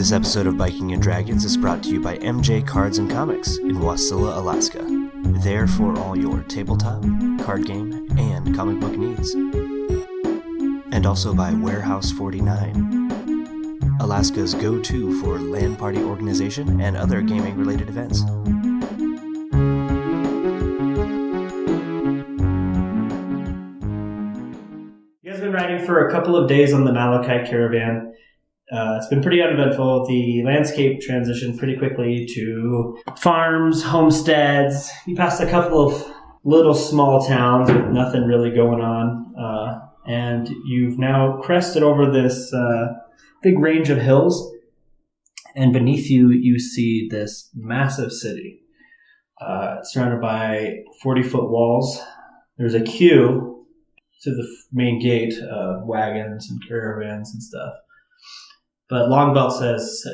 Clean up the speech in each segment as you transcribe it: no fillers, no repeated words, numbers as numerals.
This episode of Biking and Dragons is brought to you by MJ Cards and Comics in Wasilla, Alaska. There for all your tabletop, card game, and comic book needs. And also by Warehouse 49, Alaska's go-to for LAN party organization and other gaming-related events. You guys have been riding for a couple of days on the Malachite caravan. It's been pretty uneventful. The landscape transitioned pretty quickly to farms, homesteads. You passed a couple of little small towns with nothing really going on. And you've now crested over this big range of hills. And beneath you, you see this massive city. It's surrounded by 40-foot walls. There's a queue to the main gate of wagons and caravans and stuff. But Longbelt says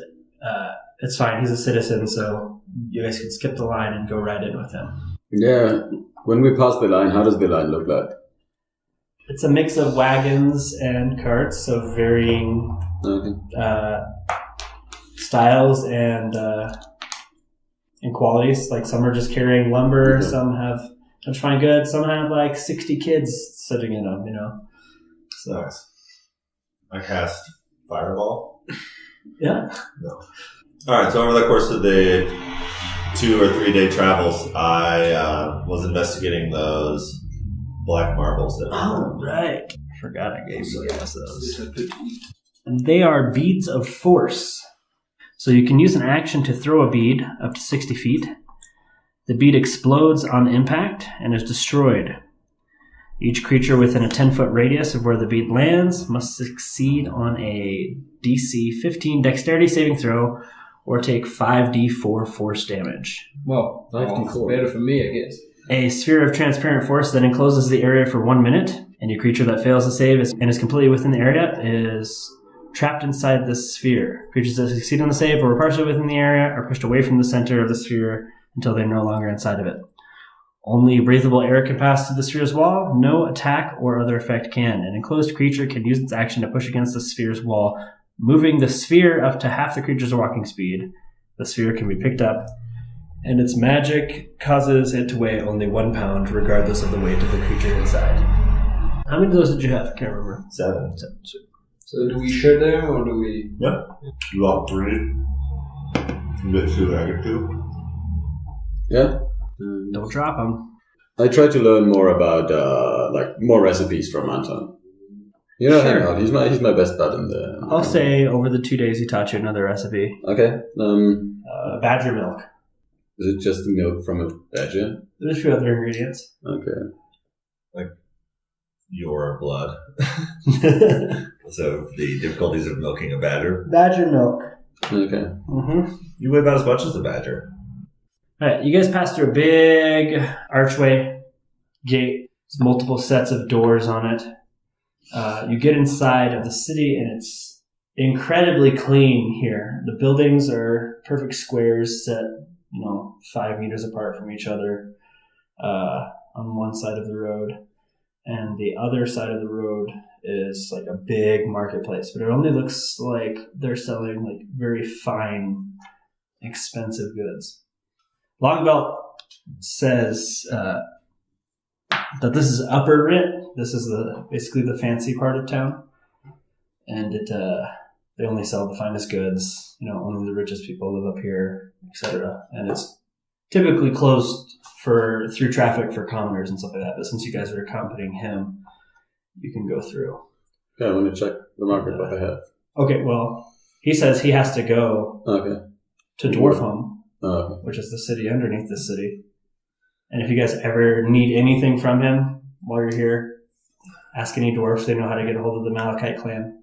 it's fine. He's a citizen, so you guys can skip the line and go right in with him. Yeah. When we pass the line, how does the line look like? It's a mix of wagons and carts of varying styles and qualities. Like some are just carrying lumber, some have much fine goods, some have like 60 kids sitting in them, you know. So nice. I cast Fireball. Yeah. No. All right. So over the course of the 2 or 3 day travels, I was investigating those black marbles. Right. I forgot I gave you guys those. And they are beads of force. So you can use an action to throw a bead up to 60 feet. The bead explodes on impact and is destroyed. Each creature within a 10-foot radius of where the bead lands must succeed on a DC 15 dexterity saving throw or take 5d4 force damage. Well, better for me, I guess. A sphere of transparent force that encloses the area for 1 minute, and your creature that fails to save and is completely within the area is trapped inside this sphere. Creatures that succeed on the save or are partially within the area are pushed away from the center of the sphere until they're no longer inside of it. Only breathable air can pass through the sphere's wall. No attack or other effect can. An enclosed creature can use its action to push against the sphere's wall, moving the sphere up to half the creature's walking speed. The sphere can be picked up, and its magic causes it to weigh only 1 pound, regardless of the weight of the creature inside. How many of those did you have? I can't remember. 7. So do we share them, or do we... Yeah. You all 3. You get 2, I get 2. Yeah. Don't drop them. I try to learn more about more recipes from Anton. You know, Sure. hang on. He's my best bud in the. I'll say over the 2 days he taught you another recipe. Okay. Badger milk. Is it just the milk from a badger? There's a few other ingredients. Okay. Like your blood. So the difficulties of milking a badger. Badger milk. Okay. Mm-hmm. You weigh about as much as a badger. All right, you guys pass through a big archway gate. There's multiple sets of doors on it. You get inside of the city, and it's incredibly clean here. The buildings are perfect squares set, 5 meters apart from each other on one side of the road. And the other side of the road is like a big marketplace, but it only looks like they're selling like very fine, expensive goods. Longbelt says that this is Upper Writ. This is basically the fancy part of town, and they only sell the finest goods. Only the richest people live up here, etc. And it's typically closed through traffic for commoners and stuff like that. But since you guys are accompanying him, you can go through. Yeah, I want to check the market what they have. Okay, well, he says he has to go to Dwarfhome. Which is the city underneath the city. And if you guys ever need anything from him while you're here, ask any dwarf. They know how to get a hold of the Malachite clan,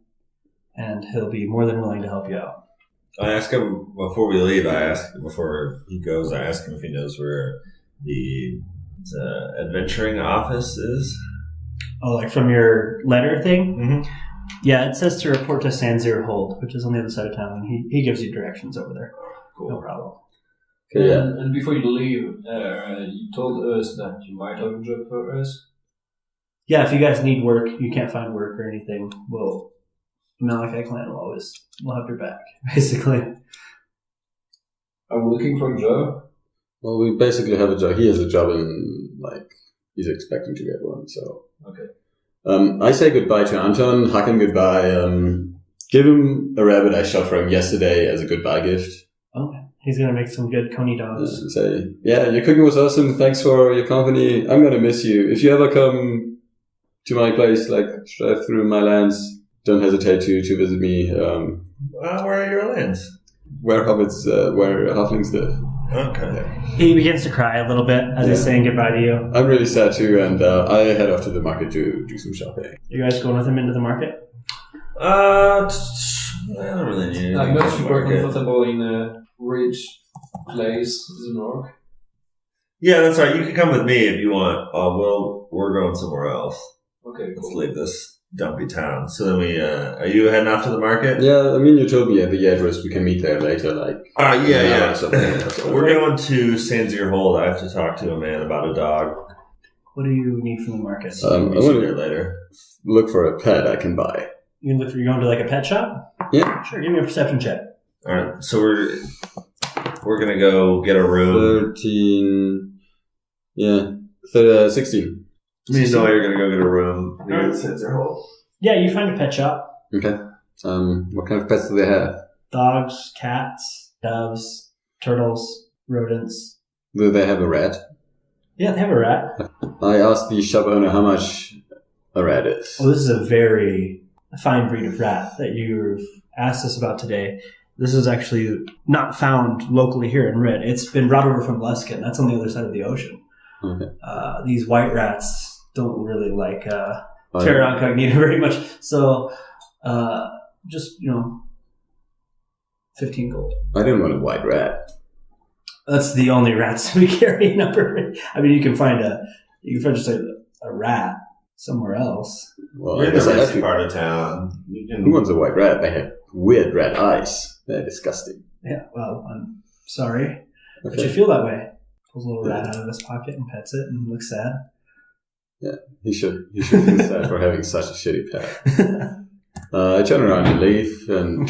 and he'll be more than willing to help you out. I ask him before we leave. Before he goes, I ask him if he knows where the adventuring office is. Oh, like from your letter thing? Mm-hmm. Yeah, it says to report to Sanzir Hold, which is on the other side of town, and he gives you directions over there. Cool. No problem. Okay, yeah. And before you leave, you told us that you might have a job for us. Yeah, if you guys need work, you can't find work or anything, Malachi clan will have your back, basically. Are we looking for a job? Well, we basically have a job. He has a job in, like, he's expecting to get one, so. Okay. I say goodbye to Anton, hug him goodbye, give him a rabbit I shot for him yesterday as a goodbye gift. Okay. He's going to make some good coney dogs. And say, yeah, your cooking was awesome. Thanks for your company. I'm going to miss you. If you ever come to my place, like, drive through my lands, don't hesitate to visit me. Where are your lands? Where hobbits, where halflings live. Okay. He begins to cry a little bit as he's saying goodbye to you. I'm really sad too, and I head off to the market to do some shopping. You guys going with him into the market? I don't really need anything. I'm not from the super market. comfortable in a rich place as an orc. Yeah, that's right. You can come with me if you want. We're going somewhere else. Okay, Let's cool. leave this dumpy town. So then we, are you heading off to the market? Yeah, I mean, you told me at the address we can meet there later, like... Yeah. or something. We're going to Sansier Hold. I have to talk to a man about a dog. What do you need from the market? I We'll see want there to later. look for a pet I can buy. You're going to like a pet shop? Yeah. Sure, give me a perception check. All right, so we're gonna go get a room. 13... Yeah. 16. You know you're gonna go get a room near the Sansier Hold. Yeah, you find a pet shop. Okay. What kind of pets do they have? Dogs, cats, doves, turtles, rodents. Do they have a rat? Yeah, they have a rat. I asked the shop owner how much a rat is. Well, this is a very fine breed of rat that you've asked us about today. This is actually not found locally here in Writ. It's been brought over from Luskin. That's on the other side of the ocean. Okay. These white rats don't really like terra incognita very much. So, just, 15 gold. I don't want a white rat. That's the only rats we carry in Upper. I mean, you can find just a rat somewhere else. Well, You're I in the guess I have ritzy to. part of town. You Who can. wants a white rat? They have weird red eyes. They're disgusting. Yeah, well, I'm sorry, but you Okay. feel that way. Pulls a little rat out of his pocket and pets it and looks sad. He should feel sad for having such a shitty pet. I turn around and leave, and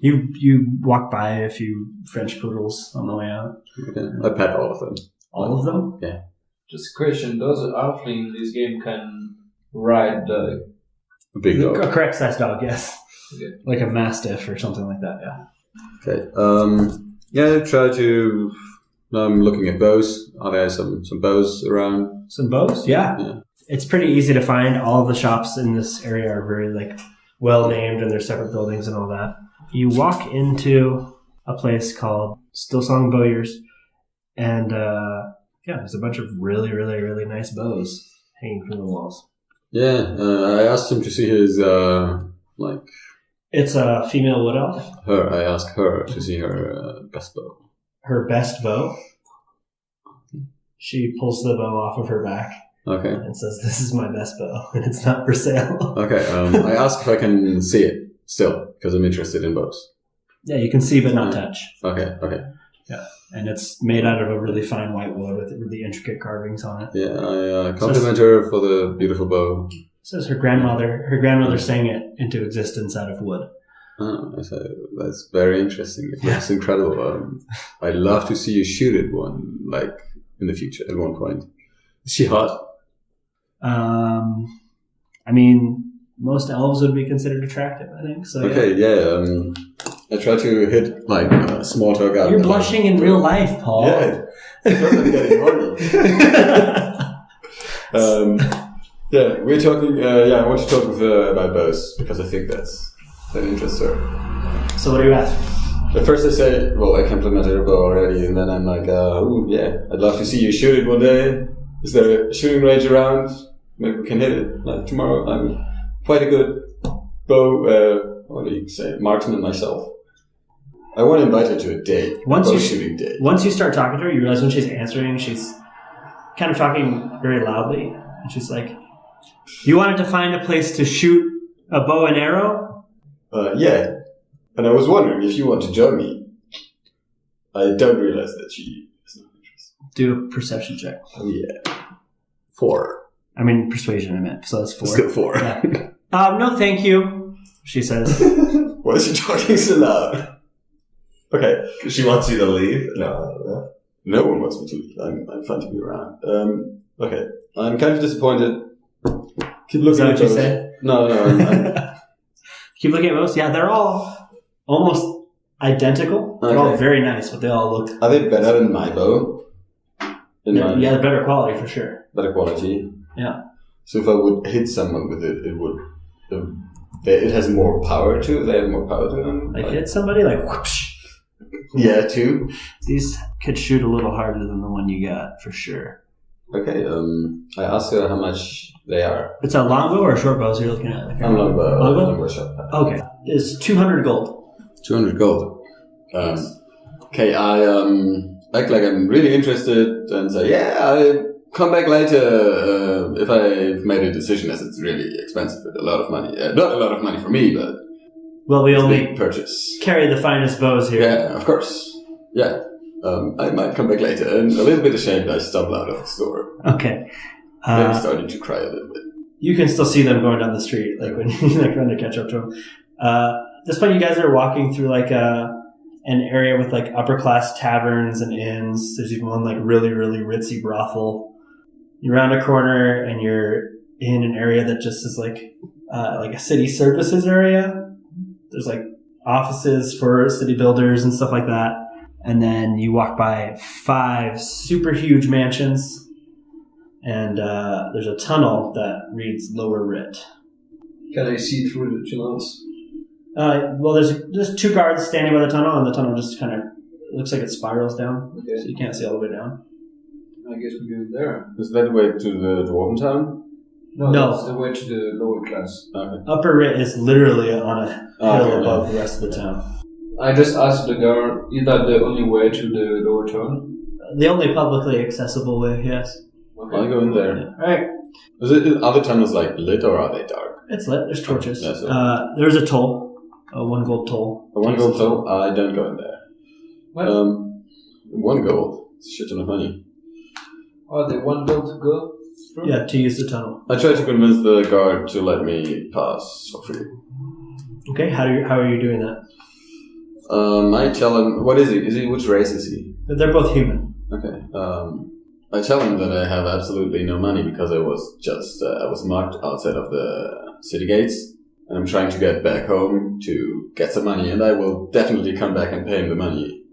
You walk by a few French poodles on the way out. I pet all of them. All of them? Yeah. Just a question, does an halfling in this game can ride the... A big dog. A correct size dog, yes. Okay. Like a mastiff or something like that, yeah. Okay. I try to... I'm looking at bows. Are there some bows around? Some bows? Yeah. Yeah. It's pretty easy to find. All of the shops in this area are very well named, and there's separate buildings and all that. You walk into a place called Stillsong Bowyers, and there's a bunch of really, really, really nice bows hanging from the walls. Yeah, I asked him to see his, It's a female wood elf. I asked her to see her best bow. Her best bow. She pulls the bow off of her back Okay. and says, "This is my best bow, and it's not for sale." Okay, I asked if I can see it still, because I'm interested in bows. Yeah, you can see but not touch. Okay. And it's made out of a really fine white wood with really intricate carvings on it. Yeah, I compliment her for the beautiful bow. It says her grandmother sang it into existence out of wood. Oh, that's very interesting. That's incredible. I'd love to see you shoot it in the future at one point. Is she hot? I mean, most elves would be considered attractive, I think. So Okay, yeah. I try to hit small talk out. You're blushing in real life, Paul. Yeah, I'm getting horny. We're talking. I want to talk with her about bows because I think that interests her. So what do you ask? At first I say, I complimented her bow already, and then I'm like, I'd love to see you shoot it one day. Is there a shooting range around? Maybe we can hit it tomorrow. I'm quite a good bow, marksman myself. I want to invite her to a date, shooting date. Once you start talking to her, you realize when she's answering, she's kind of talking very loudly. And she's like, "You wanted to find a place to shoot a bow and arrow?" Yeah. And I was wondering if you want to join me. I don't realize that she is not interested. Do a perception check. Oh, yeah. 4. I mean, persuasion, I meant. So that's 4. Still 4. Yeah. No, thank you. she says. Why is she talking so loud? Okay. She wants you to leave? No. No one wants me to leave. I'm fun to be around. Okay. I'm kind of disappointed. Keep looking Is that at what you those. said? No. Keep looking at those. Yeah, they're all almost identical. They're all very nice, but they all look. Are they better than my bow? Yeah, they're better quality for sure. Better quality. Yeah. So if I would hit someone with it, it would. It has more power to it. They have more power to them. Like hit somebody, like whoosh. Yeah, too. These could shoot a little harder than the one you got for sure. Okay. I asked her how much they are. It's a longbow or a short bow? So you're looking at like Longbow shot. Okay, it's 200 gold. 200 gold. Okay, I act like I'm really interested and say, yeah, I'll come back later if I've made a decision, as it's really expensive. A lot of money. Not a lot of money for me, but well, we it's a only big purchase. carry the finest bows here. Yeah, of course. Yeah. I might come back later, and a little bit ashamed I stumbled out of the store. Okay. Maybe starting to cry a little bit. You can still see them going down the street, like when you like run to catch up to them. At this point, you guys are walking through like an area with like upper class taverns and inns. There's even one like really, really ritzy brothel. You round a corner and you're in an area that just is like a city services area. There's like offices for city builders and stuff like that. And then you walk by 5 super huge mansions. And there's a tunnel that reads Lower Writ. Can I see through the tunnels? Well, there's 2 guards standing by the tunnel, and the tunnel just kind of looks like it spirals down. Okay. So you can't see all the way down. I guess we go there. Is that the way to the Dwarven Town? No, No. that's the way to the lower class. Okay. Upper Writ is literally on a hill Okay, above yeah. the rest of the town. I just asked the guard, is that the only way to the lower town? The only publicly accessible way, yes. Okay. I'll go in there. All right. Are the tunnels like lit or are they dark? It's lit. There's torches. Yeah, so- There's a toll. A 1 gold toll. A 1 gold toll? I don't go in there. What? 1 gold. It's a shit ton of money. Oh, they want gold to go through? Yeah, to use the tunnel. I tried to convince the guard to let me pass for free. Okay, how are you doing that? I tell him, what is he? Which race is he? They're both human. Okay. I tell him that I have absolutely no money because I was marked outside of the city gates, and I'm trying to get back home to get some money, and I will definitely come back and pay him the money.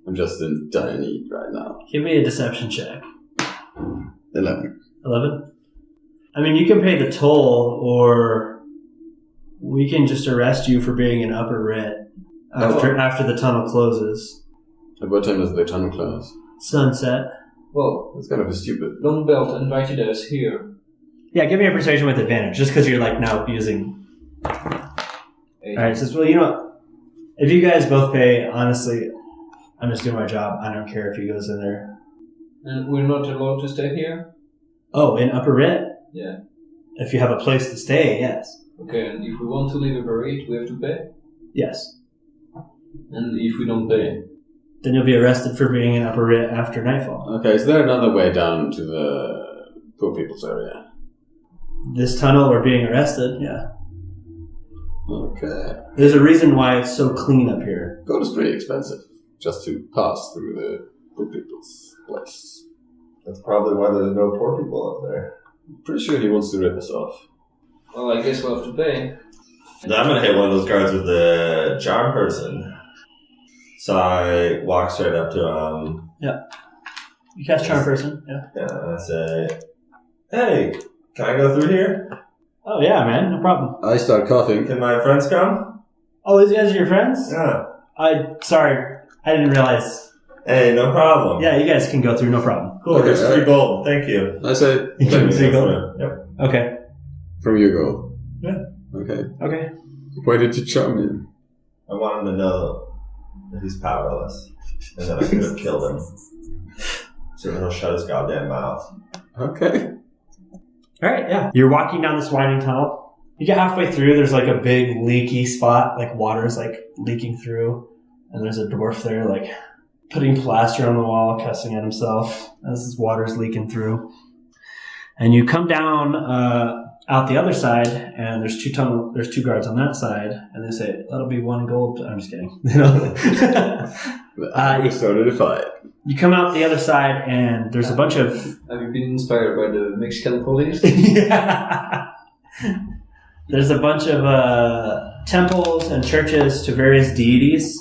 I'm just in dire need right now. Give me a deception check. 11. 11? I mean, you can pay the toll, or we can just arrest you for being in Upper Writ after the tunnel closes. At what time does the tunnel close? Sunset. Well, That's kind of stupid. Longbelt invited us here. Yeah, give me a persuasion with advantage, just because you're like now using. Alright, says, well, you know what? If you guys both pay, honestly, I'm just doing my job. I don't care if he goes in there. And we're not allowed to stay here? Oh, in Upper Writ? Yeah. If you have a place to stay, yes. Okay, and if we want to leave Upper Writ, we have to pay? Yes. And if we don't pay? Then you'll be arrested for being in Upper Writ after nightfall. Okay, is there another way down to the poor people's area? This tunnel or being arrested, yeah. Okay. There's a reason why it's so clean up here. Gold is pretty expensive just to pass through the poor people's place. That's probably why there's no poor people up there. Pretty sure he wants to rip us off. Well, I guess we'll have to pay. Now I'm gonna hit one of those guards with the charm person. So I walk straight up to him. You cast Charm Person, yeah. Yeah, and I say, "Hey, can I go through here? Oh, yeah, man, no problem. I start coughing. Can my friends come?" Oh, these guys are your friends? Yeah. Sorry, I didn't realize. Hey, no problem. Yeah, you guys can go through, no problem. Cool. Okay. Here's 3 gold. Thank you. I say, You let me can go. go. Yep. Okay. From your gold. Yeah. Okay. Okay. Why did you charm him? I want him to know that he's powerless and that I could have killed him. So he'll shut his goddamn mouth. Okay. All right, yeah. You're walking down this winding tunnel. You get halfway through, there's like a big leaky spot, like water's like leaking through. And there's a dwarf there, like putting plaster on the wall, cussing at himself as his water's leaking through. And you come down out the other side, and there's two guards on that side, and they say, that'll be 1 gold. I'm just kidding. We started a fight. You come out the other side, and there's a bunch of... Have you been inspired by the Mexican police? Yeah. There's a bunch of temples and churches to various deities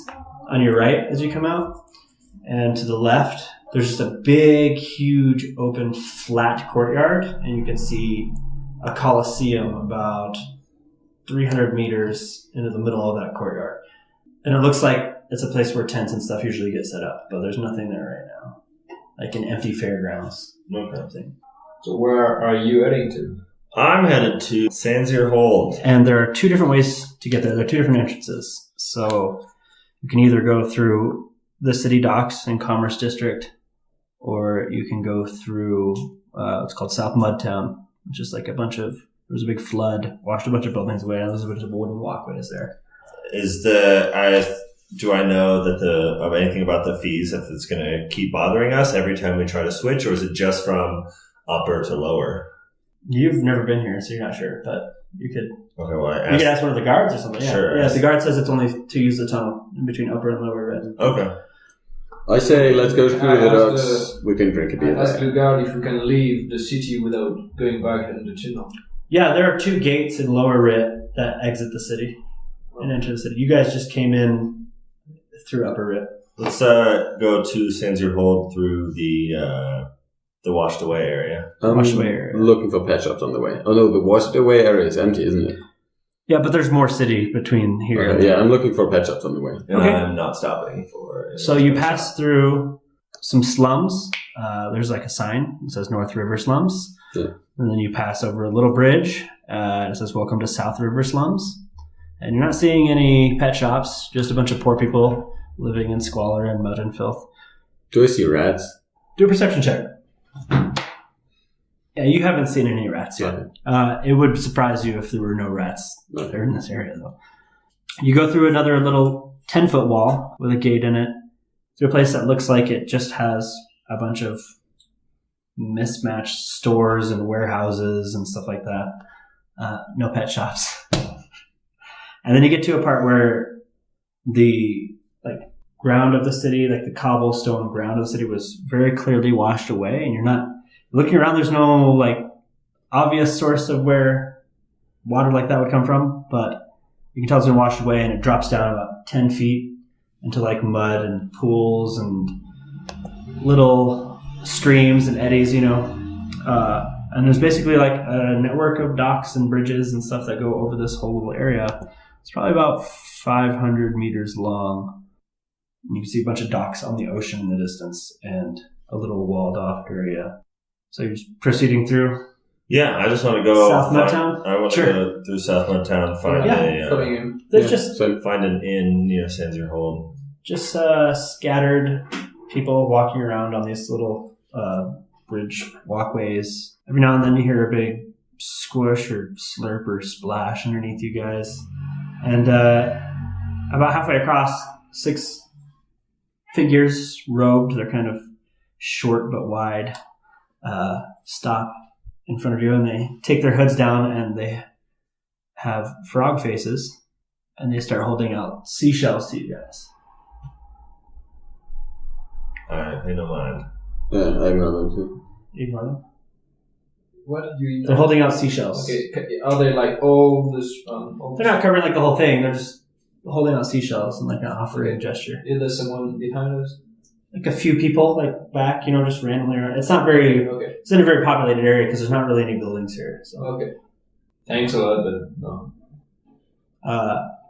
on your right as you come out. And to the left, there's just a big, huge, open, flat courtyard. And you can see a coliseum about 300 meters into the middle of that courtyard. And it looks like it's a place where tents and stuff usually get set up. But there's nothing there right now. Like an empty fairgrounds. No kind of thing. So where are you heading to? I'm headed to Sansier Hold. And there are 2 different ways to get there. There are 2 different entrances. So you can either go through the city docks and Commerce District, or you can go through what's called South Mudtown, which is like there was a big flood, washed a bunch of buildings away, and there's a bunch of wooden walkways there. Do I know of anything about the fees, if it's going to keep bothering us every time we try to switch, or is it just from upper to lower? You've never been here, so you're not sure, but you could. Okay, well, you could ask one of the guards or something. Yeah. Sure. Yeah, the guard says it's only to use the tunnel in between upper and lower red. Okay. I say let's go through the docks. We can drink a beer. Ask the guard if we can leave the city without going back in the tunnel. Yeah, there are 2 gates in Lower Writ that exit the city and enter the city. You guys just came in through Upper Writ. Let's go to Sansier Hold through the washed away area. Washed away area. Looking for pet shops on the way. Oh no, the washed away area is empty, isn't it? Yeah, but there's more city between here and there. Yeah, I'm looking for pet shops on the way. And Okay. I'm not stopping for... So you pass through some slums. There's like a sign that says North River Slums. Yeah. And then you pass over a little bridge. It says Welcome to South River Slums. And you're not seeing any pet shops, just a bunch of poor people living in squalor and mud and filth. Do I see rats? Do a perception check. Yeah, you haven't seen any rats yet. It would surprise you if there were no rats there in this area, though. You go through another little 10-foot wall with a gate in it to a place that looks like it just has a bunch of mismatched stores and warehouses and stuff like that. No pet shops. And then you get to a part where the ground of the city, like the cobblestone ground of the city, was very clearly washed away, and you're not looking around. There's no obvious source of where water like that would come from, but you can tell it's been washed away, and it drops down about 10 feet into mud and pools and little streams and eddies, and there's basically a network of docks and bridges and stuff that go over this whole little area. It's probably about 500 meters long. You can see a bunch of docks on the ocean in the distance and a little walled off area. So you're just proceeding through? Yeah, I just want to go... South Mudtown? I want to go through South Mudtown, find find an inn near Sansier Hold. Just scattered people walking around on these little bridge walkways. Every now and then you hear a big squish or slurp or splash underneath you guys. And about halfway across, 6 figures robed, they're kind of short but wide, stop in front of you, and they take their hoods down and they have frog faces, and they start holding out seashells to you guys. Alright, pay no mind. Yeah, I ignore them too. You ignore them? What did you ignore? They're holding out seashells. Okay, are they all this? They're not covering the whole thing, they're just holding out seashells and an offering gesture. Is there someone behind us? A few people back, just randomly around. It's not very. Okay. It's in a very populated area because there's not really any buildings here. So. Okay. Thanks a lot, but no.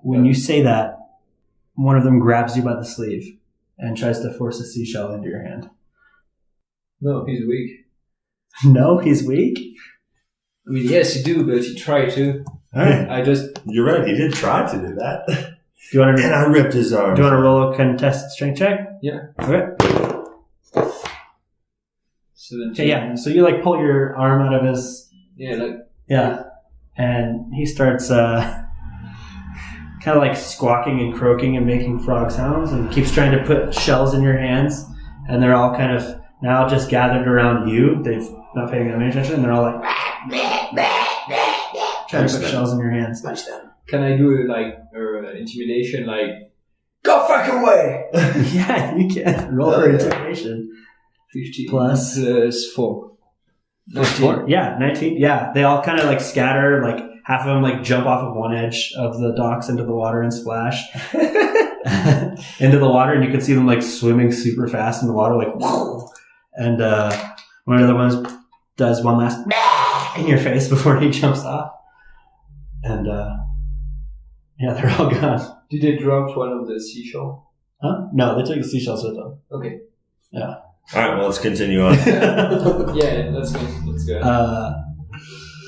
When you say that, one of them grabs you by the sleeve and tries to force a seashell into your hand. No, he's weak. No, he's weak? I mean, yes, you do, but you try to. Alright. You're right, he did try to do that. Do you want to? And I ripped his arm. Do you want to roll a contested strength check? Yeah. Okay. 17. Okay, yeah. So you pull your arm out of his. Yeah, Yeah, and he starts kind of squawking and croaking and making frog sounds, and keeps trying to put shells in your hands, and they're all kind of now just gathered around you. They've not paying them any attention, and they're all Try to put shells in your hands. Punch them. Can I do like intimidation? Like, go fuck away. Yeah, you can roll for intimidation. 15 plus 4. 4. Yeah, 19. Yeah, they all kind of like scatter. Like half of them like jump off of one edge of the docks into the water and splash into the water, and you can see them like swimming super fast in the water, like whoa. And one of the ones does one last in your face before he jumps off. And yeah, they're all gone. Did they drop one of the seashell? Huh? No, they took the seashells with them. Okay. All right, well, let's continue on. Yeah, let's go.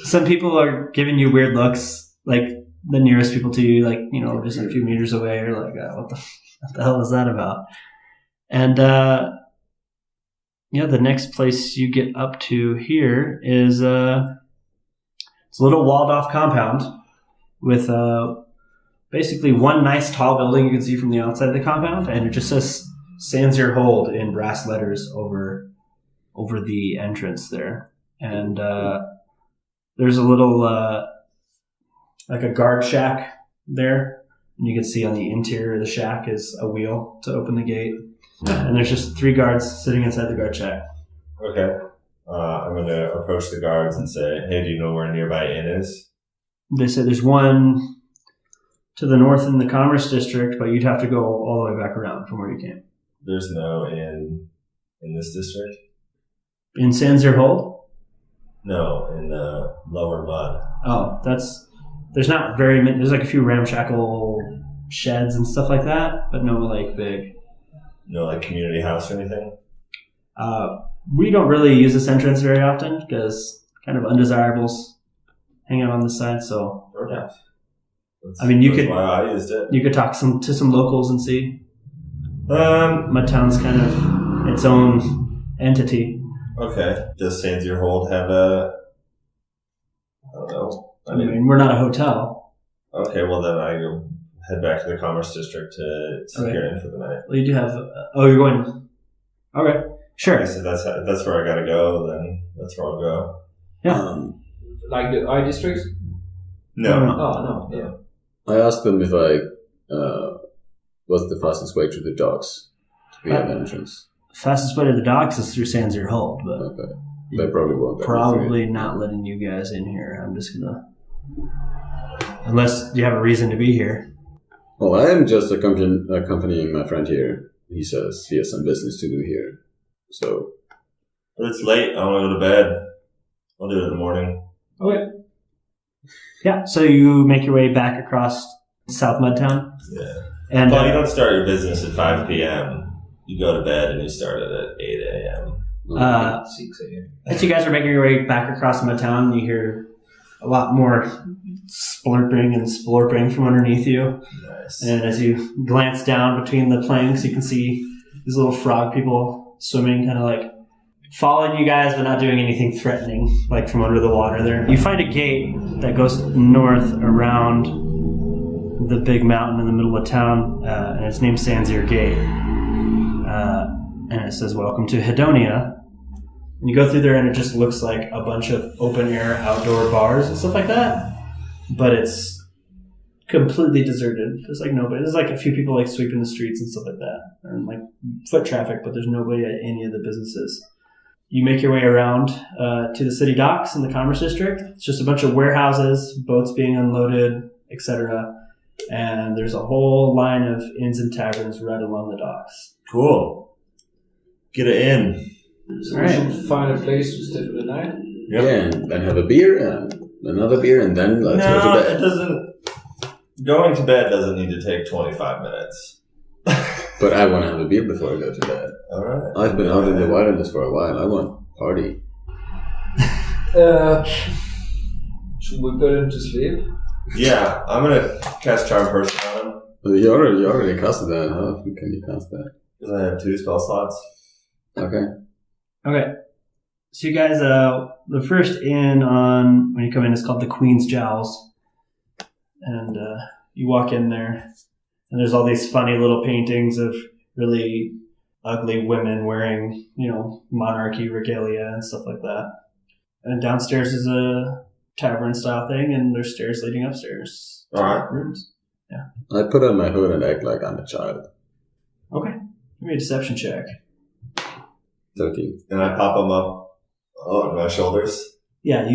Some people are giving you weird looks, like the nearest people to you, like, you know, just a few meters away, or like, what the hell is that about? And the next place you get up to here is it's a little walled off compound with basically one nice tall building you can see from the outside of the compound, and it just says Sansier Hold in brass letters over the entrance there. And there's a little like a guard shack there, and you can see on the interior of the shack is a wheel to open the gate. And there's just 3 guards sitting inside the guard shack. Okay. I'm going to approach the guards and say, hey, do you know where a nearby inn is? They say there's one to the north in the Commerce District, but you'd have to go all the way back around from where you came. There's no inn in this district? In Sansier Hold? No, in the Lower Mud. Oh, there's not very many. There's like a few ramshackle sheds and stuff like that, but no like big. No like community house or anything? We don't really use this entrance very often because kind of undesirables hang out on this side. So Okay. I mean, That's why I used it. You could talk to some locals and see. Mudtown's kind of its own entity. Okay. Does Sansier Hold have I don't know. I mean, we're not a hotel. Okay, well then I go head back to the Commerce District to secure in for the night. Well, you do have. You're going. Okay, sure. Okay, so that's where I gotta go. Then that's where I'll go. Yeah. Like the I district? No. Oh, no. Yeah. I asked them if what's the fastest way to the docks to be an entrance. Fastest way to the docks is through Sansier Hold, but Okay. They probably won't. probably not letting you guys in here. I'm just gonna, unless you have a reason to be here. Well, I am just accompanying my friend here. He says he has some business to do here. So. But it's late. I want to go to bed. I'll do it in the morning. Okay. Yeah, so you make your way back across South Mudtown. Yeah. And Well, you don't start your business at 5 p.m. You go to bed and you start it at 8 a.m. 6 a.m. As you guys are making your way back across Mudtown, you hear a lot more splurping and splorping from underneath you. Nice. And as you glance down between the planks, you can see these little frog people swimming, kind of like following you guys, but not doing anything threatening, like from under the water there. You find a gate that goes north around the big mountain in the middle of town, and it's named Sansier Gate. And it says, "Welcome to Hedonia." And you go through there, and it just looks like a bunch of open-air outdoor bars and stuff like that. But it's completely deserted. There's like nobody. There's like a few people like sweeping the streets and stuff like that, or like foot traffic. But there's nobody at any of the businesses. You make your way around to the city docks in the Commerce District. It's just a bunch of warehouses, boats being unloaded, etc. And there's a whole line of inns and taverns right along the docks. Cool. Get it in. So All we right. should find a place to stay for the night. Yep. Yeah, and then have a beer and another beer and then let's go No, to it bed. doesn't. Going to bed doesn't need to take 25 minutes. But I want to have a beer before I go to bed. All right. I've been out in the wilderness for a while. I want party. Should we put him to sleep? Yeah, I'm gonna cast Charm Person on him You already casted that. How often can you cast that? because I have 2 spell slots. Okay. Okay. So you guys, the first inn on when you come in is called the Queen's Jowls, and you walk in there, and there's all these funny little paintings of really ugly women wearing, monarchy regalia and stuff like that. And downstairs is a tavern style thing, and there's stairs leading upstairs to Alright. rooms. I put on my hood and act like I'm a child. Okay. Give me a deception check. 13. And I pop them up on my shoulders. Yeah,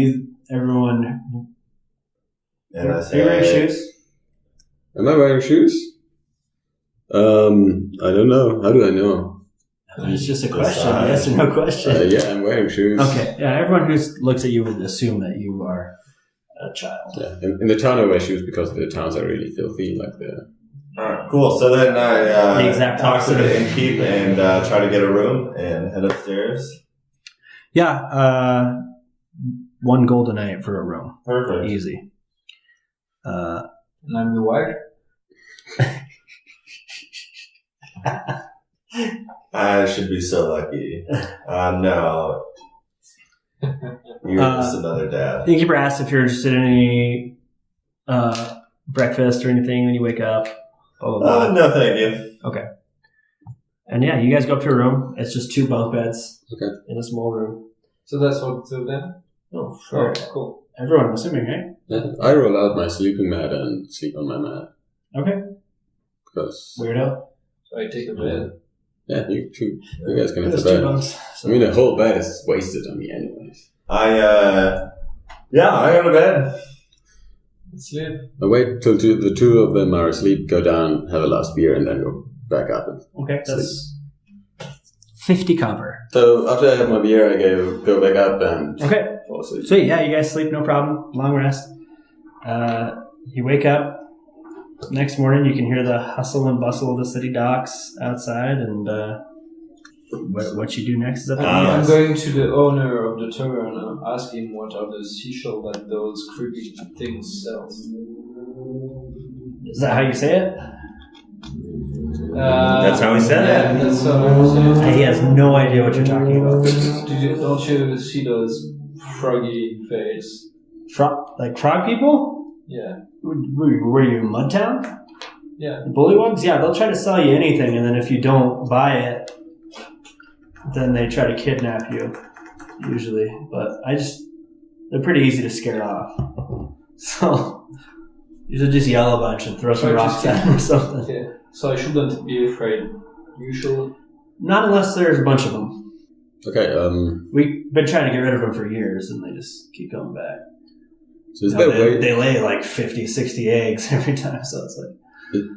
everyone. And I Are you say, wearing shoes? Am I wearing shoes? I don't know. How do I know? It's just a question, yes or no question. Yeah, I'm wearing shoes. Okay, yeah, everyone who looks at you would assume that you are a child. Yeah, in the town I wear shoes because the towns are really filthy. Like alright, cool. So then I The exact talk to opposite. the innkeep and try to get a room and head upstairs. Yeah, 1 gold a night for a room. Perfect. Easy. And I'm the wife. I should be so lucky. No. You're just another dad. The innkeeper asks if you're interested in any breakfast or anything when you wake up. Blah, blah, blah. No, thank you. Okay. And yeah, you guys go up to a room. It's just 2 bunk beds in a small room. So that's what to them? Oh, Oh, sure. cool. Everyone, I'm assuming, right? yeah, I roll out my sleeping mat and sleep on my mat Okay. because Weirdo. So I take a bed. yeah, you guys can have There's the 2 bed. bunks. I mean, the whole bed is wasted on me, anyways. I go to bed. Sleep. I wait till the 2 of them are asleep, go down, have a last beer, and then go back up. Okay, that's 50 copper. So after I have my beer, I go back up and Okay. fall asleep. So yeah, you guys sleep, no problem. Long rest. You wake up. Next morning, you can hear the hustle and bustle of the city docks outside, and what you do next is up to you. I'm going to the owner of the tavern and ask him what are the seashell that those creepy things sell. Is that how you say it? That's how he said yeah, it. that's how I say it. He has no idea what you're talking about. Don't you see those froggy face? Like frog people? Yeah. Were you in Mudtown? Yeah. The Bullywugs? Yeah, they'll try to sell you anything, and then if you don't buy it, then they try to kidnap you, usually. But they're pretty easy to scare off. So, you should just yell a bunch and throw some Try to rocks at them or something. Okay. So I shouldn't be afraid. You should. Not unless there's a bunch of them. Okay, We've been trying to get rid of them for years, and they just keep coming back. so is there a way? They lay like 50, 60 eggs every time, so it's like...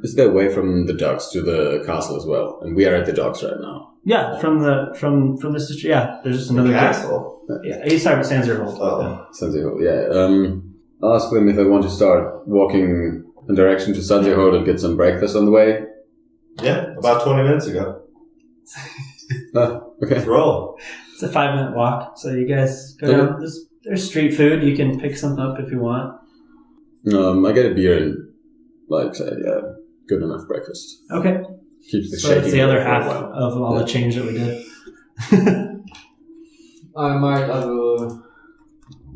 Is there a way from the docks to the castle as well? And we are at the docks right now. Yeah, from this district, yeah, there's just another Castle. Yeah, he's talking about Sanzerhold. Oh. Sanzerhold, yeah. Ask them if they want to start walking in direction to Sanzerhold and get some breakfast on the way. Yeah, about 20 minutes ago. Oh, okay. Let's roll. It's a 5-minute walk, so you guys go down. There's street food. You can pick something up if you want. I get a beer and, like, say, yeah, good enough breakfast. Okay. Keeps the So shaking. that's the other for a half while. of all the change that we did. I might have a...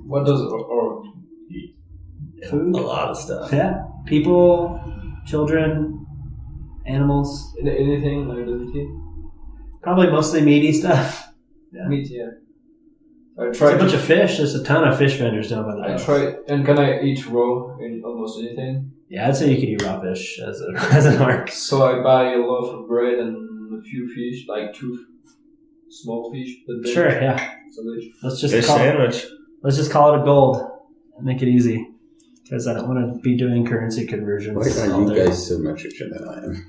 What does or Food? A lot of stuff. Yeah. People, children, animals. anything like that? Probably mostly meaty stuff. Yeah. Meat, yeah. I There's try a bunch of fish. There's a ton of fish vendors down by the I docks. try, and can I eat raw in almost anything? Yeah, I'd say you could eat raw fish as an orc. So I buy a loaf of bread and a few fish, like 2 small fish. But then Sure, yeah. So they- Let's just Fish call sandwich. Let's just call it a gold and make it easy. Because I don't want to be doing currency conversions. Why are all you day. guys so much richer than I am?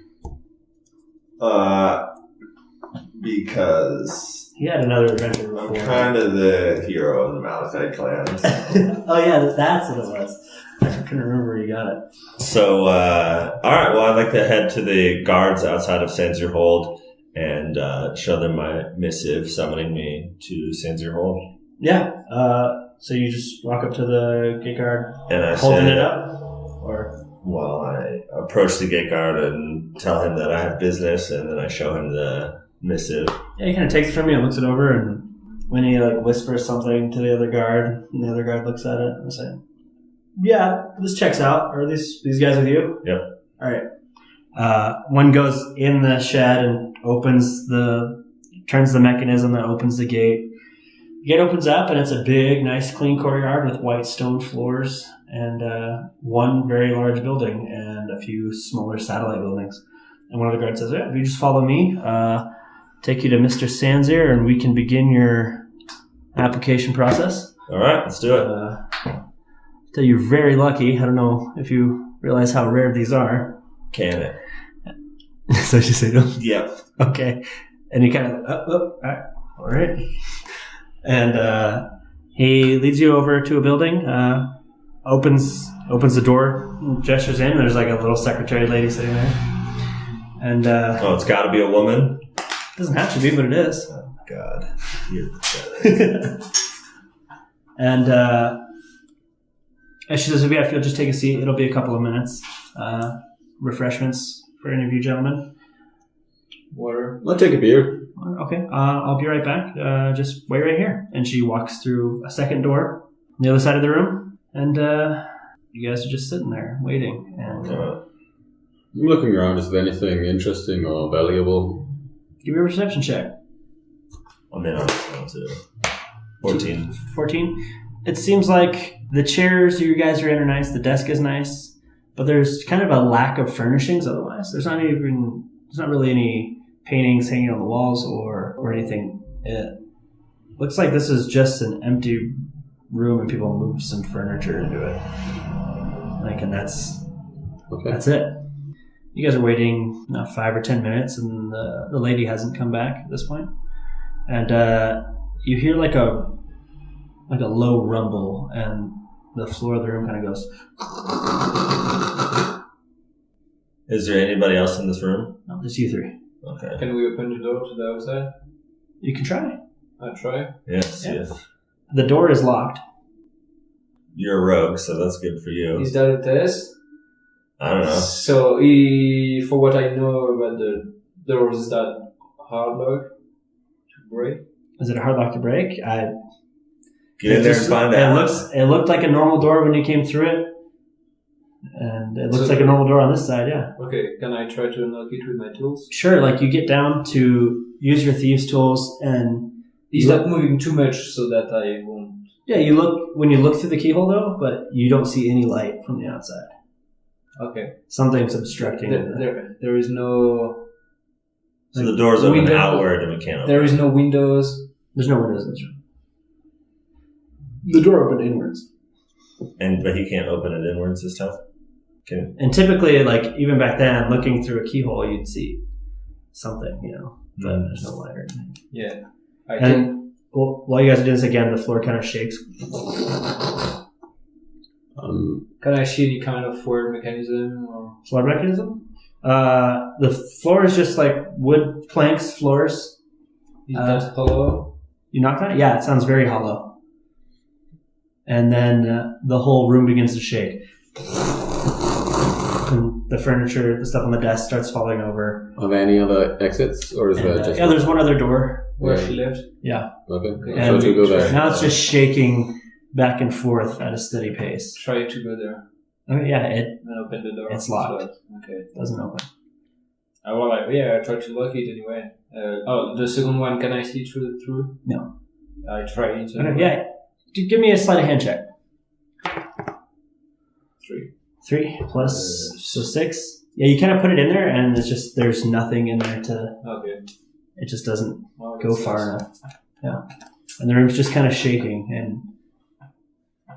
Because He had another adventure I'm before. kind of the hero of the Malachite clan. Oh yeah, that's what it was. I couldn't remember where you got it. So, alright, well, I'd like to head to the guards outside of Sanzerhold and show them my missive summoning me to Sanzerhold. Yeah. So you just walk up to the gate guard, And I holding say, it up, or well, I approach the gate guard and tell him that I have business, and then I show him the missive. yeah, he kind of takes it from you and looks it over, and when he like whispers something to the other guard, and the other guard looks at it and says, "Yeah, this checks out. Are these guys with you?" Yep. All right. One goes in the shed and turns the mechanism that opens the gate. gate opens up, and it's a big, nice, clean courtyard with white stone floors and one very large building and a few smaller satellite buildings. And one of the guards says, if you just follow me, take you to Mr. Sanzir, and we can begin your application process. All right, let's do it. So you're very lucky. I don't know if you realize how rare these are. Can it? So she said, Yep. okay. And he kind of, all right. And he leads you over to a building, opens the door, gestures in. There's like a little secretary lady sitting there. And it's got to be a woman? Doesn't have to be, but it is. Oh, God. And she says, if you'll just take a seat, it'll be a couple of minutes. Refreshments for any of you gentlemen. Water. I'll take a beer. Okay, I'll be right back. Just wait right here. And she walks through a second door on the other side of the room. And you guys are just sitting there waiting. And I'm looking around. Is there anything interesting or valuable? give me a perception check. I'm in on this one too. 14. 14. It seems like the chairs you guys are in are nice. The desk is nice. But there's kind of a lack of furnishings otherwise. There's not really any paintings hanging on the walls or anything. It looks like this is just an empty room and people moved some furniture into it. And that's it. You guys are waiting 5 or 10 minutes and the lady hasn't come back at this point. And you hear like a low rumble and the floor of the room kind of goes. Is there anybody else in this room? No, just you three. Okay. Can we open the door to the outside? You can try. I try. Yes, Yeah. yes. The door is locked. You're a rogue, so that's good for you. Is that a test? I don't know. So, for what I know about the doors, is that hard lock to break? Is it a hard lock to break? Get in there and find out. It looked like a normal door when you came through it. And it looks like a normal door on this side, yeah. Okay, can I try to unlock it with my tools? Sure, like you get down to use your thieves' tools and... Is that moving too much so that I won't... Yeah, you look through the keyhole though, but you don't see any light from the outside. Okay. Something's obstructing it. There is no... So the door's open window- outward and we can't open. There is no windows. There's no windows in this room. The door opened inwards. But he can't open it inwards this time? Can And typically, like, even back then, looking through a keyhole, you'd see something, but there's no light or anything. Yeah. And while you guys are doing this again, the floor kind of shakes. Can I see any kind of floor mechanism or... Floor mechanism? The floor is just like wood planks floors. Is that hollow? You knocked on it? Yeah, it sounds very hollow. And then the whole room begins to shake. And the furniture, the stuff on the desk starts falling over. Are there any other exits, or is there just... Yeah, there's one other door. Where she lived? Yeah. Okay. And So to go there. now it's just shaking back and forth at a steady pace. Try to go there. Okay, yeah, it And open the door. It's locked. Okay. doesn't open. I try to lock it anyway. The second one, can I see through? No. I try it. Okay, yeah. Give me a sleight of hand check. 3 plus, so 6. Yeah, you kind of put it in there, and it's just, there's nothing in there to, Okay. it just doesn't Well, go far enough. Yeah. And the room's just kind of shaking and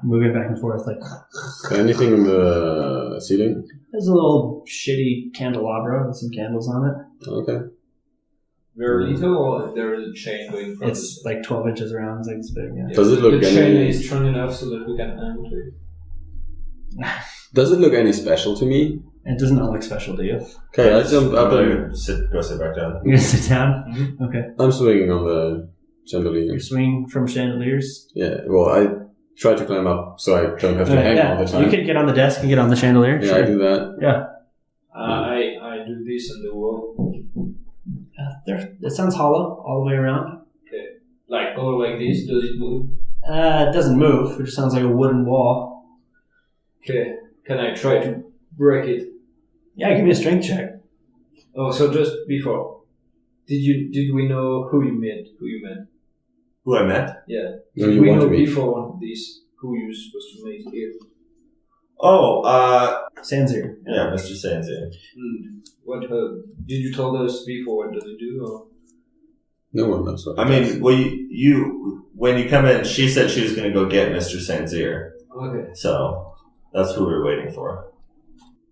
moving back and forth. Like, Is there anything in the ceiling? there's a little shitty candelabra with some candles on it. Okay. Very little, or there is a chain going from It's like 12 inches around. It's like this big, yeah. Does it look the chain any... is strong enough so that we can hang to it. Does it look any special to me? It does not look special to you. Okay, I jump up and... Go sit back down. You're going to sit down? Mm-hmm. Okay. I'm swinging on the chandelier. You're swinging from chandeliers? Yeah, well, I try to climb up so I don't have to hang all the time. You can get on the desk and get on the chandelier. Yeah, sure. I do that. Yeah. I do this on the wall. It sounds hollow all the way around. Okay. Like, go like this, does it move? It doesn't move. It just sounds like a wooden wall. Okay. Can I try to break it? Yeah, give me a strength check. Oh, so just before. Did we know who you met? Who I met? Yeah. No, you we want know to meet. before one of these who you're supposed to meet here. Oh, Sanzir. yeah, Mr. Sanzir. What did you tell us before? What does he do? Or? No one knows what I mean, well, you when you come in, she said she was going to go get Mr. Sanzir. Okay. So that's who we were waiting for.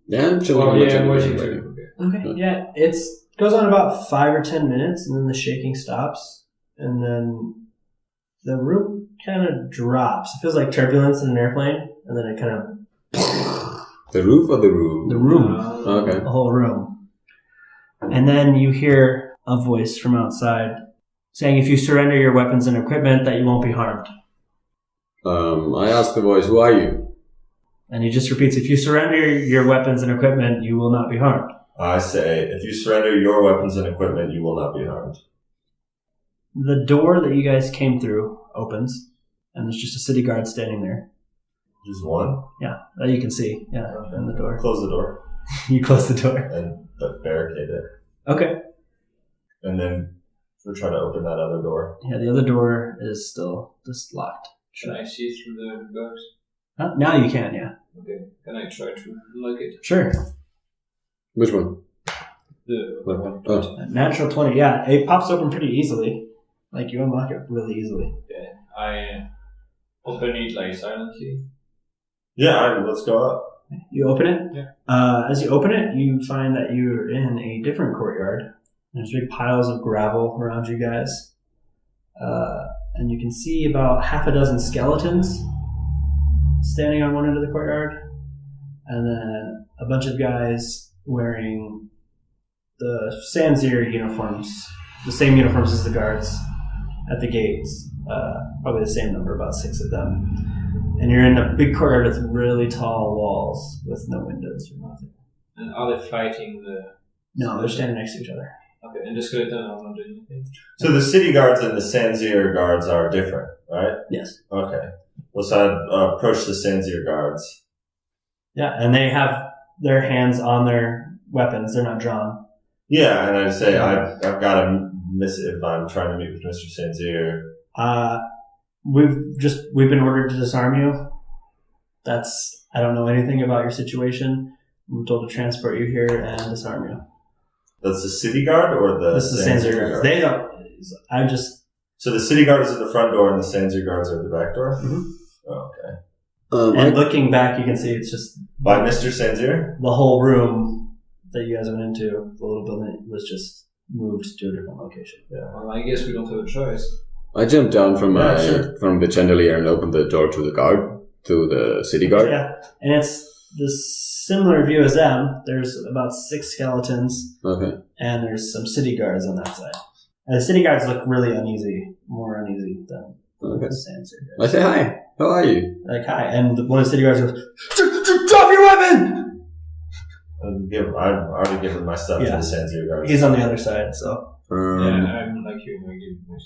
Yeah, I'm chilling. Oh, I'm yeah, chilling, I'm waiting waiting. too. Okay. Okay. Yeah, it goes on about 5 or 10 minutes, and then the shaking stops, and then the room kind of drops. It feels like turbulence in an airplane, and then it kind of... The roof or the room? The room. Okay. The whole room. And then you hear a voice from outside saying, if you surrender your weapons and equipment, that you won't be harmed. I asked the voice, who are you? And he just repeats, if you surrender your weapons and equipment, you will not be harmed. I say, if you surrender your weapons and equipment, you will not be harmed. The door that you guys came through opens, and there's just a city guard standing there. Just one? Yeah, that you can see. Yeah, in the door. Close the door You close the door. and barricade it. Okay. And then we'll try to open that other door. Yeah, the other door is still just locked. Can I see through the box? Now you can, yeah. Okay. Can I try to unlock it? Sure. Which one? The one. Oh. Natural 20, yeah. It pops open pretty easily. Like, you unlock it really easily. Okay. I open it like silently. Yeah, let's go up. You open it? Yeah. As you open it, you find that you're in a different courtyard. There's big piles of gravel around you guys. And you can see about half a dozen skeletons standing on one end of the courtyard. And then a bunch of guys wearing the Sanzir uniforms, the same uniforms as the guards at the gates. Probably the same number, about 6 of them. And you're in a big courtyard with really tall walls with no windows or nothing. And are they fighting the... No, they're standing next to each other. Okay, and the skeleton are not doing anything? So the city guards and the Sanzir guards are different, right? Yes. Okay. Well, so I'd approach the Sanzir guards. Yeah, and they have their hands on their weapons. They're not drawn. Yeah, and I'd say, I've got a missive. I'm trying to meet with Mr. Sanzir. We've been ordered to disarm you. I don't know anything about your situation. We're told to transport you here and disarm you. That's the city guard or the This is the Sanzir guards. They don't. So the city guard is at the front door and the Sanzir guards are at the back door? Mhm. Oh, okay. And looking back, you can see it's just By Mr. Sanzir? the whole room that you guys went into, the little building, was just moved to a different location. Yeah. Well, I guess we don't have a choice. I jumped down from sure. from the chandelier and opened the door to the city guard. Yeah, and it's this similar view as them. There's about 6 skeletons, Okay. and there's some city guards on that side. And the city guards look really uneasy, more uneasy than Okay. the Sanzir I guards. say hi. How are you? Like, hi. And one of the city guards goes, drop your weapon! I've already given my stuff Yeah. to the Sanzir guards. He's on the other side, so Yeah, I'm like you. I give my...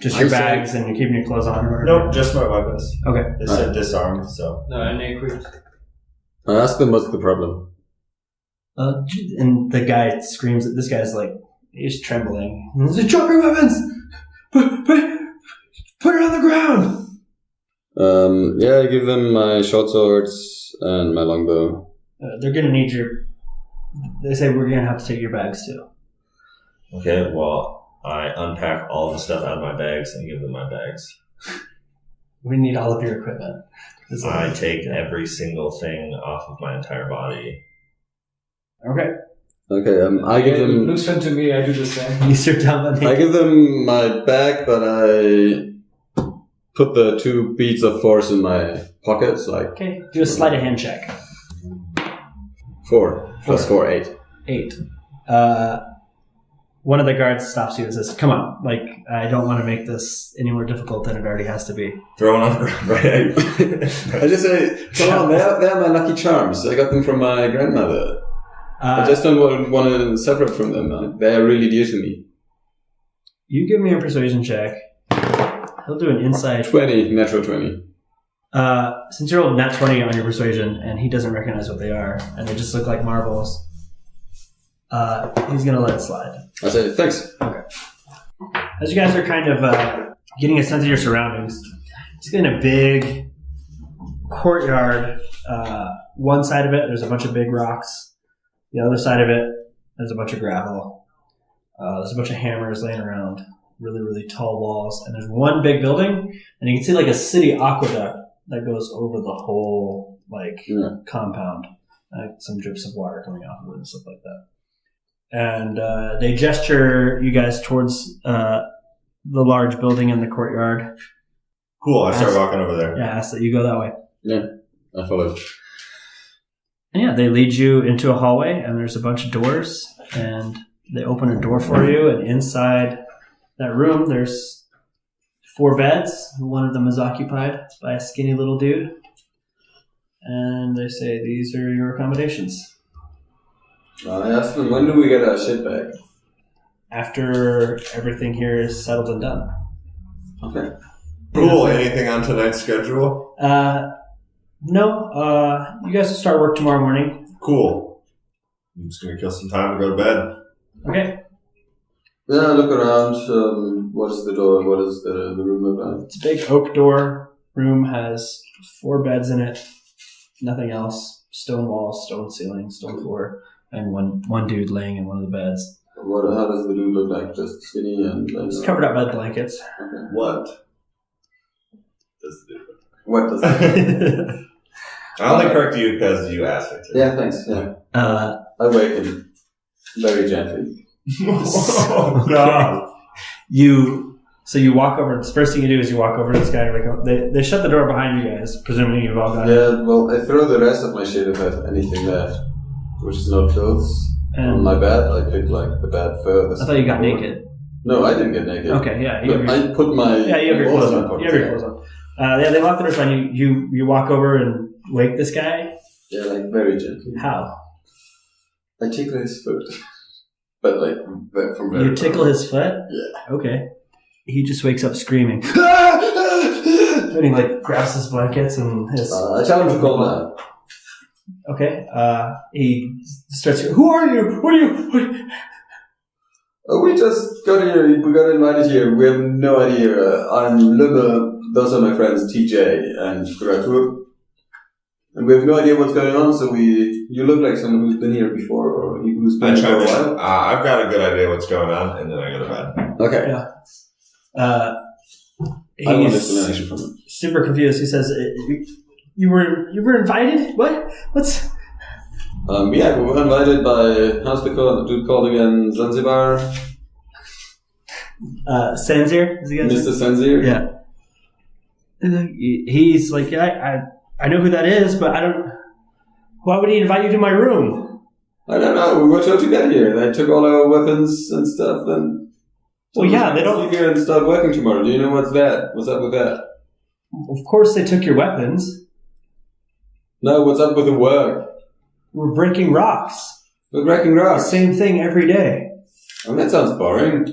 just I your see. bags and you're keeping your clothes on or whatever. Nope, just my weapons. Okay. They said disarmed, so. No, and I quit. I asked them what's the problem. And the guy screams at this guy's like, he's trembling. He says, drop your weapons! Put it on the ground! Yeah, I give them my short swords and my longbow. They're gonna need they say we're gonna have to take your bags too. Okay, well, I unpack all the stuff out of my bags and give them my bags. We need all of your equipment. I take every single thing off of my entire body. Okay. Okay, I give them. Looks fun to me. I do the same. You sit down on I give them my bag, but I put the 2 beads of force in my pockets, like Okay. Do a sleight of hand check. 4 plus 4, 8. 8. One of the guards stops you and says, come on, like, I don't want to make this any more difficult than it already has to be. Throw it on the ground, right? I just say, come on, they're my lucky charms. I got them from my grandmother. I just don't want to separate from them. They are really dear to me. You give me a persuasion check. He'll do an insight. 20, natural 20. Since you rolled nat 20 on your persuasion, and he doesn't recognize what they are, and they just look like marbles, he's going to let it slide. I say, thanks. Okay. As you guys are kind of getting a sense of your surroundings. It's in a big courtyard. One side of it, there's a bunch of big rocks. The other side of it, there's a bunch of gravel. There's a bunch of hammers laying around. Really, really tall walls. And there's one big building, and you can see like a city aqueduct that goes over the whole compound. Some drips of water coming off of it and stuff like that. And they gesture you guys towards the large building in the courtyard. Cool. I start walking over there. Yeah, ask that you go that way. Yeah, I follow. And yeah, they lead you into a hallway, and there's a bunch of doors, and they open a door for you, and inside that room, there's 4 beds. One of them is occupied by a skinny little dude. And they say, these are your accommodations. I asked them, when do we get our shit back? After everything here is settled and done. Okay. Cool. Anything on tonight's schedule? No. You guys will start work tomorrow morning. Cool. I'm just going to kill some time and go to bed. Okay. Yeah, look around. What is the door? What is the room look like? It's a big oak door. Room has 4 beds in it. Nothing else. Stone walls, stone ceiling, stone floor, and one dude laying in one of the beds. How does the dude look like? Just skinny and... It's covered up by blankets. Okay. What does the do? What does it I only correct you because you asked me to. Yeah, thanks. Yeah. I waken very gently. Oh, God. So you walk over. The first thing you do is you walk over to this guy. And they shut the door behind you guys, presuming you've all got it. Yeah, well, I throw the rest of my shit if I have anything left, which is not clothes. On my bed, I pick like the bed furthest. I thought you got naked. No, I didn't get naked. Okay, yeah. I put my... Yeah, you have your clothes on. You have your clothes on. They lock the door behind you. You walk over and wake this guy. Yeah, like very gently. How? I tickle his foot. But like from very You tickle his foot? Yeah. Okay. He just wakes up screaming. And he like grabs his blankets and his... I tell him to calm down. Okay. He starts... Who are you? What are you... Oh, we just got here. We got invited here. We have no idea. I'm Lummel. Those are my friends TJ and Grattur. And we have no idea what's going on, so you look like someone who's been here before, or who's been here for a while. I've got a good idea what's going on, and then I go to bed. Okay. Yeah. I want explanation from him. Super confused. He says, "You were invited? What? What's?" Yeah, we were invited by how's the dude called again? Zanzibar. Sanzir? Is he Mr. Sanzir. Yeah. And he's like, I know who that is, but I don't. Why would he invite you to my room? I don't know. We were told to get here. They took all our weapons and stuff, and well, yeah, they don't. Sleep here and start working tomorrow. Do you know what's that? What's up with that? Of course, they took your weapons. No, what's up with the work? We're breaking rocks. We're breaking rocks. The same thing every day. Oh, that sounds boring.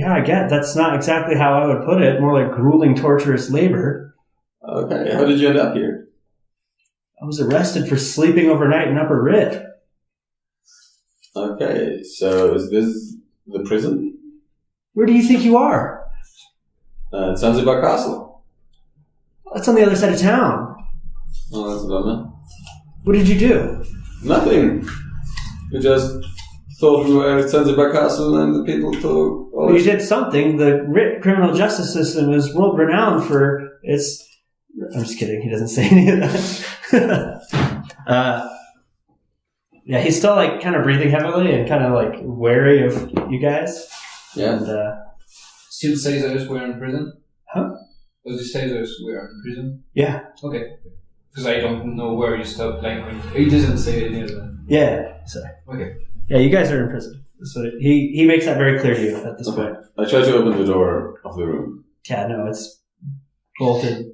I get. That's not exactly how I would put it. More like grueling, torturous labor. Okay, how did you end up here? I was arrested for sleeping overnight in Upper Writ. Okay, so is this the prison? Where do you think you are? It sounds like Castle. That's on the other side of town. Oh, that's a bummer. What did you do? Nothing. We just thought we were at Zanzibar Castle and the people thought... Oh, well, you did something. The Writ criminal justice system is world renowned for its... I'm just kidding. He doesn't say any of that. Yeah, he's still like kind of breathing heavily and kind of like wary of you guys. Yeah. And, Still say those we're in prison? Huh? Does it say those we're in prison? Yeah. Okay. Because I don't know where you stopped playing. He doesn't say any of that. Yeah. So, Okay. yeah, you guys are in prison. So he makes that very clear to you at this point. I tried to open the door of the room. Yeah, no, it's bolted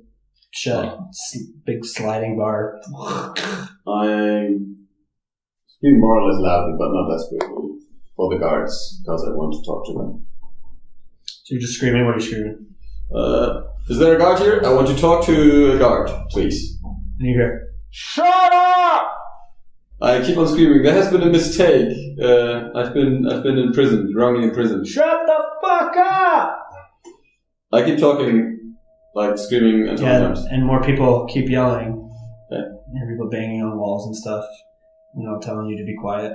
shut. Big sliding bar. I'm speaking more or less loudly, but not desperately, for the guards, because I want to talk to them. So you're just screaming? What are you screaming? Is there a guard here? I want to talk to a guard, please. And you hear, Shut up! I keep on screaming. There has been a mistake. I've been in prison, wrongly in prison. shut the fuck up! I keep talking, like screaming and Yeah, and more people keep yelling. Okay. And people banging on walls and stuff. Telling you to be quiet.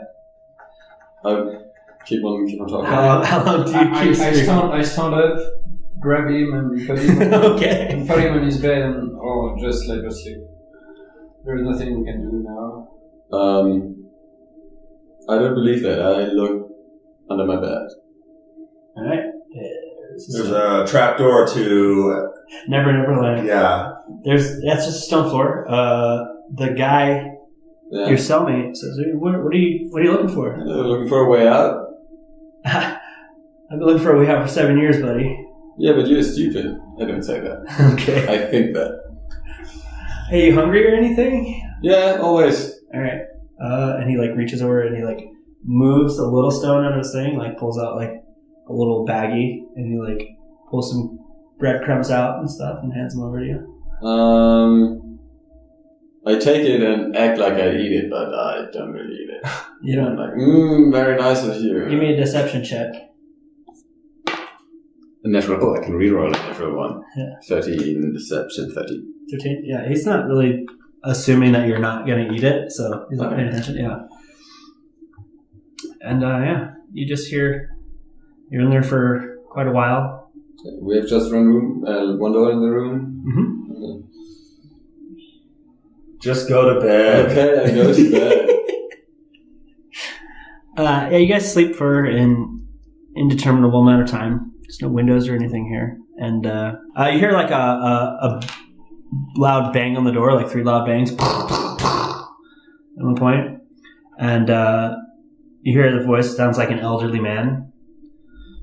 I keep on talking. How long do you keep screaming? I stand up, grab him and put him Okay. and put him on his bed and just let us sleep. There's nothing we can do now. I don't believe that. I look under my bed. Alright. There's a trapdoor to... Never Land. Yeah. That's just a stone floor. The guy, your cellmate, says, what are you looking for? Looking for a way out. I've been looking for a way out for 7 years, buddy. Yeah, but you're stupid. I don't say that. Okay. I think that. Hey, you hungry or anything? Yeah, always. Alright. And he reaches over and he moves a little stone out of his thing, pulls out a little baggie, and he pulls some breadcrumbs out and stuff and hands them over to you. I take it and act like I eat it, but I don't really eat it. You don't very nice of you. Give me a deception check. A natural, I can reroll a natural one. Yeah. 13 deception, 13. 13? Yeah, he's not really assuming that you're not going to eat it, so he's not paying attention, yeah. And, you just hear, you're in there for quite a while. We have just one door in the room. Mm-hmm. Okay. Just go to bed. Okay, I go to bed. You guys sleep for an indeterminable amount of time. There's no windows or anything here. And you hear a loud bang on the door, 3 loud bangs at one point. And you hear the voice, sounds like an elderly man.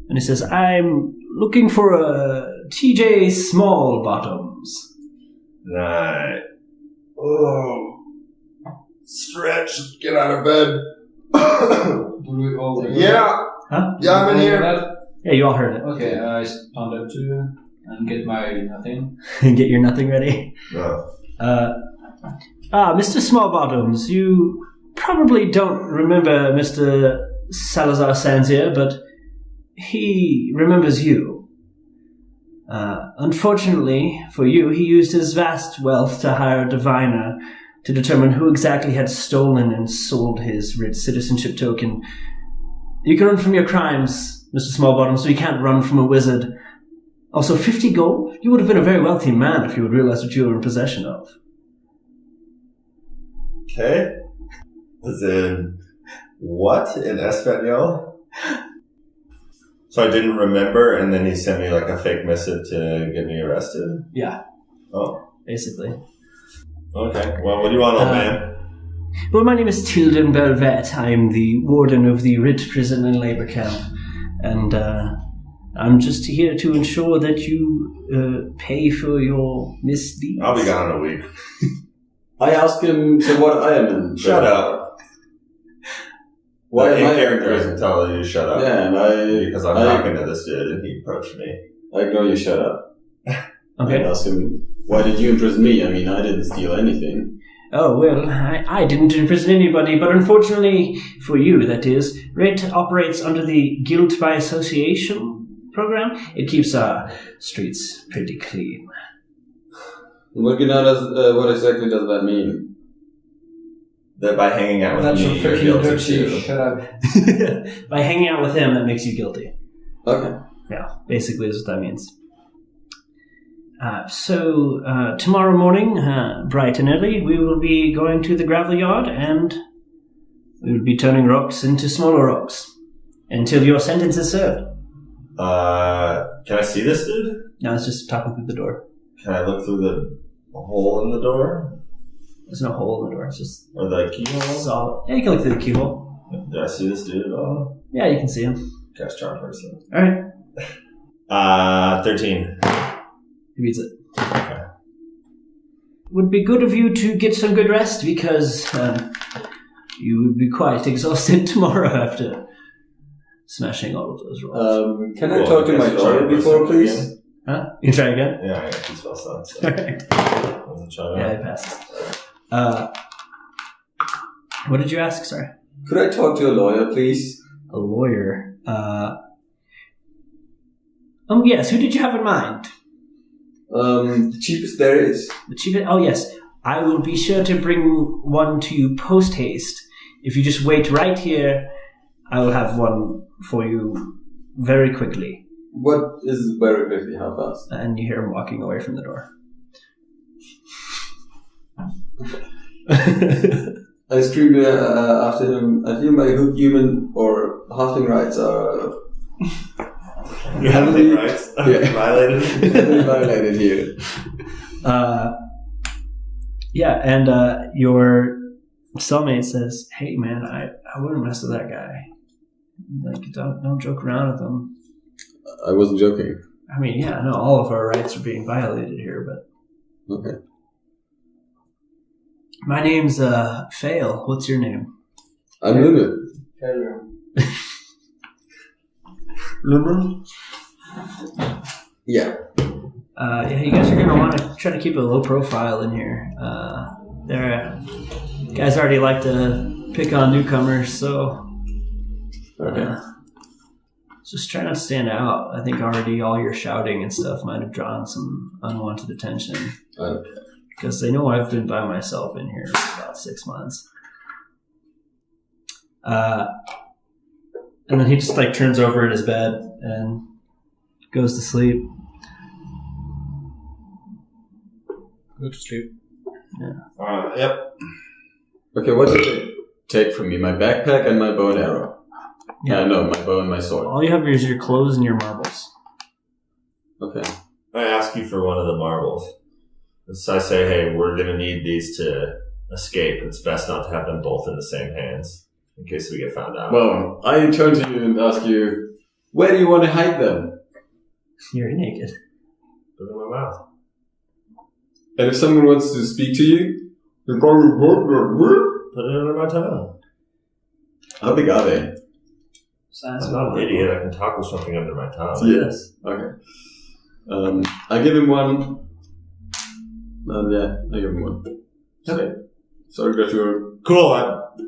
And he says, I'm looking for a TJ Smallbottoms. Right. Oh. Stretch. Get out of bed. Do we all Yeah. Huh? Yeah, I'm in here. Yeah, you all heard it. Okay, I stand up too and get my nothing. Get your nothing ready. No. Mr. Smallbottoms, you probably don't remember Mr. Salazar Sanzia, but he remembers you. Unfortunately for you, he used his vast wealth to hire a diviner to determine who exactly had stolen and sold his Writ citizenship token. You can run from your crimes, Mr. Smallbottom, so you can't run from a wizard. Also, 50 gold? You would have been a very wealthy man if you had realized what you were in possession of. Okay. As in, what in Espanol? So I didn't remember, and then he sent me a fake missive to get me arrested? Yeah. Oh. Basically. Okay. Well, what do you want, old man? Well, my name is Tilden Belvet. I am the warden of the Writ prison and labor camp. And I'm just here to ensure that you pay for your misdeeds. I'll be gone in a week. I ask him to what I am in. Shut up. Why The am I in character prison? doesn't tell you to shut up. Yeah, and Because I'm talking to this dude, and he approached me. I ignore you, shut up. Okay. I ask him, why did you imprison me? I mean, I didn't steal anything. Oh, well, I didn't imprison anybody, but unfortunately for you, that is, Writ operates under the Guilt by Association program. It keeps our streets pretty clean. What exactly does that mean? That by hanging out with That's me, you're freaking guilty dirty. too. Shut up. By hanging out with him, that makes you guilty. Okay. Yeah, basically is what that means. So tomorrow morning, bright and early, we will be going to the gravel yard and we will be turning rocks into smaller rocks until your sentence is served. Can I see this dude? Now it's just talking through the door. Can I look through the hole in the door? There's no hole in the door. It's just Or the keyhole? solid. Yeah, you can look through the keyhole. Did I see this dude at all? Yeah, you can see him. Cast charm person. All right. 13. He reads it. Okay. Would be good of you to get some good rest because you would be quite exhausted tomorrow after smashing all of those rocks. Can I talk to my lawyer before, please? Again? Huh? You try again? Yeah, I got 2 spell slots. So. Alright. Wasn't trying Yeah, to. I passed. What did you ask? Sorry. Could I talk to a lawyer, please? A lawyer. Yes, who did you have in mind? The cheapest there is. The cheapest? Oh, yes. I will be sure to bring one to you post-haste. If you just wait right here, I will have one for you very quickly. What is very quickly? How fast? And you hear him walking away from the door. I screamed after him. I feel my human or halfling rights are Your halfling rights are violated. heavily violated here. And your cellmate says, "Hey, man, I wouldn't mess with that guy. Like, don't joke around with him." I wasn't joking. I mean, yeah, I know all of our rights are being violated here, but Okay. my name's Fail. What's your name? I'm Lummel. Failure. Lummel. Yeah. You guys are gonna want to try to keep a low profile in here. Guys already like to pick on newcomers, so Okay. just try not to stand out. I think already all your shouting and stuff might have drawn some unwanted attention. Okay. Because they know I've been by myself in here for about 6 months. And then he just like turns over in his bed and goes to sleep. Go to sleep. Yep. Okay, what did they take from me? My backpack and my bow and arrow. Yeah. No, my bow and my sword. All you have is your clothes and your marbles. Okay. I ask you for one of the marbles. So I say, hey, we're going to need these to escape. It's best not to have them both in the same hands in case we get found out. Well, I turn to you and ask you, where do you want to hide them? You're naked. Put them in my mouth. And if someone wants to speak to you, you're going to Put it under my tongue. How big are they? I'm not an idiot. I can talk with something under my tongue. Yes. Okay. I give him one. I give him one. Okay. Sorry, Grattur. Cool.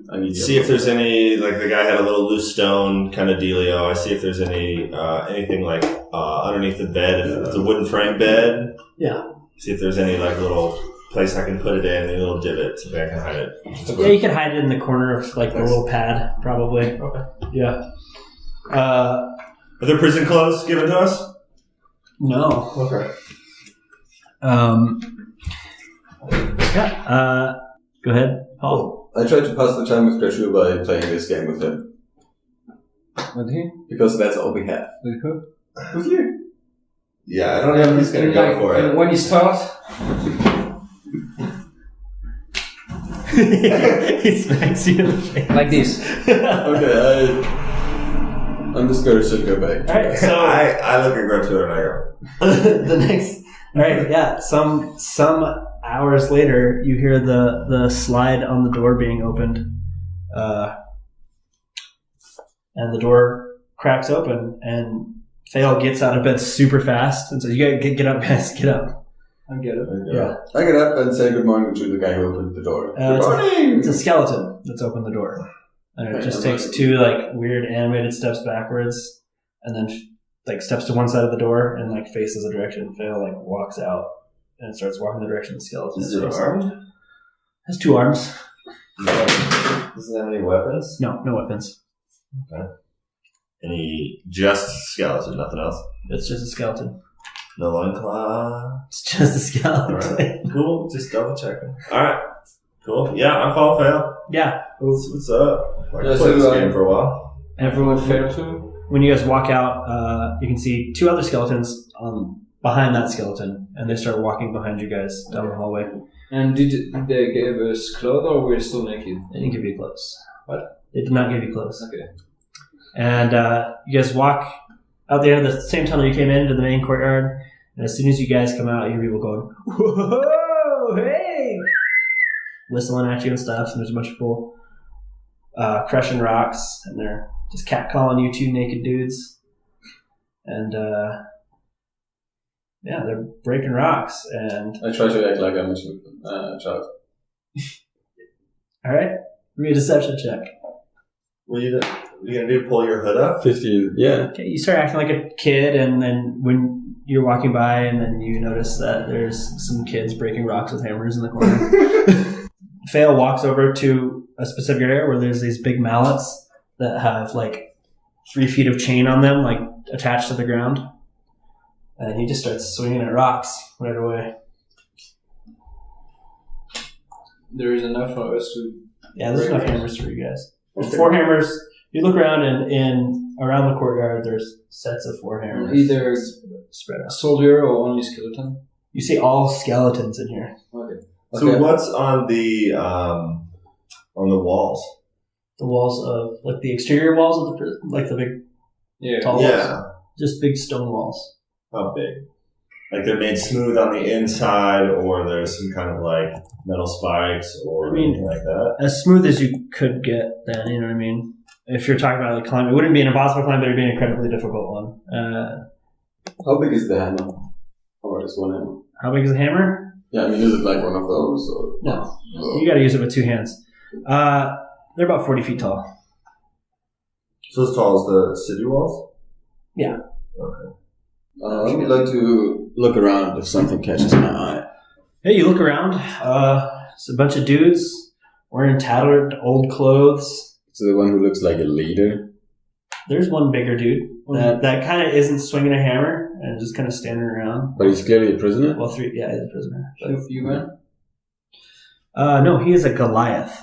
I need See if there's any, like the guy had a little loose stone kind of dealio. I see if there's anything like underneath the bed. If it's a wooden frame bed. Yeah. See if there's any like little place I can put it in, any little divot so that I can hide it. Yeah, you could hide it in the corner of like the little pad, probably. Okay. Yeah. Are there prison clothes given to us? No. Okay. Go ahead, Paul. I try to pass the time with Grattur by playing this game with him. With he? Because that's all we have. With who? With you. Yeah, I don't know if he's gonna go for it. When you start, He smacks you in the face. like this. Okay, I'm discouraged to go back. All right, so I look at Grattur and I go, the next. All right, yeah. Some hours later, you hear the slide on the door being opened, and the door cracks open, and Fail gets out of bed super fast, and says, "You gotta get up, guys, get up." I get it. Yeah. I get up and say good morning to the guy who opened the door. Good It's morning! a skeleton that's opened the door, and it just takes 2 like weird animated steps backwards, and then like steps to one side of the door and like faces the direction. Fail like walks out and starts walking the direction of the skeleton. is it armed? Has 2 arms. Doesn't have any weapons? No weapons. Okay. Any just skeleton, nothing else? It's just a skeleton. No loincloth? It's just a skeleton. Alright, cool. Just double checking. Alright, cool. Yeah, I'm Fall Fail. Yeah. What's up? I Yeah, played this so, game for a while. Everyone Fail too? When you guys walk out, you can see 2 other skeletons behind that skeleton, and they start walking behind you guys down the hallway. And did they give us clothes or we're still naked? They didn't give you clothes. What? They did not give you clothes. Okay. And you guys walk out there the same tunnel you came into the main courtyard, and as soon as you guys come out, you hear people going, "Whoa, hey!" whistling at you and stuff, and there's a bunch of people crushing rocks, and they're just catcalling you 2 naked dudes. And they're breaking rocks, and I try to act like I'm a child. alright, give me a deception check. Will you What are you gonna do? Pull your hood up? 15, yeah. Okay, you start acting like a kid, and then when you're walking by, and then you notice that there's some kids breaking rocks with hammers in the corner. Fail walks over to a specific area where there's these big mallets that have like 3 feet of chain on them, like attached to the ground. And he just starts swinging at rocks right away. There is enough for us to. Yeah, there's enough hammers for you guys. There's 4 hammers. You look around, and around the courtyard, there's sets of 4 hammers. Either spread out. soldier or only skeleton. You see all skeletons in here. Okay. So what's on the walls? The walls of, like the exterior walls of the prison, like the big tall walls. Just big stone walls. How big? Like they're made smooth on the inside, or there's some kind of like metal spikes or anything like that? As smooth as you could get, then, you know what I mean? If you're talking about like climb, it wouldn't be an impossible climb, but it'd be an incredibly difficult one. How big is the hammer? Or is one hammer? How big is the hammer? Yeah, I mean, is it like one of those? Or? No. You gotta use it with 2 hands. They're about 40 feet tall. So as tall as the city walls? Yeah. Okay. I would like to look around if something catches my eye. Hey, you look around. It's a bunch of dudes wearing tattered old clothes. So the one who looks like a leader. There's one bigger dude that kind of isn't swinging a hammer and just kind of standing around. But he's clearly a prisoner? Well, 3, yeah, he's a prisoner. Human? No, he is a Goliath.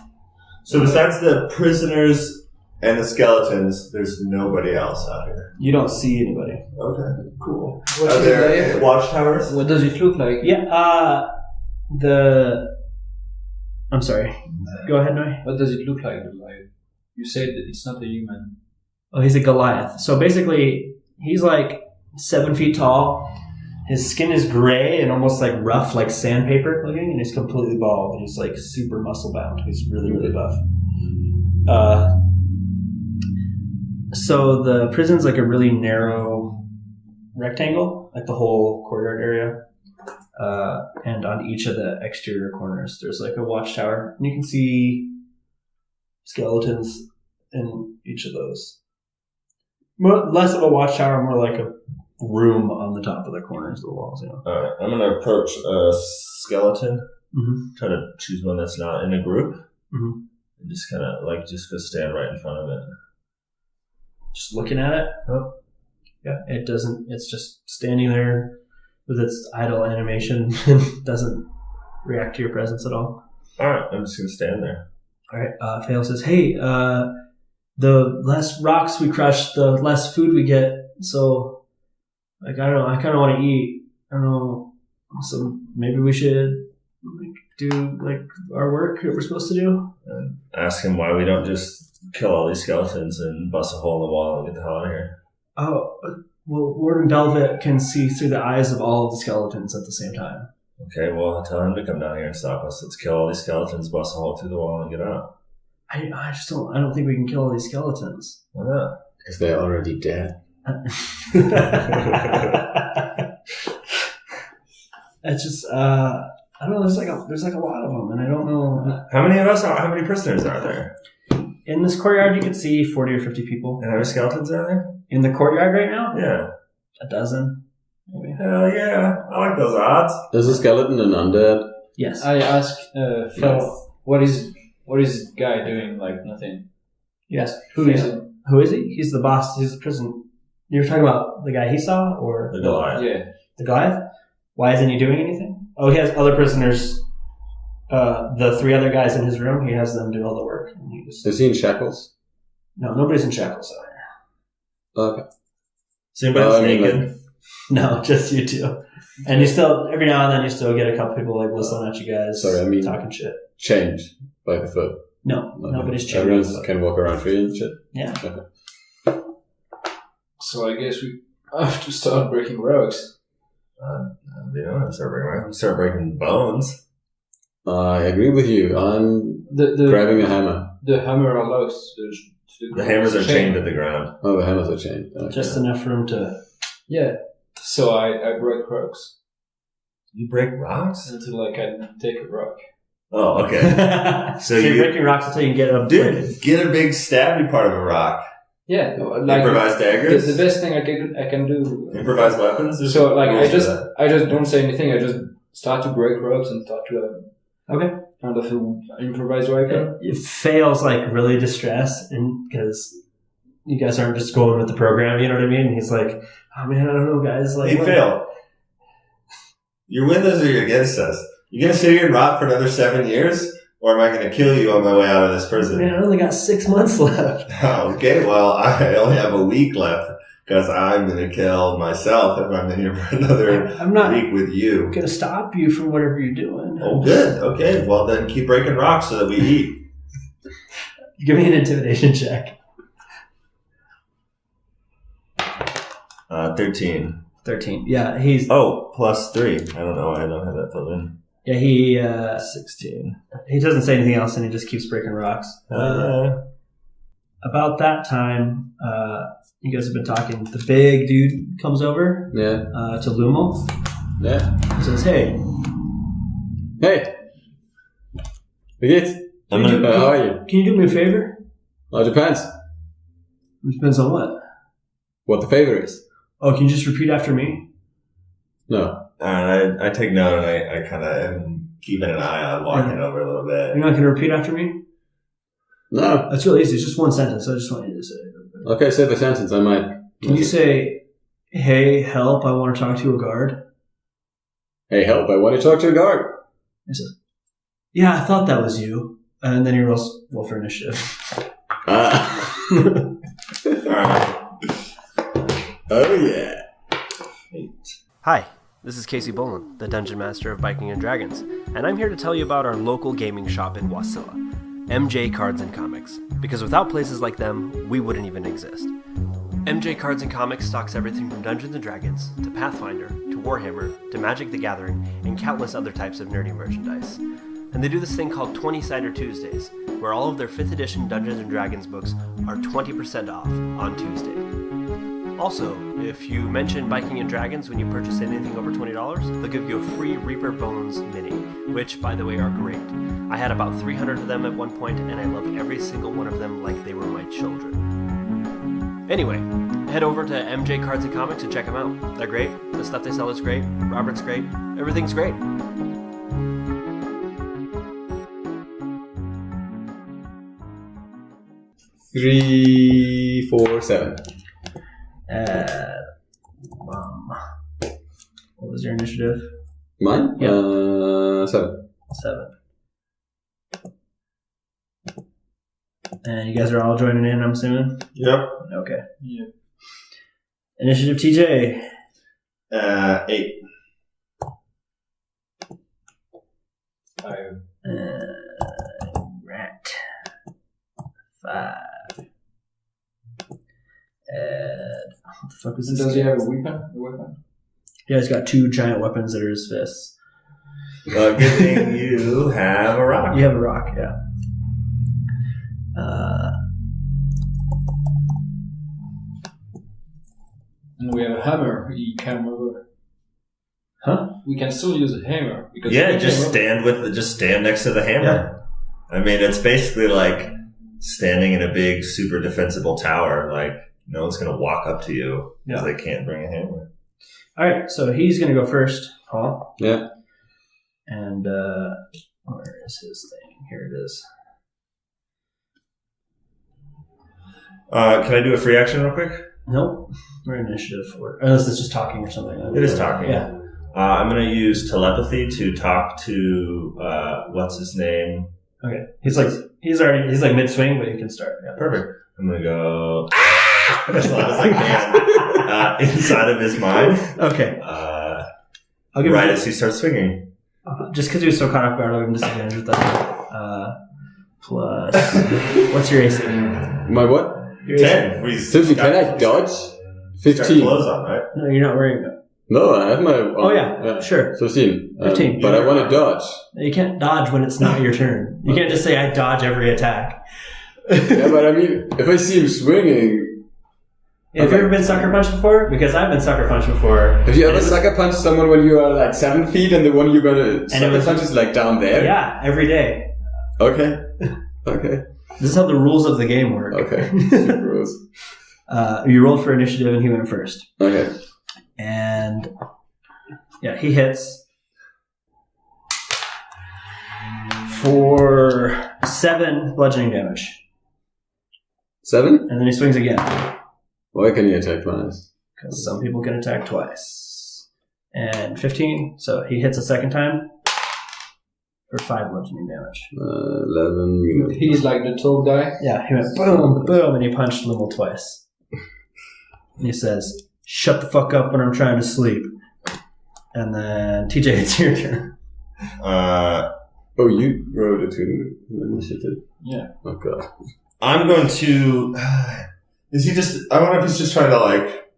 So besides the prisoners and the skeletons, there's nobody else out here. You don't see anybody. Okay, cool. What's Are the there layer? watchtowers? What does it look like? Yeah, I'm sorry. Go ahead, Noe. What does it look like? You said that it's not a human. Oh, he's a Goliath. So basically, he's like 7 feet tall. His skin is gray and almost like rough, like sandpaper looking, and he's completely bald. And he's like super muscle bound. He's really, really buff. So the prison's like a really narrow rectangle, like the whole courtyard area. And on each of the exterior corners, there's like a watchtower. And you can see skeletons in each of those. Less of a watchtower, more like a room on the top of the corners of the walls. You know. Alright, I'm gonna approach a skeleton. Mm-hmm. Try to choose one that's not in a group. Mm-hmm. And just kind of like just go stand right in front of it. Just looking at it. Oh. Yeah, it doesn't. It's just standing there with its idle animation and doesn't react to your presence at all. Alright, I'm just gonna stand there. All right. Fail says, "Hey, the less rocks we crush, the less food we get. So, like, I don't know. I kind of want to eat. I don't know. So maybe we should do like our work that we're supposed to do." And ask him why we don't just kill all these skeletons and bust a hole in the wall and get the hell out of here. Oh, well, Warden Belvet can see through the eyes of all of the skeletons at the same time. Okay, well, I'll tell him to come down here and stop us. Let's kill all these skeletons, bust a hole through the wall, and get out. I just don't. I don't think we can kill all these skeletons. Why not? Because they're already dead. It's just I don't know. There's like a lot of them, and I don't know. How many of us are? How many prisoners are there? In this courtyard, you can see 40 or 50 people. And how many skeletons are there? In the courtyard right now, Yeah. a dozen, maybe. Hell yeah! I like those odds. Is a skeleton an undead? Yes. I asked Phil, what is this guy doing? Like nothing. Yes. Who is it? Who is he? He's the boss. He's the prison. You're talking about the guy he saw, or The Goliath. Yeah. the Goliath? Why isn't he doing anything? Oh, he has other prisoners. The 3 other guys in his room, he has them do all the work. And he just, Is he in shackles? no, nobody's in shackles out here. Okay. So anybody's I mean, naked? No, just you two. And you still, every now and then, you still get a couple people like listening at you guys, Sorry, I mean- talking shit. Chained by the foot. No, Okay. nobody's chained. Everyone can walk around free and shit. Yeah. Okay. So I guess we have to start breaking rocks. Start breaking bones. I agree with you. I'm The grabbing a hammer. the hammer allows The hammers are chained to the ground. Oh, the hammers are chained. Okay. Just enough room to. Yeah. So I break rocks You break rocks? until I can take a rock. Oh, okay. So you're breaking rocks until you can get a. Dude, get a big stabby part of a rock. Yeah, like Improvised daggers? The best thing I can do. Improvised weapons? So like I just don't say anything. I just start to break ropes and start to Okay. kind of improvised weapon. It fails like really distressed, and because you guys aren't just going with the program, you know what I mean? And he's like, "Oh man, I don't know, guys." Like, You fail. You're with us or you're against us? You gonna sit here and rot for another 7 years? Or am I gonna kill you on my way out of this prison? Man, I only got 6 months left. Okay, well, I only have a week left because I'm going to kill myself if I'm in here for another I'm not week with you. gonna stop you from whatever you're doing. Oh, good. Okay, well then keep breaking rocks so that we eat. Give me an intimidation check. 13. 13. Yeah, he's. Oh, plus 3. I don't know why I don't have that filled in. Yeah, he. 16. He doesn't say anything else, and he just keeps breaking rocks. About that time, you guys have been talking. The big dude comes over. Yeah. To Lummel. Yeah. He says, "Hey, Hey. Wie geht's? Can you do- How are you? can you do me a favor?" Well, it depends It depends on what. what the favor is. Oh, can you just repeat after me? No. And I take note and I kind of am keeping an eye on walking over a little You're bit. not going to repeat after me? No. That's really easy. It's just one sentence. I just want you to say it. Okay, say the sentence. I might. Can you say, "Hey, help, I want to talk to a guard"? Hey, help. I want to talk to a guard. He says, "Yeah, I thought that was you." And then he rolls for initiative. Alright. Oh, yeah. Hi, this is Casey Bolin, the Dungeon Master of Viking and Dragons, and I'm here to tell you about our local gaming shop in Wasilla, MJ Cards and Comics, because without places like them, we wouldn't even exist. MJ Cards and Comics stocks everything from Dungeons and Dragons, to Pathfinder, to Warhammer, to Magic the Gathering, and countless other types of nerdy merchandise. And they do this thing called 20-Cider Tuesdays, where all of their 5th edition Dungeons and Dragons books are 20% off on Tuesday. Also, if you mention Viking and Dragons when you purchase anything over $20, they'll give you a free Reaper Bones mini, which, by the way, are great. I had about 300 of them at one point, and I loved every single one of them like they were my children. Anyway, head over to MJ Cards and Comics and check them out. They're great. The stuff they sell is great. Robert's great. Everything's great. 3, 4, 7. What was your initiative? Mine? Yeah. 7. 7. And you guys are all joining in, I'm assuming? Yep. Okay. Yeah. Initiative TJ. 8. 5. Rat. 5. What the fuck was this? Does he have a weapon? You guys got 2 giant weapons that are his fists. Well, good thing you have a rock. You have a rock, yeah. And we have a hammer. He came over. Huh? We can still use a hammer because Yeah, just stand next to the hammer. I mean, it's basically like standing in a big, super defensible tower. Like, no one's going to walk up to you because they can't bring a hammer. All right, so he's going to go first, Paul. Yeah. And where is his thing? Here it is. Can I do a free action real quick? Nope. We're in initiative 4. Unless it's just talking or something. It is talking. Yeah. I'm going to use telepathy to talk to what's his name. Okay. He's like mid swing, but you can start. Yeah. Perfect. I'm going to go as loud as I can inside of his mind. Okay. I'll give right him as he starts swinging. just because he was so caught off guard, I'll give him disadvantage with that. Plus, what's your AC? My what? Your AC. 10. 15. Can I dodge? 15. Clothes on, right? No, you're not wearing it. No, I have my... Oh, yeah. Sure. 15. 15. But I want to dodge. You can't dodge when it's not your turn. You can't just say, "I dodge every attack." Yeah, but I mean, if I see him swinging... Have you ever been sucker punched before? Because I've been sucker punched before. Have you And ever it was- sucker punched someone when you are like 7 feet and the one you're gonna sucker was- punch is like down there? Yeah, every day. Okay. Okay. This is how the rules of the game work. Okay. Super rules. You rolled for initiative and he went first. Okay. And yeah, he hits for 7 bludgeoning damage. 7? And then he swings again. Why can he attack twice? Because some people can attack twice. And 15, so he hits a second time for 5 bludgeoning damage. 11. He's like the tall guy. Yeah, he went boom, boom, and he punched Lummel twice. And he says, "Shut the fuck up when I'm trying to sleep." And then TJ, it's your turn. Oh, you wrote it to initiative? Yeah. Oh, God. I'm going to... Is he just... I wonder if he's just trying to, like...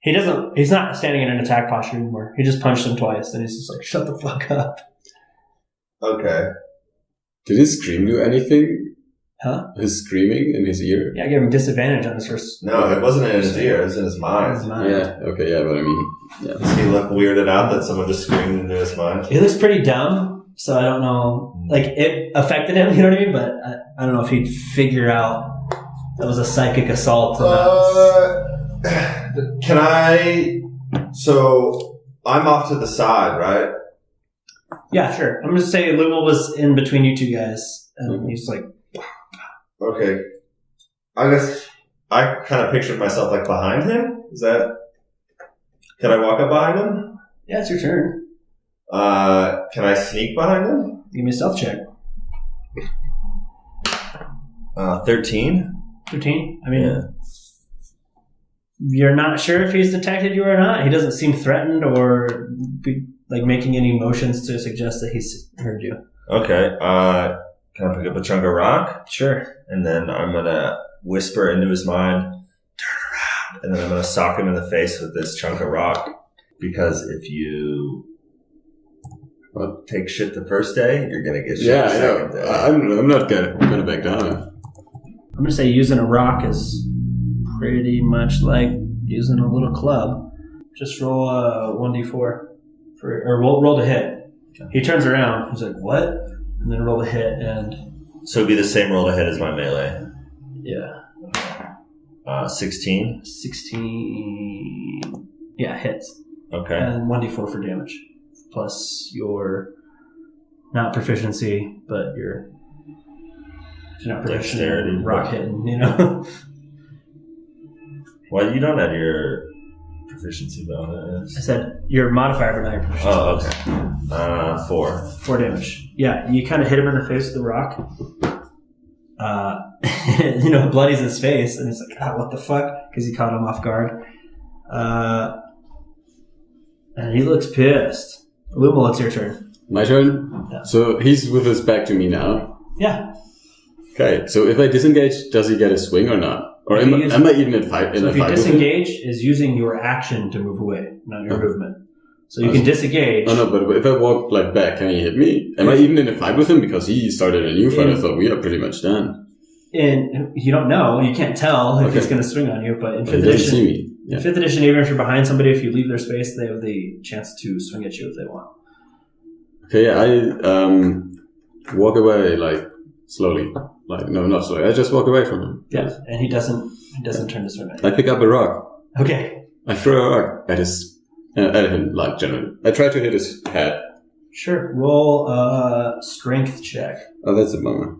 He's not standing in an attack posture anymore. He just punched him twice, and he's just like, "Shut the fuck up." Okay. Did his scream do anything? Huh? His screaming in his ear? Yeah, I gave him disadvantage on his first... No, it wasn't in his ear. It was in his mind. His mind. Yeah, okay, yeah, but I mean... Yeah. Does he look weirded out that someone just screamed into his mind? He looks pretty dumb, so I don't know. Like, it affected him, you know what I mean? But I don't know if he'd figure out that was a psychic assault or not. Can I... So, I'm off to the side, right? Yeah, sure. I'm going to say Lummel was in between you two guys, and he's like... Okay. I guess I kind of pictured myself like behind him. Is that... Can I walk up behind him? Yeah, it's your turn. Can I sneak behind him? Give me a stealth check. 13. 13? I mean, You're not sure if he's detected you or not. He doesn't seem threatened or making any motions to suggest that he's heard you. Okay. Can I pick up a chunk of rock? Sure. And then I'm going to whisper into his mind, "Turn around." And then I'm going to sock him in the face with this chunk of rock. Because if you take shit the first day, you're going to get shit the second day. I'm not going to back down. I'm going to say using a rock is pretty much like using a little club. Just roll a 1d4 roll to hit. Okay. He turns around. He's like, "What?" And then roll to hit, and so it'd be the same roll to hit as my melee. Yeah. 16. 16. Yeah, hits. Okay. And 1d4 for damage, plus your not proficiency, but your not dexterity, rock hitting. You know. Well, you don't add your proficiency bonus. I said your modifier, but not your proficiency. Oh, okay. 4. 4 damage. Yeah, you kind of hit him in the face with the rock. It bloodies his face, and he's like, "What the fuck?" Because he caught him off guard. And he looks pissed. Lummel, it's your turn. My turn? Yeah. So he's with his back to me now. Yeah. Okay, so if I disengage, does he get a swing or not? Or am I even in fight? So if you disengage, is using your action to move away, not your movement. So you can disengage. Oh no, but if I walk back, can he hit me? Am I even in a fight with him? Because he started a new fight. I thought we are pretty much done. And you don't know. You can't tell if he's going to swing on you. But in 5th edition, see me. Yeah. In 5th edition, even if you're behind somebody, if you leave their space, they have the chance to swing at you if they want. Okay, yeah, I walk away slowly. No, not slowly. I just walk away from him. Yeah, and he doesn't turn to swing at you. I pick up a rock. Okay. I throw a rock at him, generally. I try to hit his head. Sure. Roll a strength check. Oh, that's a bummer.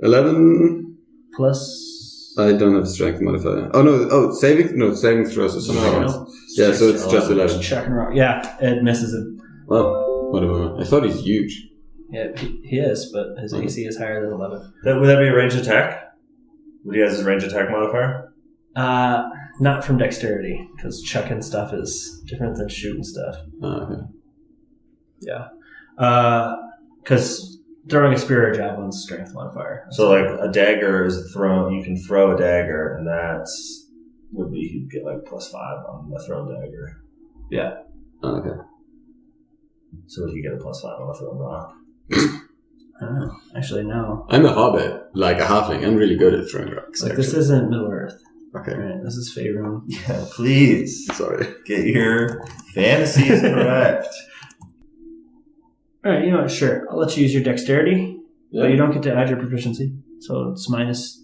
11 plus. I don't have strength modifier. Oh no! Oh, saving throws or something else. No. Yeah, so it's just 11. Check and rock. Yeah, it misses him. Well, what a bummer. I thought he's huge. Yeah, he is, but his AC is higher than 11. Would that be a ranged attack? Would he have his range attack modifier? Not from dexterity, because chucking stuff is different than shooting stuff. Okay. Yeah. Because throwing a spear or javelin's strength modifier. So a dagger is thrown. You can throw a dagger, and he'd get +5 on the thrown dagger. Yeah. Okay. So would he get a +5 on a thrown rock? I don't know. Actually, no. I'm a hobbit, like a halfling. I'm really good at throwing rocks. This isn't Middle Earth. Okay. Right, this is Faerun. Yeah, please. Sorry. Get your fantasies correct. All right, you know what? Sure. I'll let you use your dexterity, but you don't get to add your proficiency. So it's minus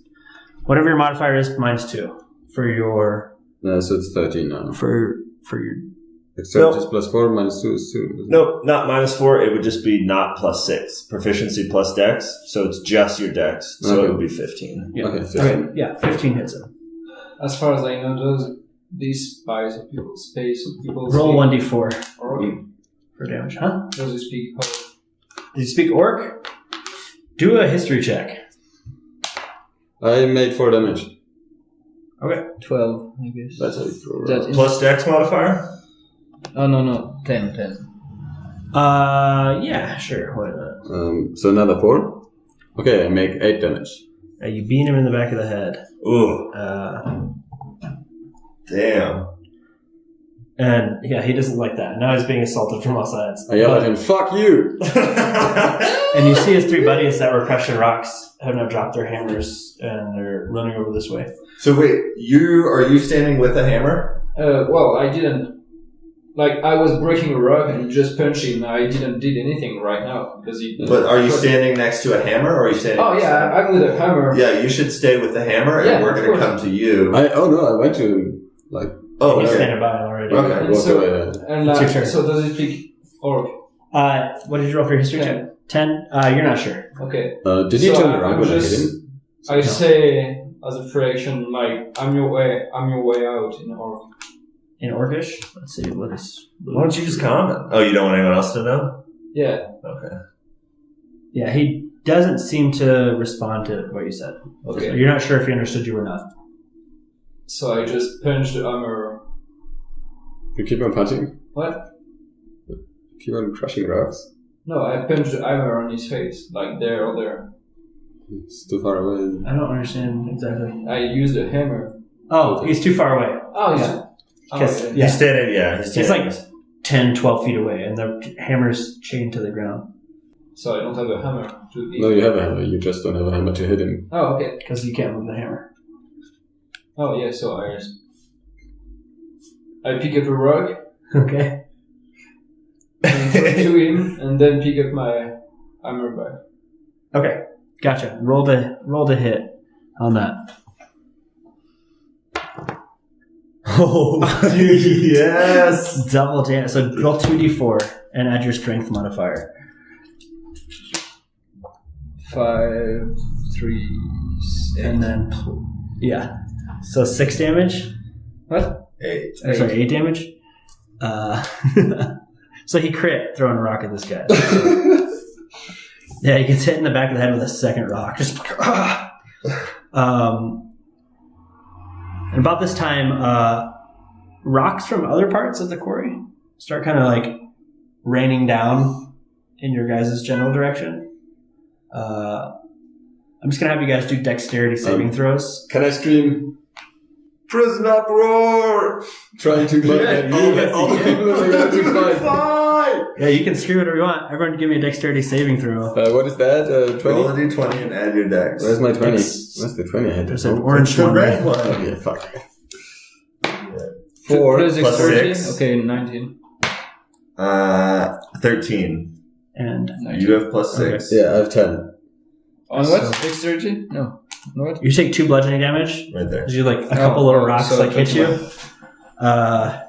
whatever your modifier is, -2 for your So it's 13 now. for your. Except it's +4, -2 is 2. No, not -4. It would just be not +6. Proficiency plus dex. So it's just your dex. So it would be 15. Yeah. Okay, 15. Okay, yeah, 15 hits him. As far as I know, these spies of people's space of people's Roll 1d4 Or for damage, huh? does it speak how? Did you speak orc? Do a history check. I made 4 damage. Okay. 12, I guess. That's how you throw it. That Plus dex modifier? Oh, no. 10. Yeah, sure. Why not? So another 4. Okay, I make 8 damage. You beat him in the back of the head. Ooh. Damn. And yeah, he doesn't like that. Now he's being assaulted from all sides. I yell at him, "Fuck you!" And you see his 3 buddies that were crushing rocks have now dropped their hammers and they're running over this way. So wait, are you standing with a hammer? Well, I didn't. Like, I was breaking a rock and just punching. I didn't did anything right now because he. But are you standing next to a hammer, or are you standing? Oh yeah, I'm with a hammer. Yeah, you should stay with the hammer, and Yeah, we're of going to course. come to you. I went to him, like... Oh, He's okay. standing by already. Okay. I And walked so, away. and It's your turn. so does it speak orc? What did you roll for your history check? 10? You're not sure. Okay. Did he So turn I'm around when I hit just- him? I say as a fraction, like I'm your way out in orc. In Orcish? Let's see, what is... Why don't you just comment? Oh, you don't want anyone else to know? Yeah. Okay. Yeah, he doesn't seem to respond to what you said. Okay. So you're not sure if he understood you or not. So I just punched the hammer. You keep on punching? What? Keep on crushing rocks? No, I punched the hammer on his face, like there or there. It's too far away. I don't understand exactly. I used a hammer. Oh, he's too far away. Oh, Yeah. Oh, Because- okay. yeah. He's standing, he's He's standing. like 10, 12 feet away, and the hammer's chained to the ground. So I don't have a hammer to hit. No, you have a hammer. You just don't have a hammer to hit him. Oh, okay. Because you can't move the hammer. Oh, yeah. So I pick up a rock Okay. and throw it to him, and then pick up my hammer back. Okay. Gotcha. Roll the hit on that. Oh, dude, yes! Double damage. So roll 2d4 and add your strength modifier. 5, 3, And then, yeah. So 6 damage? What? 8. Sorry, 8 damage? So he crit throwing a rock at this guy. Yeah, he gets hit in the back of the head with a second rock. Just and about this time, rocks from other parts of the quarry start kind of like raining down in your guys' general direction. I'm just gonna have you guys do dexterity saving throws. Can I scream? Prison uproar! Trying to look at you. All the people are going to fight. Yeah, you can scream whatever you want. Everyone give me a dexterity saving throw. What is that? 20? Roll a d20 and add your dex. Where's my 20? It's- Where's the 20 I had? There's an orange the one. red Right? one. Okay, fuck. 4 plus plus 6. 6. Okay, 19. 13. And 19. You have plus 6. Yeah, I have 10. On what? So- Dexterity? No. On what? you take 2 bludgeoning damage. Right there. You like a couple little rocks so like hit you. 21.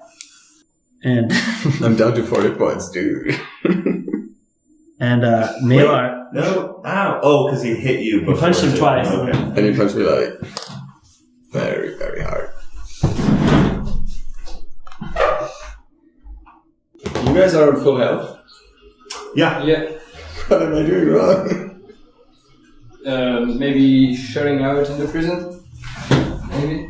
And I'm down to 40 points, dude. and Malar, No. Ow. Oh, because he hit you before. punched him too. twice. Okay. And he punched me like very, very hard. You guys are on full health. Yeah. Yeah. What am I doing wrong? Maybe shutting out in the prison. Maybe.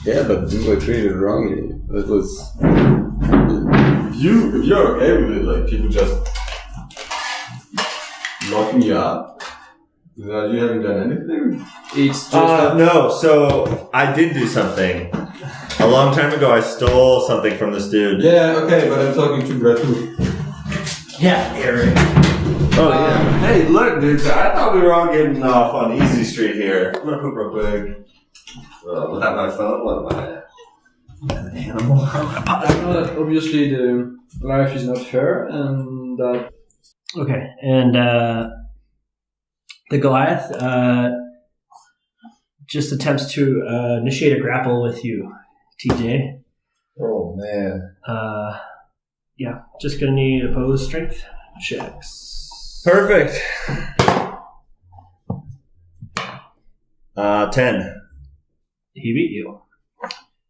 Yeah, but you were treated wrongly. That was. If you're okay with it, like people just locking you up, that you haven't done anything. It's just No, so I did do something. A long time ago, I stole something from this dude. Yeah, okay, but I'm talking to Grattur. yeah, Eric. Oh, yeah. Hey, look, dude, I thought we were all getting off on Easy Street here. I'm gonna poop real quick. Without my phone, what am I? An animal? I know that obviously the life is not fair and that Okay, and The Goliath just attempts to initiate a grapple with you, TJ. Oh, man. Yeah, just gonna need opposed strength checks. Perfect. 10. He beat you.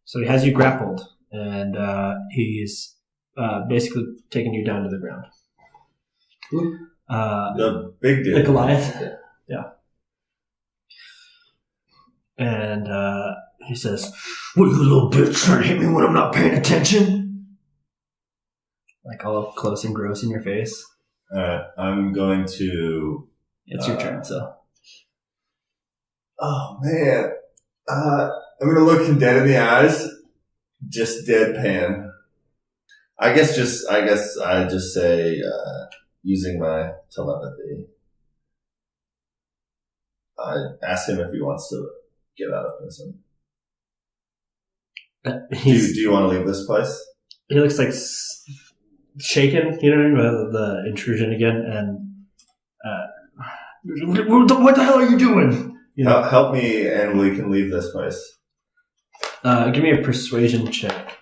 So he has you grappled, and he's basically taking you down to the ground. The big dude. The Goliath. Yeah. And he says, "What, you little bitch, trying to hit me when I'm not paying attention?" Like all close and gross in your face. I'm going to... It's your turn, so. Oh, man. I'm going to look him dead in the eyes. Just deadpan. I guess I just say, using my telepathy, I ask him if he wants to get out of prison. Do you want to leave this place? He looks like shaken, you know what I mean, by the intrusion again, and what the hell are you doing? You know? Help me and we can leave this place. Give me a persuasion check.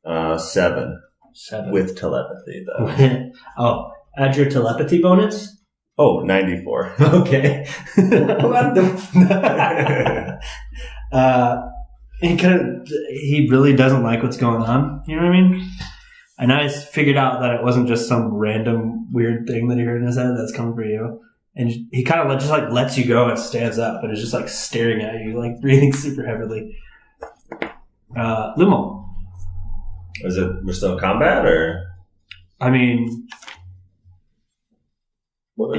7. 7. With telepathy, though. Oh, add your telepathy bonus? Oh, 94. Okay. What the? He really doesn't like what's going on. You know what I mean? And I figured out that it wasn't just some random weird thing that he heard in his head that's coming for you. And he kind of just like lets you go and stands up and is just like staring at you, like breathing super heavily. Lummel. Is it we're still in combat or? I mean, we're.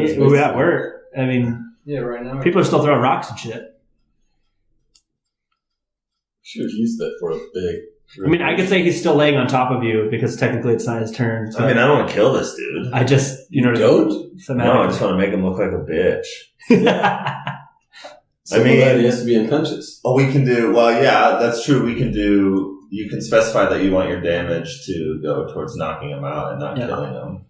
I mean, Yeah, right now. people are still throwing rocks and shit. Should have used that for a big. I mean, I could say he's still laying on top of you because technically it's not his turn. So I mean, I don't want to kill this dude. I just, Don't? No, I just want to make him look like a bitch. So I mean- that he has to be unconscious. Oh, we can do... Well, yeah, that's true. We can do... You can specify that you want your damage to go towards knocking him out and not killing him.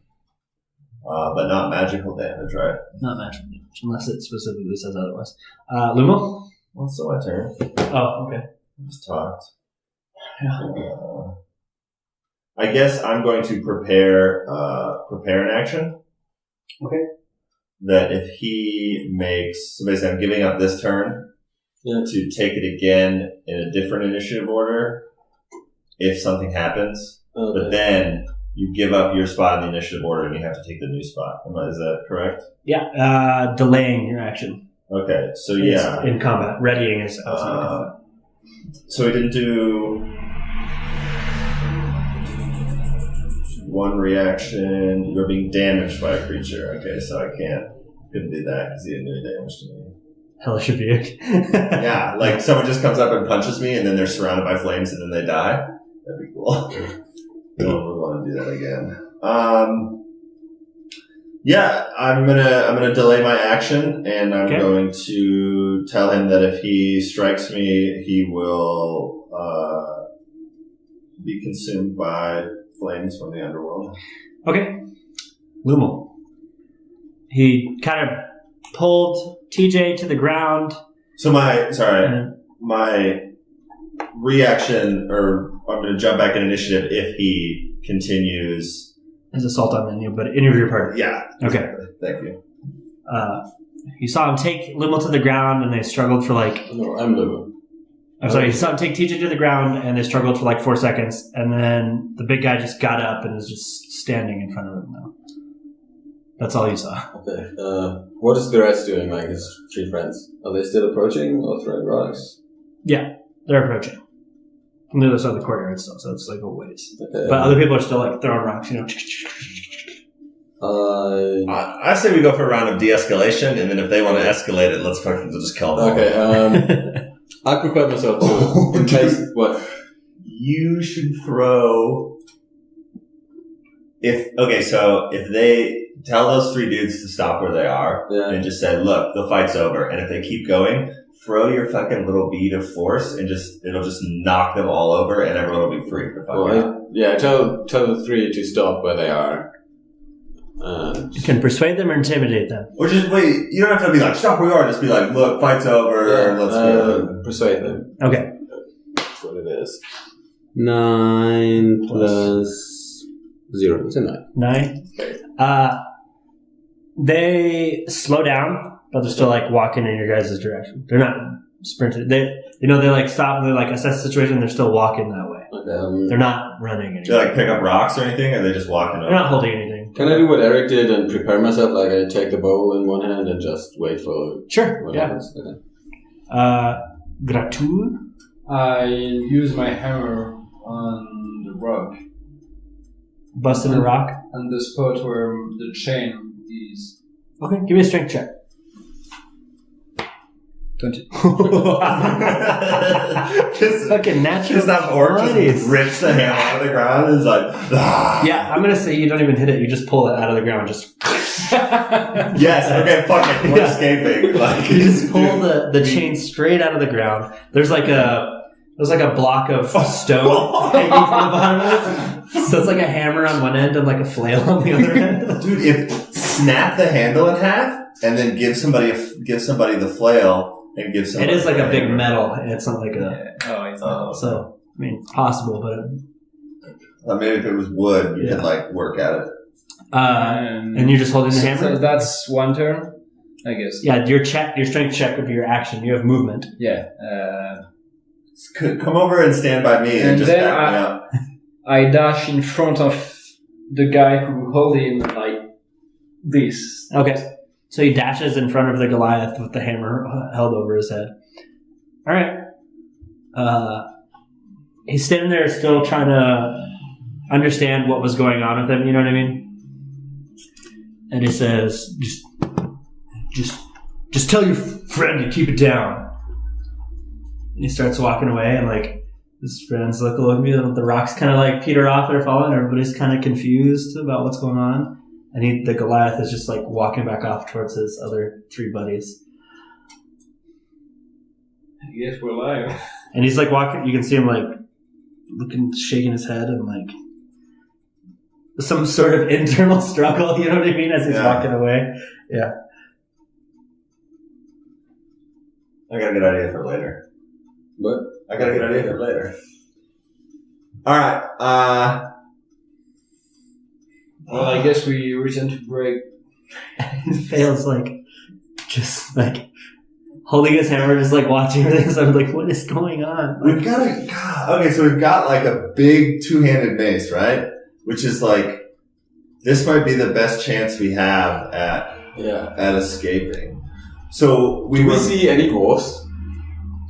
But not magical damage, right? Not magical damage, unless it specifically says otherwise. Lummel? Well, it's still my turn. Oh, okay. I just talked. Yeah. I guess I'm going to prepare an action. Okay. That if he makes... So basically, I'm giving up this turn to take it again in a different initiative order if something happens. Okay. But then you give up your spot in the initiative order and you have to take the new spot. Is that correct? Yeah, delaying your action. Okay, so It's yeah. in combat. Readying is outside of combat. So we didn't do one reaction. You're being damaged by a creature. Okay, so I couldn't do that because he didn't do any damage to me. Hellish rebuke. Yeah, like someone just comes up and punches me and then they're surrounded by flames and then they die. That'd be cool. No one would want to do that again. Yeah, I'm gonna delay my action and I'm going to tell him that if he strikes me, he will be consumed by flames from the underworld. Okay. Lummel. He kind of pulled TJ to the ground. So my reaction, or I'm going to jump back in initiative if he continues his assault on you, but interview your party. Yeah. Okay. Exactly. Thank you. You saw him take Lummel to the ground, and they struggled for like... No, I'm Lummel. I'm sorry, you saw him take TJ to the ground, and they struggled for like 4 seconds, and then the big guy just got up and is just standing in front of him now. That's all you saw. Okay. What is the rest doing, like his 3 friends? Are they still approaching or throwing rocks? Yeah, they're approaching. From the other side of the courtyard still, so it's like a ways. Okay. But other people are still like throwing rocks, you know. I say we go for a round of de-escalation, and then if they want to escalate it, let's just kill them. Okay. I prepared myself to in case what. You should throw. So if they tell those 3 dudes to stop where they are and just say, "Look, the fight's over," and if they keep going, throw your fucking little bead of force and it'll just knock them all over, and everyone will be free to fuck out. Tell the 3 to stop where they are. You can persuade them or intimidate them. Or just wait. You don't have to be like, stop where you are. Just be like, look, fight's over. Let's go. Persuade them. Okay. That's what it is. 9 plus 0. It's a 9. 9. They slow down, but they're still like walking in your guys' direction. They're not sprinting. They like stop and they like assess the situation. They're still walking that way. They're not running anymore. Do they like pick up rocks or anything? Or are they just walking up? They're not holding anything. Can I do what Eric did and prepare myself? Like I take the bowl in one hand and just wait for Sure. what Yeah. happens? Okay. Grattur. I use my hammer on the rock, Busting a rock. on the spot where the chain is. Okay. Give me a strength check. 20. Fucking natural. Just that orc 20s. just rips the hammer out of the ground and is like, ah. Yeah, I'm gonna say you don't even hit it. You just pull it out of the ground. Just Yes, okay, fuck it. We're escaping. Like, you just pull the chain straight out of the ground. There's like a block of stone hanging from the bottom of it. So it's like a hammer on one end and like a flail on the other end. Dude, snap the handle in half and then give somebody the flail and give somebody. It is like a big hammer. metal. It's not like a. Oh, it's So I mean, possible, but Maybe if it was wood, you could like work at it. and you're just holding the hammer. So that's one turn, I guess. Yeah, your strength check would be your action. You have movement. Yeah. Come over and stand by me and And just then back me up. I dash in front of the guy who hold him like this. Okay. So he dashes in front of the Goliath with the hammer held over his head. All right. He's standing there still trying to understand what was going on with him, you know what I mean? And he says, just tell your friend to keep it down. And he starts walking away, and like his friends look at me, and the rocks kind of like peter off, they're falling, everybody's kind of confused about what's going on. And the Goliath is just like walking back off towards his other 3 buddies. I guess we're live. And he's like walking, you can see him like looking, shaking his head and like some sort of internal struggle, you know what I mean, as he's walking away. Yeah. I got a good idea for later. What? I got a good idea for later. Alright, Well, I guess we return to break. Fails like just like holding his hammer, just like watching everything. So I'm like, what is going on? we've got so we've got like a big 2-handed mace, right? Which is like, this might be the best chance we have at escaping. So Do we see any dwarves?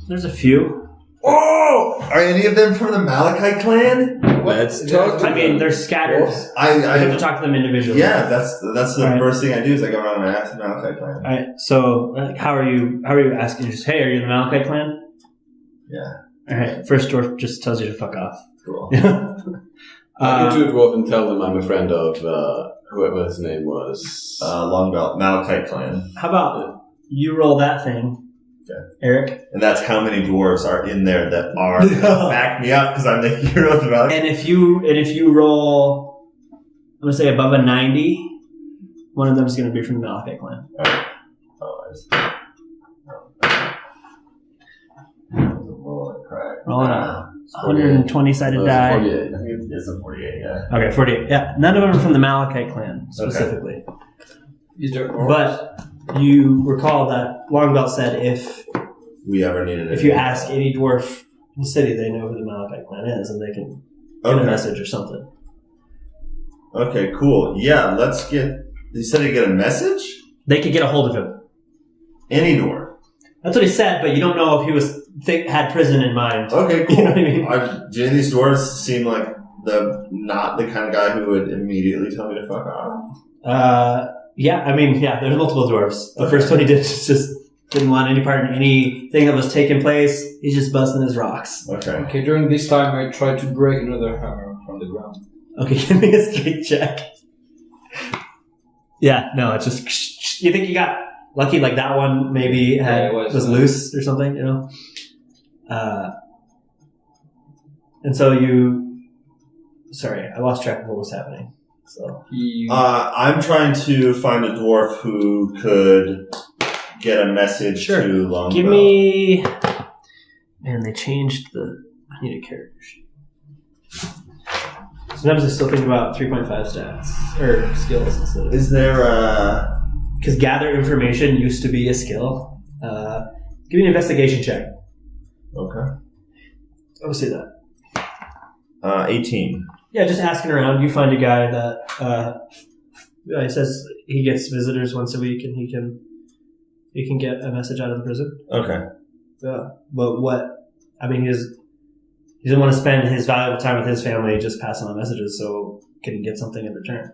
There's a few. Oh! Are any of them from the Malachite clan? Let's talk to I mean, them. they're scattered. I You have to talk to them individually. yeah, that's the Right. first thing I do is I go around and ask the Malachite clan. All right. So, like, how are you asking? Just, hey, are you in the Malachite clan? Yeah. All right. First dwarf just tells you to fuck off. Cool. I go to a dwarf and tell them I'm a friend of whoever his name was. Longbelt, Malachite clan. How about you roll that thing, Eric? And that's how many dwarves are in there that are back me up because I'm the hero of the Malachite. And if you roll, I'm gonna say above a 90, one of them is gonna be from the Malachite clan. Rolling a 120 sided die. 48. I think it's a 48, yeah. Okay, 48. Yeah, none of them are from the Malachite clan specifically. Is there But you recall that Longbelt said if We ever needed it. you ask any dwarf in the city, they know who the Malachite clan is, and they can get a message or something. Okay, cool. Yeah, let's get. You said you get a message? They could get a hold of him. Any dwarf. That's what he said, but you don't know if he had prison in mind. Okay, cool. You know what I mean? Do any of these dwarves seem like not the kind of guy who would immediately tell me to fuck off? There's multiple dwarves. The first one he did just didn't want any part in anything that was taking place. He's just busting his rocks. Okay. Okay, during this time I try to break another hammer from the ground. Okay, give me a strength check. Yeah, no, it's just... You think you got lucky, like that one maybe was loose or something, you know? And so you... Sorry, I lost track of what was happening. So I'm trying to find a dwarf who could get a message to Lummel. Give me. Man, they changed the. I need a character sheet. Sometimes I still think about 3.5 stats or skills instead of. Is there a? Because gather information used to be a skill. Give me an investigation check. Okay. I'll see that. 18. Yeah, just asking around. You find a guy that he says he gets visitors once a week, and he can get a message out of the prison. Okay. But what? I mean, he doesn't want to spend his valuable time with his family just passing on messages. So can he get something in return?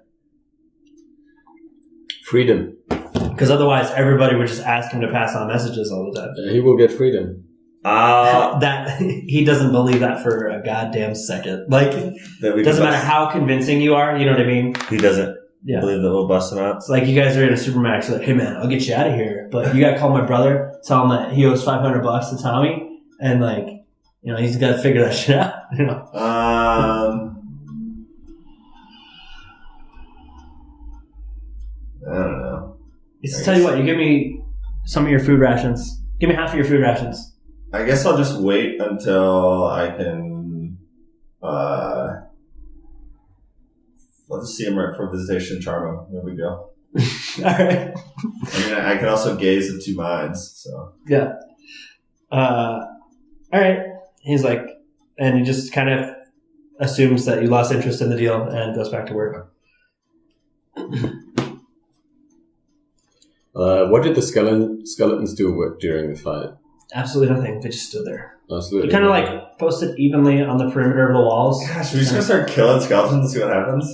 Freedom. Because otherwise, everybody would just ask him to pass on messages all the time. He will get freedom. That he doesn't believe that for a goddamn second. Like, it doesn't matter how convincing you are. You know what I mean? He doesn't believe that we'll bust him out. It's like you guys are in a supermax. Like, hey man, I'll get you out of here, but you got to call my brother, tell him that he owes $500 to Tommy, and like, you know, he's got to figure that shit out. You know. I don't know. Just tell you what, you give me some of your food rations. Give me half of your food rations. I guess I'll just wait until I can. Let's see him for visitation, charm him. There we go. All right. I mean, I can also gaze of two minds. So yeah. All right. He's like, and he just kind of assumes that you lost interest in the deal and goes back to work. What did the skeletons do during the fight? Absolutely nothing. They just stood there. Absolutely. He kind of like posted evenly on the perimeter of the walls. Gosh, we're just gonna start killing skeletons and see what happens.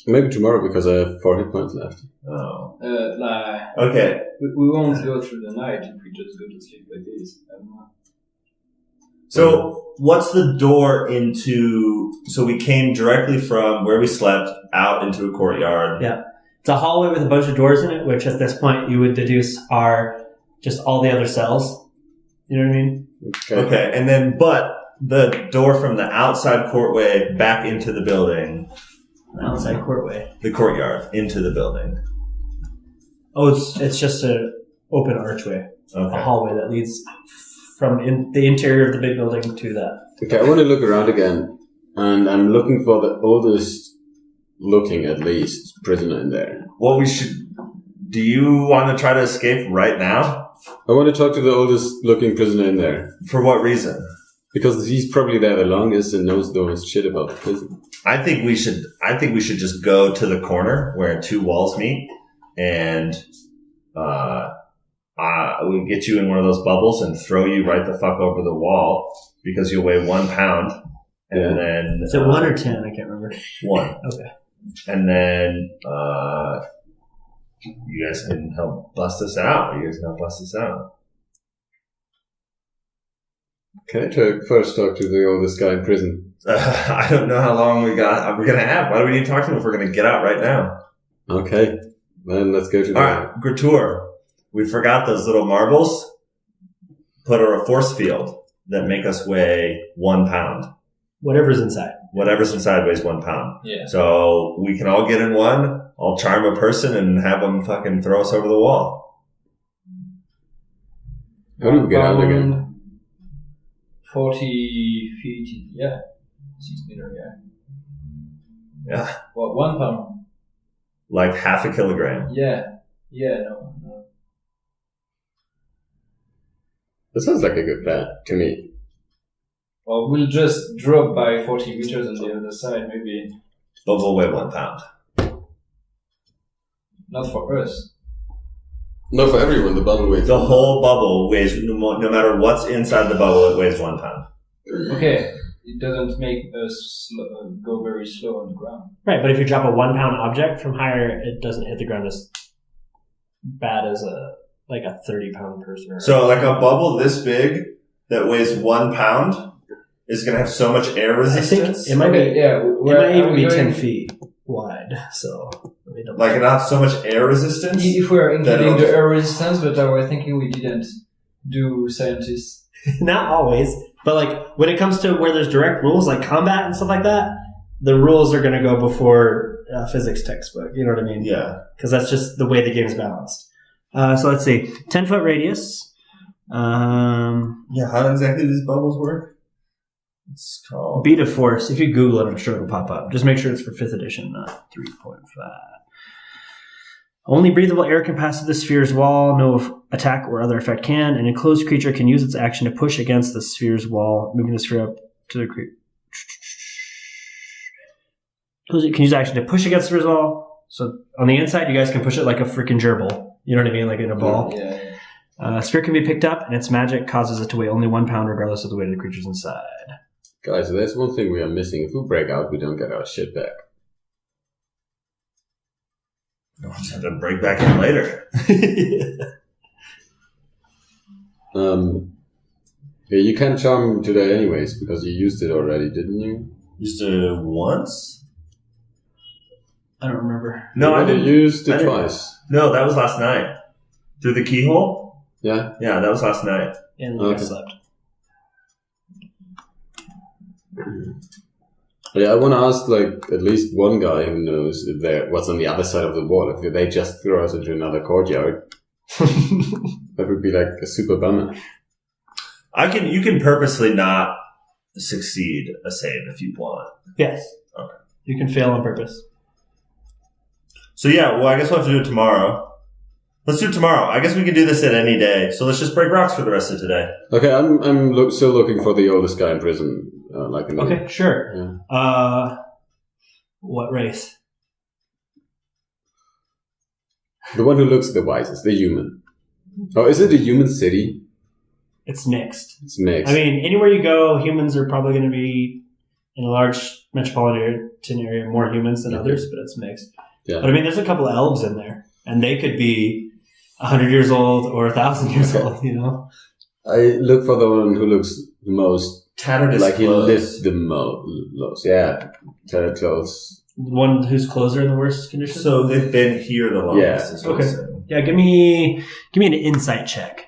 Maybe tomorrow because I have 4 hit points left. Oh. Okay. We won't go through the night if we just go to sleep like this. So, what's the door into? So we came directly from where we slept out into a courtyard. Yeah. It's a hallway with a bunch of doors in it, which at this point you would deduce are just all the other cells. You know what I mean? Okay. And then, but the door from the outside courtway back into the building. The outside courtway. The courtyard into the building. Oh, it's just an open archway. Okay. A hallway that leads from the interior of the big building to that. Okay, I want to look around again, and I'm looking for the oldest looking, at least, prisoner in there. Well, do you want to try to escape right now? I want to talk to the oldest looking prisoner in there. For what reason? Because he's probably there the longest and knows the most shit about the prison. I think we should just go to the corner where 2 walls meet, and we'll get you in one of those bubbles and throw you right the fuck over the wall because you'll weigh 1 pound. And then is it 1 or 10? I can't remember. 1. Okay. And then you guys can help bust us out. Can I first talk to the oldest guy in prison? I don't know how long we're going to have. Why do we need to talk to him if we're going to get out right now? Okay. Then let's go to All right, Grattur. We forgot those little marbles. Put a force field that make us weigh 1 pound. Whatever's inside. Whatever's inside weighs 1 pound. Yeah. So we can all get in one. I'll charm a person and have them fucking throw us over the wall. How do we get out again? 40 feet. Yeah. 6 meter. Yeah. Yeah. What? 1 pound. Like half a kilogram. Yeah. Yeah. No. That sounds like a good plan to me. Well, we'll just drop by 40 meters on the other side, maybe. But we'll weigh 1 pound. Not for us. No, for everyone, the bubble weighs. The whole bubble weighs, no matter what's inside the bubble, it weighs 1 pound. Okay. It doesn't make us go very slow on the ground. Right, but if you drop a 1 pound object from higher, it doesn't hit the ground as bad as a 30-pound person. So like a bubble this big that weighs 1 pound is going to have so much air resistance. I think it might be. Yeah, it might even be 10 feet wide. So like it has so much air resistance. If we are including the air resistance, but I was thinking we didn't do scientists. Not always, but like when it comes to where there's direct rules like combat and stuff like that, the rules are going to go before physics textbook. You know what I mean? Yeah. Because that's just the way the game's balanced. So let's see. 10-foot radius. Yeah, how exactly do these bubbles work? It's called... Beat of force. If you Google it, I'm sure it'll pop up. Just make sure it's for 5th edition, not 3.5. Only breathable air can pass through the sphere's wall. No attack or other effect can. An enclosed creature can use its action to push against the sphere's wall, moving the sphere up to the creature. It can use action to push against the sphere's wall. So on the inside, you guys can push it like a freaking gerbil. You know what I mean? Like in a ball. Yeah. Sphere can be picked up, and its magic causes it to weigh only 1 pound, regardless of the weight of the creatures inside. Guys, there's one thing we are missing. If we break out, we don't get our shit back. We'll just have to break back in later. Yeah, you can't charm today anyways, because you used it already, didn't you? Used it once? I don't remember. No, I You didn't. used I it didn't. twice. No, that was last night. Through the keyhole? Yeah? Yeah, that was last night. And Okay. I slept. Yeah, I want to ask, like, at least one guy who knows if what's on the other side of the wall. If they just throw us into another courtyard, that would be, like, a super bummer. You can purposely not succeed a save if you want. Yes. Okay. You can fail on purpose. So yeah, well, I guess we'll have to do it tomorrow. Let's do it tomorrow. I guess we can do this at any day. So let's just break rocks for the rest of today. Okay, I'm still looking for the oldest guy in prison. Okay, sure. Yeah. What race? The one who looks the wisest, the human. Oh, is it a human city? It's mixed. It's mixed. I mean, anywhere you go, humans are probably going to be in a large metropolitan area more humans than others, but it's mixed. Yeah. But I mean, there's a couple of elves in there, and they could be 100 years old or 1,000 years old, you know? I look for the one who looks the most Tattered his like he clothes. lived the most. Yeah, tattered clothes. The one whose clothes are in the worst condition? So they've been here the longest. Yeah. Is what Okay. I'm saying. Yeah, give me an insight check.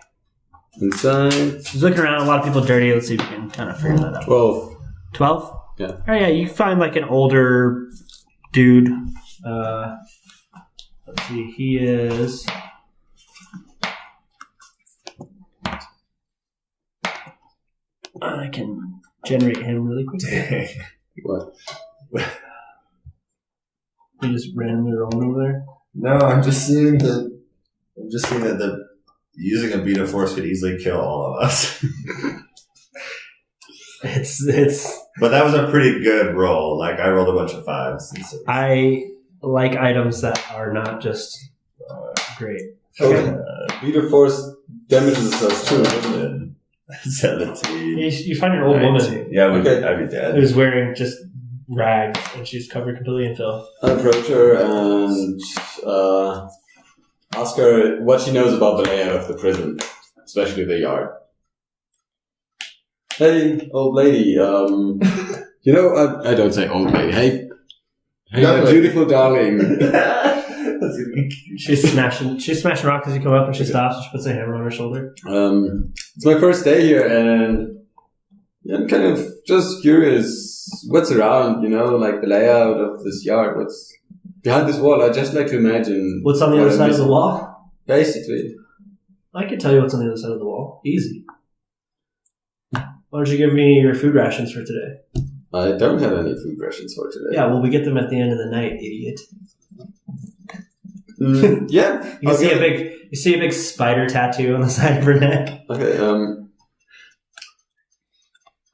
Inside. He's looking around, a lot of people dirty. Let's see if we can kind of figure that out. 12. 12? Yeah. Oh, yeah, you find like an older dude. Let's see, he is... I can generate him really quickly. What? You just randomly rolling over there? No, I'm just seeing that the using a beta force could easily kill all of us. It's. But that was a pretty good roll. Like I rolled a bunch of 5s. And 6s. I like items that are not just great. Okay. Beta force damages us too, doesn't it? 17. You find an old 19. woman Yeah, Okay. I'd be dead. who's wearing just rags and she's covered completely in filth. I approach her and ask her what she knows about the layout of the prison, especially the yard. Hey, old lady, you know, I don't say old lady. Hey, Young my lady. beautiful darling. She's smashing rocks as you come up, and she stops and she puts a hammer on her shoulder. It's my first day here, and I'm kind of just curious what's around, you know, like the layout of this yard, what's behind this wall. I just like to imagine What's on the what other I'm side of the missing. wall? Basically. I can tell you what's on the other side of the wall. Easy. Why don't you give me your food rations for today? I don't have any food rations for today. Yeah, well, we get them at the end of the night, idiot. Yeah. You see a big spider tattoo on the side of her neck. Okay,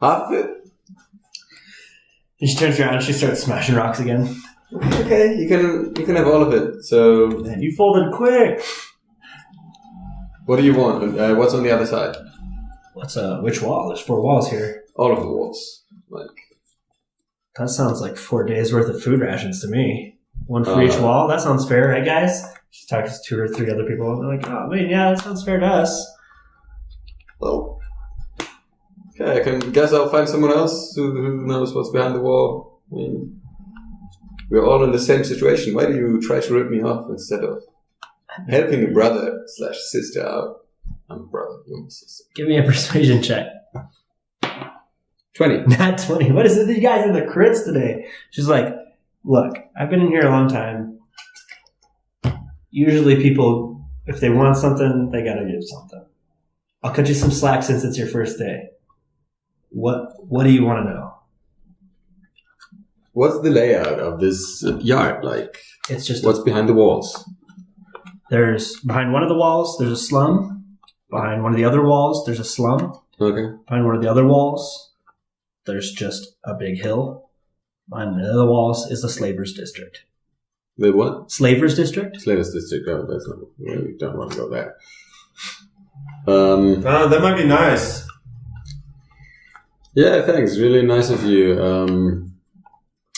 half of it. And she turns around and she starts smashing rocks again. Okay, you can have all of it. So, Man, you folded quick. what do you want? What's on the other side? Which wall? There's 4 walls here. All of the walls. Like, That sounds like 4 days worth of food rations to me. One for each wall. That sounds fair, right, guys? She talks to 2 or 3 other people. And they're like, oh, man, yeah, that sounds fair to us. well, okay, I guess I'll find someone else who knows what's behind the wall. I mean, we're all in the same situation. Why do you try to rip me off instead of helping a brother/sister out? I'm a brother, you're my sister. Give me a persuasion check. 20. Not 20. What is it? You guys in the crits today? She's like, look, I've been in here a long time. Usually people, if they want something, they gotta give something. I'll cut you some slack since it's your first day. What do you want to know? What's the layout of this yard like? It's just what's behind the walls? There's behind one of the walls, there's a slum. Behind one of the other walls, there's a slum. Okay. Behind one of the other walls, there's just a big hill. Behind the other walls is the Slavers District. The what? Slavers District? Slavers District. Oh, that's not. We don't want to go there. That might be nice. Yeah, thanks. Really nice of you.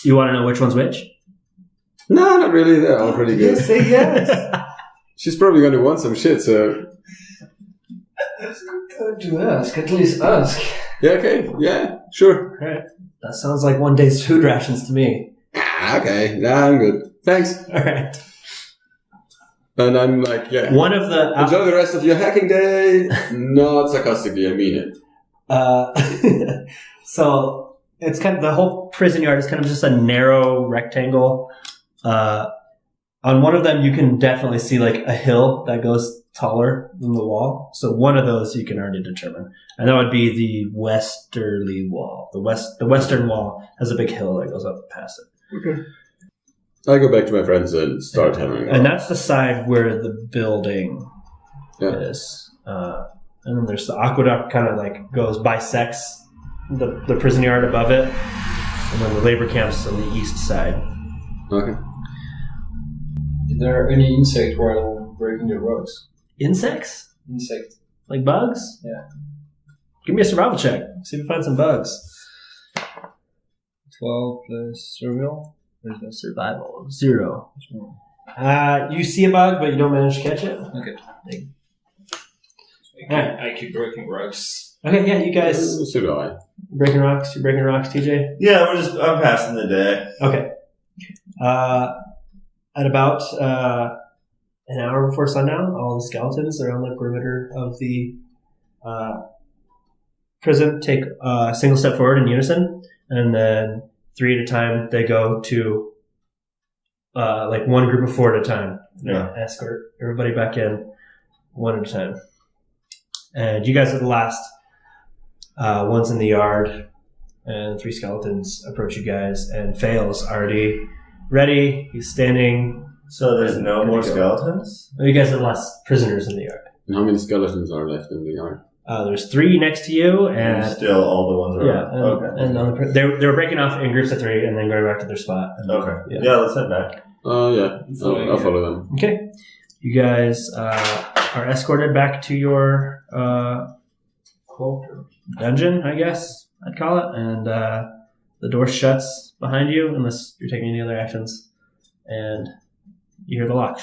You want to know which one's which? No, not really. They're all pretty good. Yes, say yes. She's probably going to want some shit, so... To ask, at least ask. Yeah, okay. Yeah, sure. All right. That sounds like one day's food rations to me. Okay. Nah, I'm good. Thanks. All right. And I'm like, yeah. One of the... Enjoy the rest of your hacking day. Not sarcastically, I mean it. So it's kind of the whole prison yard is kind of just a narrow rectangle. On one of them, you can definitely see like a hill that goes taller than the wall. So one of those you can already determine, and that would be the westerly wall. The western wall has a big hill that goes up past it. Okay. I go back to my friends and start hammering. And that's the side where the building is. And then there's the aqueduct, kind of like bisects the prison yard above it, and then the labor camps on the east side. Okay. Is there any insect while breaking the rocks? Insects? Insect. Like bugs? Yeah. Give me a survival check. See if you find some bugs. 12 plus survival. There's no survival. 0. You see a bug, but you don't manage to catch it? Okay. I keep breaking rocks. Okay, yeah, you guys So do I. breaking rocks. You breaking rocks, TJ? Yeah, I'm passing the day. Okay. At about an hour before sundown, all the skeletons around the perimeter of the prison take a single step forward in unison, and then 3 at a time they go to like one group of 4 at a time. Yeah. Escort everybody back in 1 at a time. And you guys are the last ones in the yard, and 3 skeletons approach you guys, and Fail's already ready. He's standing. So there's no more skeletons? You guys are the last prisoners in the yard. And how many skeletons are left in the yard? There's 3 next to you, and still all the ones around. yeah, Okay. and on the, they were breaking off in groups of 3 and then going back to their spot. And, Okay. Yeah, let's head back. Yeah. I'll follow them. Okay, you guys are escorted back to your dungeon, I guess I'd call it, and the door shuts behind you unless you're taking any other actions, and you hear the lock.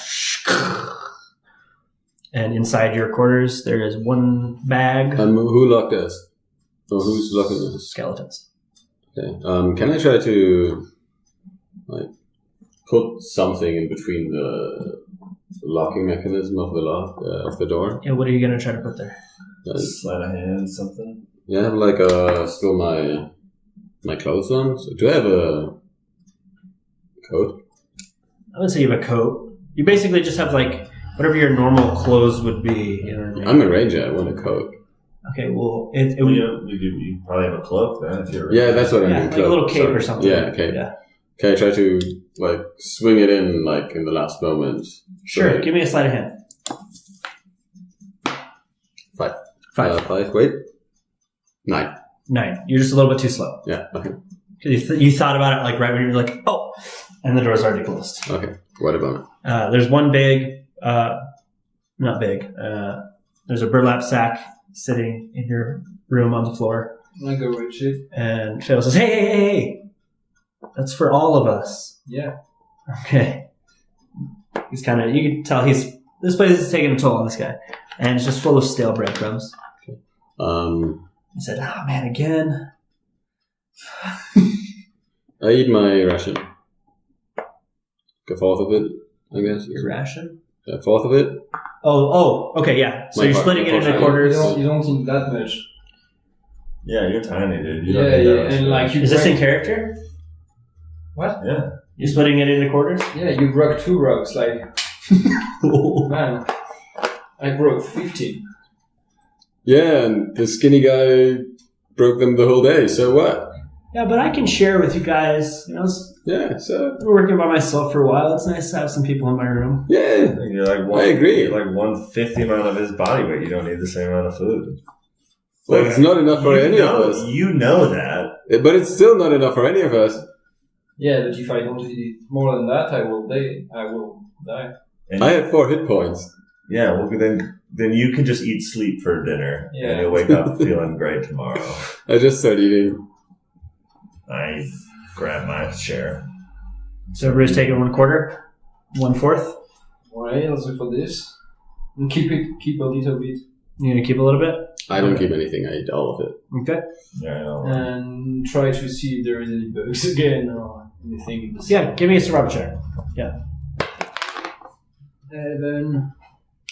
And inside your quarters, there is 1 bag. Who locked us? Or who's locking us? Skeletons. Okay. Can I try to put something in between the locking mechanism of the lock of the door? Yeah, what are you gonna try to put there? Sleight of hand, something. Yeah, I have still my clothes on. So do I have a coat? I would say you have a coat. You basically just have whatever your normal clothes would be. You know what I mean? I'm a ranger. I want a coat. Okay, well, You probably have a cloak then if you're... Yeah, that's what I mean. like a little cape or something. Yeah, okay. Yeah. Can I try to swing it in in the last moment? Sure. So, Give me a sleight of hand. 5. 5. 5. Wait. 9. 9. You're just a little bit too slow. Yeah. Okay. You thought about it right when you were like, oh, and the door's already closed. Okay. What about it? There's one big, not big. There's a burlap sack sitting in your room on the floor. I go reach it. And Phil says, hey, that's for all of us. Yeah. Okay. He's kind of, you can tell this place is taking a toll on this guy. And it's just full of stale breadcrumbs. Okay. He said, oh man, again. I eat my ration. A fourth of it, I guess. Your ration? A fourth of it? Oh, okay, yeah. So you're splitting it into quarters. You don't eat that much. Yeah, you're tiny, dude. You Yeah, don't need that much and food. like you Is this in break- character? What? Yeah. You're splitting it into quarters? Yeah, you broke 2 rocks. Like, man, I broke 15. Yeah, and the skinny guy broke them the whole day. So what? Yeah, but I can share with you guys. You know, Yeah, so I've been working by myself for a while. It's nice to have some people in my room. yeah. You're like one, I agree. You're like 1/50 amount of his body weight. You don't need the same amount of food. Well, it's not enough for any of us. You know that. But it's still not enough for any of us. Yeah, but if I don't eat more than that, I will die. And I have 4 hit points. yeah, well then you can just eat sleep for dinner, Yeah. and you'll wake up feeling great tomorrow. I just started eating. I grab my share. So everybody's taking 1/4, 1/4. Alright, also for this. And keep a little bit. You gonna keep a little bit? I don't keep anything. I eat all of it. Okay. Yeah, I know. And try to see if there is any bugs again or anything in the Yeah, give me a survival check.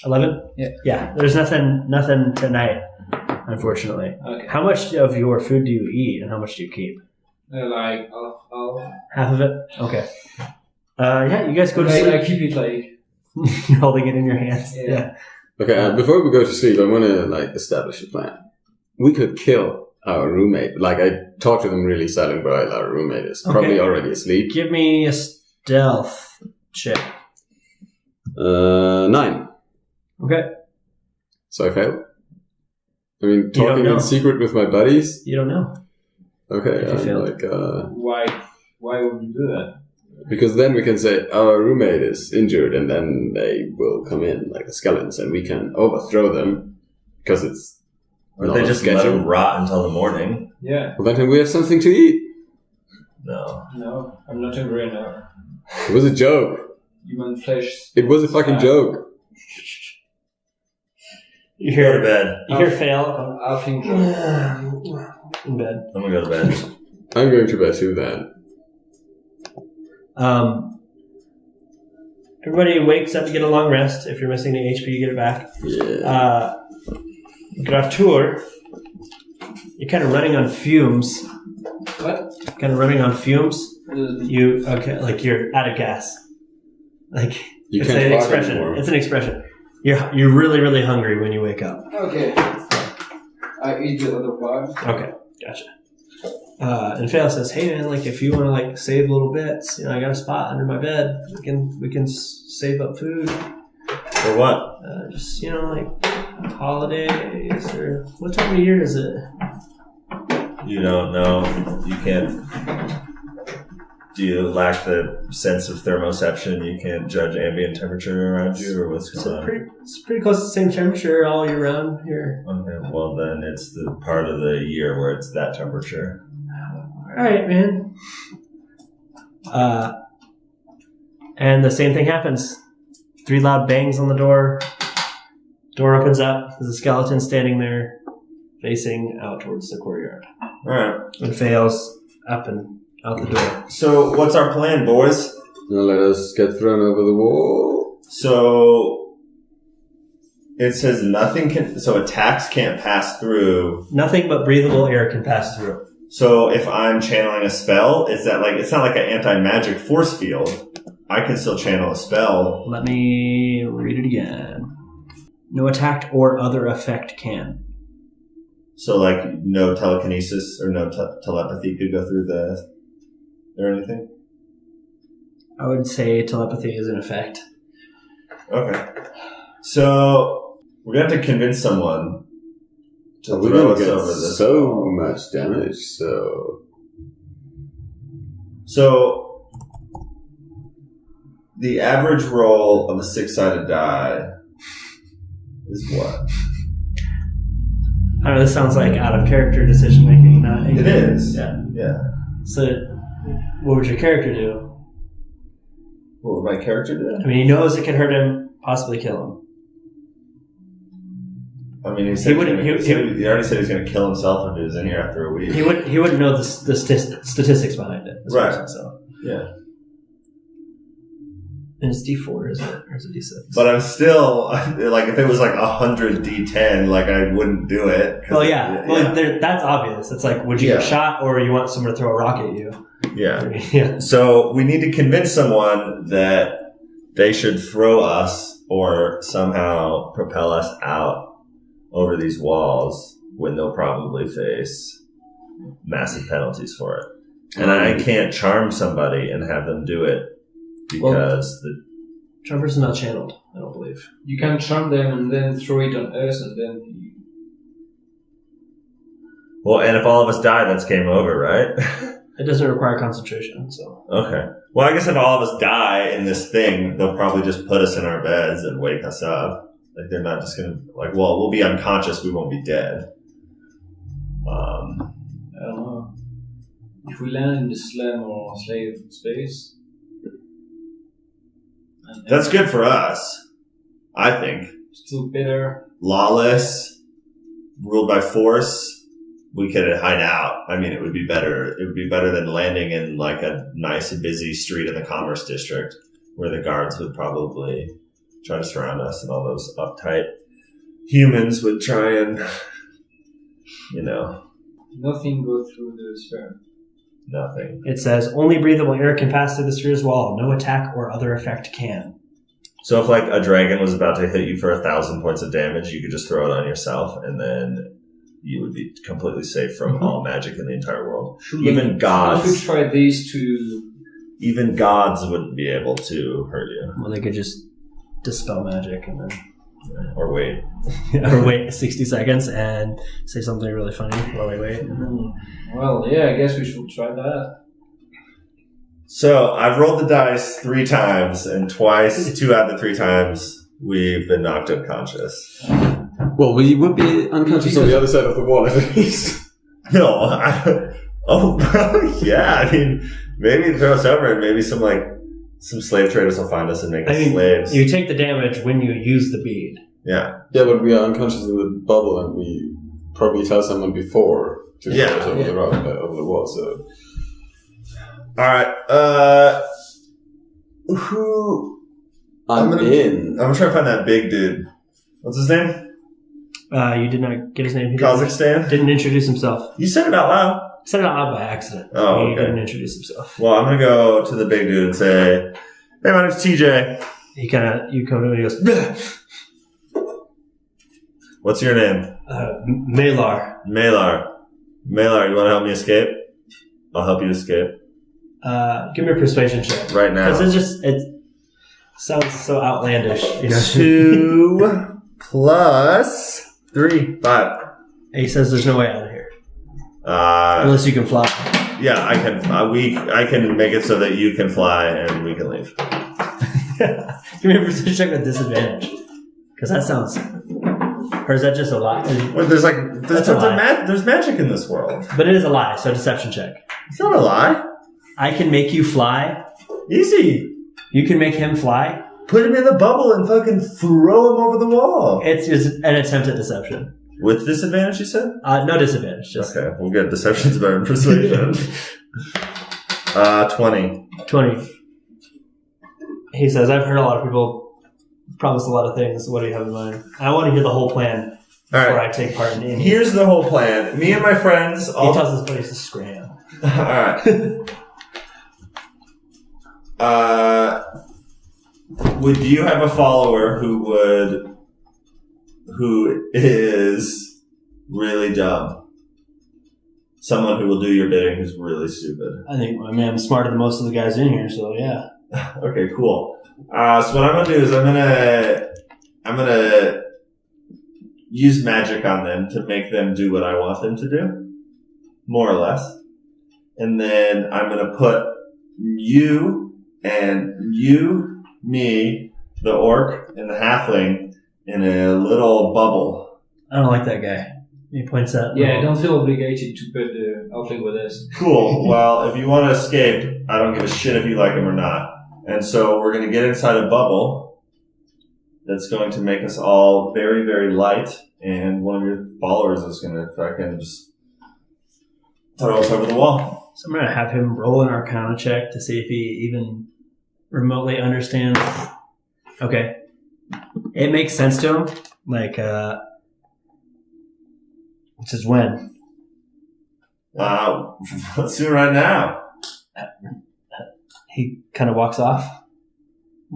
11? Yeah. Yeah, there's nothing tonight, unfortunately. Okay. How much of your food do you eat and how much do you keep? Like, I'll Half of it? Okay. Yeah, you guys go to I sleep. keep it like. You're holding it in your hands. Yeah. Okay, before we go to sleep, I want to establish a plan. We could kill our roommate. I talked to them really silent, but our roommate is probably already asleep. Give me a stealth check. 9. Okay. So I failed. I mean, You don't talking know. in secret with my buddies. You don't know. Okay, If you failed. Why would you do that? because then we can say our roommate is injured, and then they will come in like the skeletons, and we can overthrow them because it's. Or not they on just let schedule. them rot until the morning. Yeah. Well, then we have something to eat. No, I'm not hungry now. It was a joke. Human flesh. It was a fucking joke. You Go to hear bed. you hear fail I think. in bed. I'm gonna go to bed. I'm going to bed too then. Everybody wakes up to get a long rest. If you're missing the HP, you get it back. Yeah. Grattur, you're kind of running on fumes. What? Kind of running on fumes. Like you're out of gas. Like You it's can't an fart expression. anymore. It's an expression. You're really really hungry when you wake up. Okay. I eat the other part. Okay, gotcha. And Fail says, "Hey man, like if you want to like save little bits, I got a spot under my bed. We can save up food. For what? Just like holidays or what time of year is it? You don't know. You can't. Do you lack the sense of thermoception? You can't judge ambient temperature around you, or what's going on? It's pretty close to the same temperature all year round here. Okay, well then it's the part of the year where it's that temperature. All right, man. And the same thing happens. 3 loud bangs on the door. Door opens up. There's a skeleton standing there, facing out towards the courtyard. All right. And Fail's up and out the door. So what's our plan, boys? Now let us get thrown over the wall. So it says nothing can. So attacks can't pass through. Nothing but breathable air can pass through. So if I'm channeling a spell, is that like it's not like an anti-magic force field? I can still channel a spell. Let me read it again. No attack or other effect can. So like no telekinesis or no telepathy could go through the or anything. I would say telepathy is in effect. Okay. So we're gonna have to convince someone to We're throw gonna us get over this. so much damage. So the average roll of a 6-sided die is what? I don't know, this sounds like out of character decision making. Not It is. Yeah. Yeah. So, what would your character do? What would my character do? I mean, he knows it could hurt him, possibly kill him. I mean, he already said he's going to kill himself if he was in here after a week. He wouldn't know the statistics behind it. Right. So Yeah. And it's D4, isn't it? Or is it D6? But I'm still, like, if it was like 100 D10, like, I wouldn't do it. Well, yeah. Well, that's obvious. It's like, would you get shot or you want someone to throw a rock at you? Yeah. So we need to convince someone that they should throw us or somehow propel us out over these walls when they'll probably face massive penalties for it. And I can't charm somebody and have them do it because the charm person is not channeled, I don't believe. You can charm them and then throw it on us and then... Well, and if all of us die, that's game over, right? It doesn't require concentration, so... Okay. Well, I guess if all of us die in this thing, they'll probably just put us in our beds and wake us up. Like, they're not just gonna... Like, well, we'll be unconscious, we won't be dead. I don't know. If we land in the slum or slave space... That's good for us, I think. Still better. Lawless, ruled by force, we could hide out. I mean, it would be better. It would be better than landing in like a nice and busy street in the Commerce District where the guards would probably try to surround us and all those uptight humans would try and, Nothing goes through the sphere. Nothing. It says, only breathable air can pass through the sphere's wall. No attack or other effect can. So if like a dragon was about to hit you for 1,000 points of damage, you could just throw it on yourself and then you would be completely safe from all magic in the entire world. Even gods. I could try these to... Even gods wouldn't be able to hurt you. Well, they could just dispel magic and then... Or wait. Or wait 60 seconds and say something really funny while we wait. And then... Well, yeah, I guess we should try that. So, I've rolled the dice 3 times, and 2 out of the 3 times, we've been knocked unconscious. Well, we would be unconscious on the other side of the wall at least. No, yeah, I mean, maybe throw us over, and maybe some slave traders will find us and make us slaves. You take the damage when you use the bead. Yeah. Yeah, but we are unconscious in the bubble, and we probably tell someone before to throw us over the wall, so... Alright, who... I'm gonna try to find that big dude. What's his name? You did not get his name. He Kazakhstan? Didn't introduce himself. You said it out loud. He said it out loud by accident. Oh, okay. He didn't introduce himself. Well, I'm going to go to the big dude and say, hey, my name's TJ. You come to him and he goes, bleh. What's your name? Malar. Malar, you want to help me escape? I'll help you escape. Give me a persuasion check. Right now. Because it sounds so outlandish. 2 plus 3, 5. And he says there's no way out of here. Unless you can fly. Yeah, I can. I can make it so that you can fly and we can leave. Give me a persuasion check with disadvantage. Because that sounds... Or is that just a lie? Well, there's magic in this world. But it is a lie, so deception check. It's not a lie. I can make you fly. Easy. You can make him fly. Put him in the bubble and fucking throw him over the wall. It's an attempt at deception. With disadvantage, you said? No disadvantage. Okay, we'll get deception's better than persuasion. 20. 20. He says, I've heard a lot of people promise a lot of things. What do you have in mind? I want to hear the whole plan before I take part in any. Here's the whole plan. Me and my friends... He tells his buddies to scram. Alright. Do you have a follower who is really dumb? Someone who will do your bidding who's really stupid. I think I'm smarter than most of the guys in here, so yeah. Okay, cool. So what I'm gonna do is I'm gonna use magic on them to make them do what I want them to do, more or less. And then I'm gonna put you, me, the orc, and the halfling in a little bubble. I don't like that guy. He points out. Yeah, I don't feel obligated to put the outfit with us. Cool. Well, if you want to escape, I don't give a shit if you like him or not. And so we're going to get inside a bubble that's going to make us all very, very light. And one of your followers is going to fucking just throw us over the wall. So I'm going to have him roll an Arcana check to see if he even remotely understands. Okay. It makes sense to him. Like, which is when? Let's do it right now. He kind of walks off,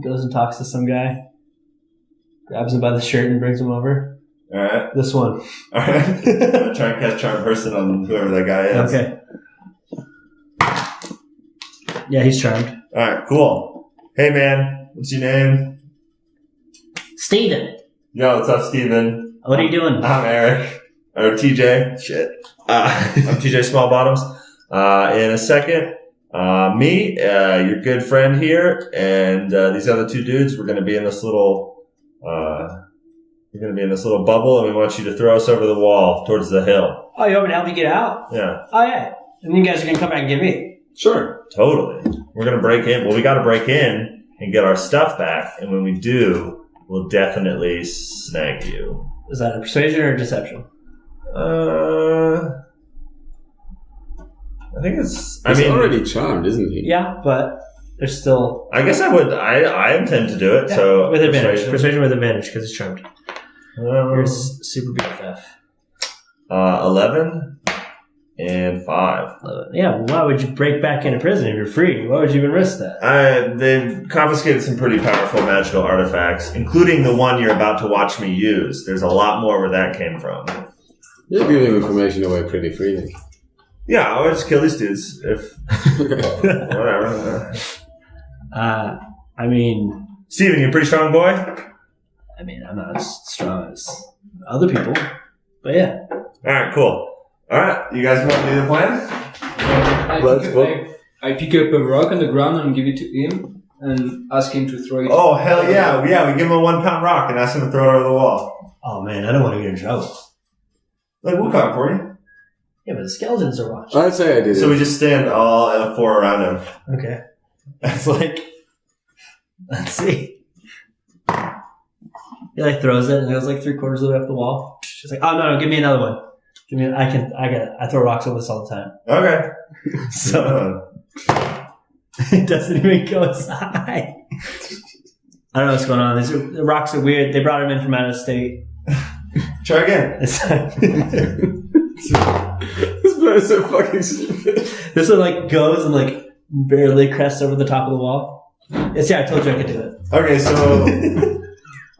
goes and talks to some guy, grabs him by the shirt and brings him over. All right. This one. All right. I'm gonna try and catch charm person on whoever that guy is. Okay. Yeah, he's charmed. All right, cool. Hey, man, what's your name? Steven. Yo, what's up, Steven? What are you doing? I'm Eric. Or TJ. Shit. I'm TJ Smallbottoms. In a second, me, your good friend here, and these other two dudes, we're going to be in this little, bubble, and we want you to throw us over the wall towards the hill. Oh, you want me to help you get out? Yeah. Oh, yeah. And you guys are going to come back and get me. Sure. Totally. We're going to break in. Well, we got to break in and get our stuff back, and when we do, we'll definitely snag you. Is that a persuasion or a deception? I think it's... He's already charmed, isn't he? Yeah, but there's still... I guess I would... I intend to do it, Yeah, so... with advantage. Persuasion with advantage, because it's charmed. You're super BFF. 11 and 5. Yeah, well, why would you break back into prison if you're free? Why would you even risk that? They've confiscated some pretty powerful magical artifacts, including the one you're about to watch me use. There's a lot more where that came from. You're giving information away pretty freely. Yeah, I would just kill these dudes if... whatever. I mean... Steven, you a pretty strong boy? I mean, I'm not as strong as other people. But yeah. Alright, cool. Alright, you guys want to do the plan? I pick up a rock on the ground and give it to him and ask him to throw it. Oh, hell yeah. Yeah, we give him a 1-pound rock and ask him to throw it over the wall. Oh, man, I don't want to get in trouble. Like, we'll come for you. Yeah, but the skeletons are watching. I'd say I did it. So we just stand all 4 around him. Okay. That's like... Let's see. He like throws it and it goes like 3/4 of the way up the wall. She's like, oh, no, give me another one. Give me, I got it. I throw rocks over this all the time. Okay. So it doesn't even go inside. I don't know what's going on. The rocks are weird. They brought him in from out of state. Try again. This man is so fucking stupid. This one like goes and like barely crests over the top of the wall. Yeah, I told you I could do it. Okay, so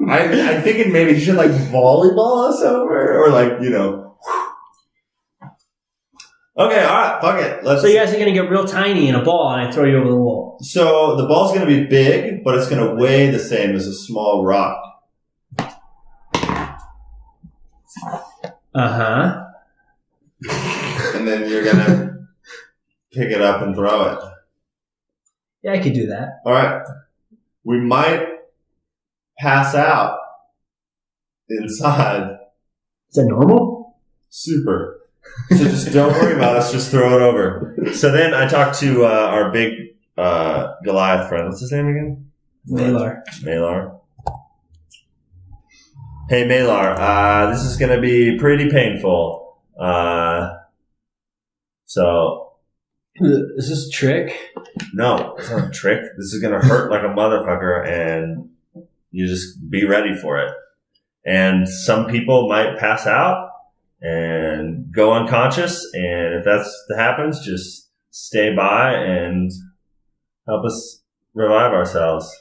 I'm thinking maybe you should like volleyball us over, or like, you know. Okay, all right, fuck it. So you guys are gonna get real tiny in a ball, and I throw you over the wall. So the ball's gonna be big, but it's gonna weigh the same as a small rock. Uh-huh. And then you're gonna pick it up and throw it. Yeah, I could do that. All right. We might pass out inside. Is that normal? Super. So just don't worry about us. Just throw it over. So then I talked to our big Goliath friend. What's his name again? Malar. Hey, Malar. This is going to be pretty painful. So... Is this a trick? No, it's not a trick. This is going to hurt like a motherfucker, and you just be ready for it. And some people might pass out and go unconscious, and if that happens, just stay by and help us revive ourselves.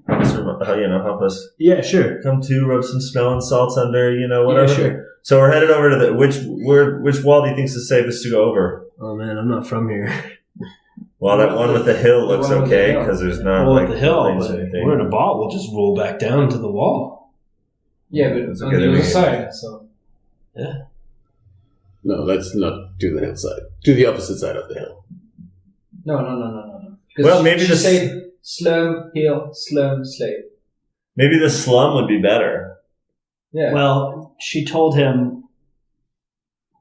Help us. Yeah, sure. Come to, rub some smelling salts under, whatever. Yeah, sure. So we're headed over to which wall do you think is the safest to go over? Oh man, I'm not from here. Well, that one with the hill looks okay because there's not with like the hill, buildings but or anything. we're in a ball. We'll just roll back down to the wall. Yeah, but That's a on good the other idea. side. So No, let's not do the hillside. Do the opposite side of the hill. no. Well, maybe she the said slum, hill, slum, slave. Maybe the slum would be better. Yeah. Well, she told him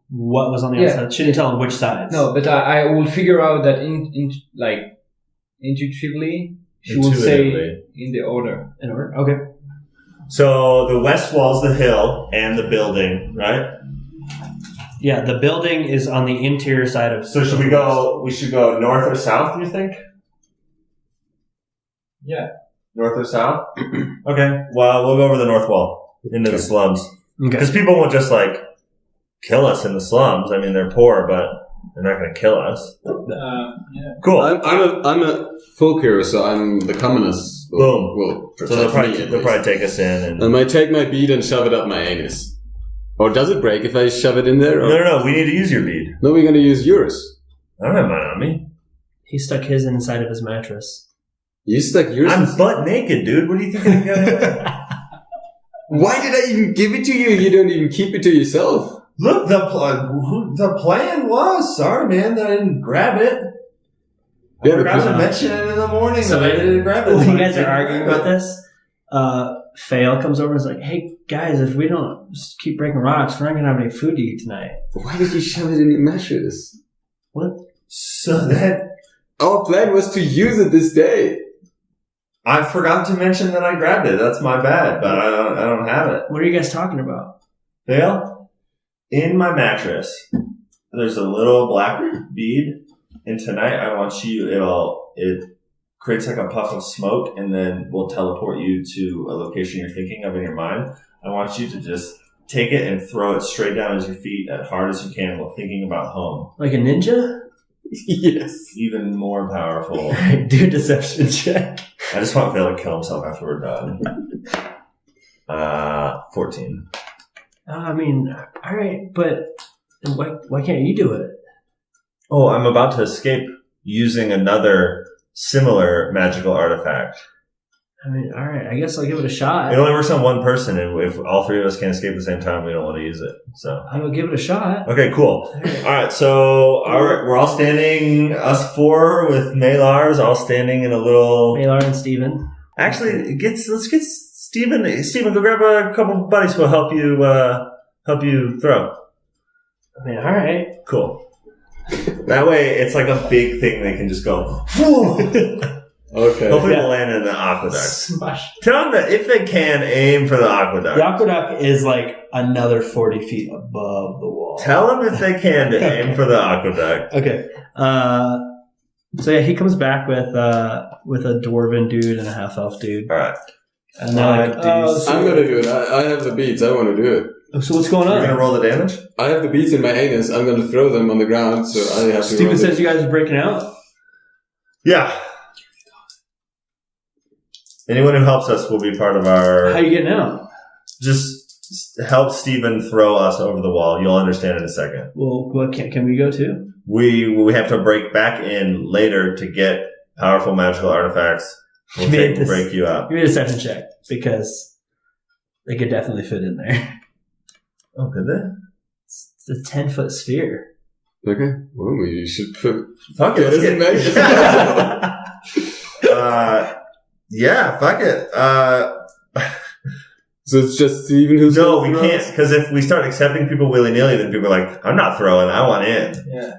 what was on the other side. She didn't tell him which side. No, but I will figure out that intuitively, she will say in the order. In order? Okay. So the west wall's the hill and the building, right? Yeah, the building is on the interior side of... So should we go? We should go north or south, do you think? Yeah. North or south? Okay. Well, we'll go over the north wall into the slums. Okay. Because people won't just like kill us in the slums. I mean, they're poor, but they're not going to kill us. Yeah. Cool. I'm a folk hero, so I'm the commoners. Boom. So So they'll probably take us in. And I take my bead and shove it up my anus. Or does it break if I shove it in there? Or? No. We need to use your bead. No, we're going to use yours. I don't have mine on me. He stuck his inside of his mattress. You stuck yours. I'm butt naked, dude. What do you think I'm going to do? Why did I even give it to you? You don't even keep it to yourself. Look, the plan was, sorry, man, that I didn't grab it. I forgot to mention it in the morning. So I didn't grab it. When you guys are arguing about this, Fail comes over and is like, "Hey guys, if we don't just keep breaking rocks, we're not gonna have any food to eat tonight." Why did you shove it in your mattress? What? So that Our plan was to use it this day. I forgot to mention that I grabbed it. That's my bad, but I don't have it. What are you guys talking about? Fail. In my mattress, there's a little black bead, and tonight I want you. It creates like a puff of smoke, and then will teleport you to a location you're thinking of in your mind. I want you to just take it and throw it straight down at your feet as hard as you can while thinking about home. Like a ninja? Yes. Even more powerful. Do a deception check. I just want Phil to kill himself after we're done. 14. I mean, all right, but why can't you do it? Oh, I'm about to escape using another similar magical artifact. I mean, all right, I guess I'll give it a shot. It only works on one person, and if all three of us can escape at the same time, we don't want to use it. So, I will give it a shot. okay, cool. All right, so we're all standing, us four with Malar's, all standing in a little. Malar and Steven. Actually, let's get Steven. Steven, go grab a couple of buddies who will help you throw. I mean, all right. Cool. That way, it's like a big thing. They can just go. Okay. Hopefully, we'll land in the aqueduct. Smash. Tell them that if they can, aim for the aqueduct. The aqueduct is like another 40 feet above the wall. Tell them if they can to aim for the aqueduct. Okay. So yeah, he comes back with a dwarven dude and a half elf dude. All right. And they're like, I'm gonna do it. I have the beads. I want to do it. So what's going on? You're gonna roll the damage? I have the beads in my anus. I'm gonna throw them on the ground, so I have to. Steven says you guys are breaking out. Yeah. Anyone who helps us will be part of our. How you getting out? Just help Steven throw us over the wall. You'll understand in a second. Well, what can we go to? We have to break back in later to get powerful magical artifacts. We'll break you out. Give me a deception check because they could definitely fit in there. Oh, could they? It's a 10-foot sphere. Okay. Well, we should put. Fuck it. Let's Let's get. Yeah, fuck it. So it's just Steven who's. No, we can't, because if we start accepting people willy-nilly, then people are like, I'm not throwing, I want in. Yeah.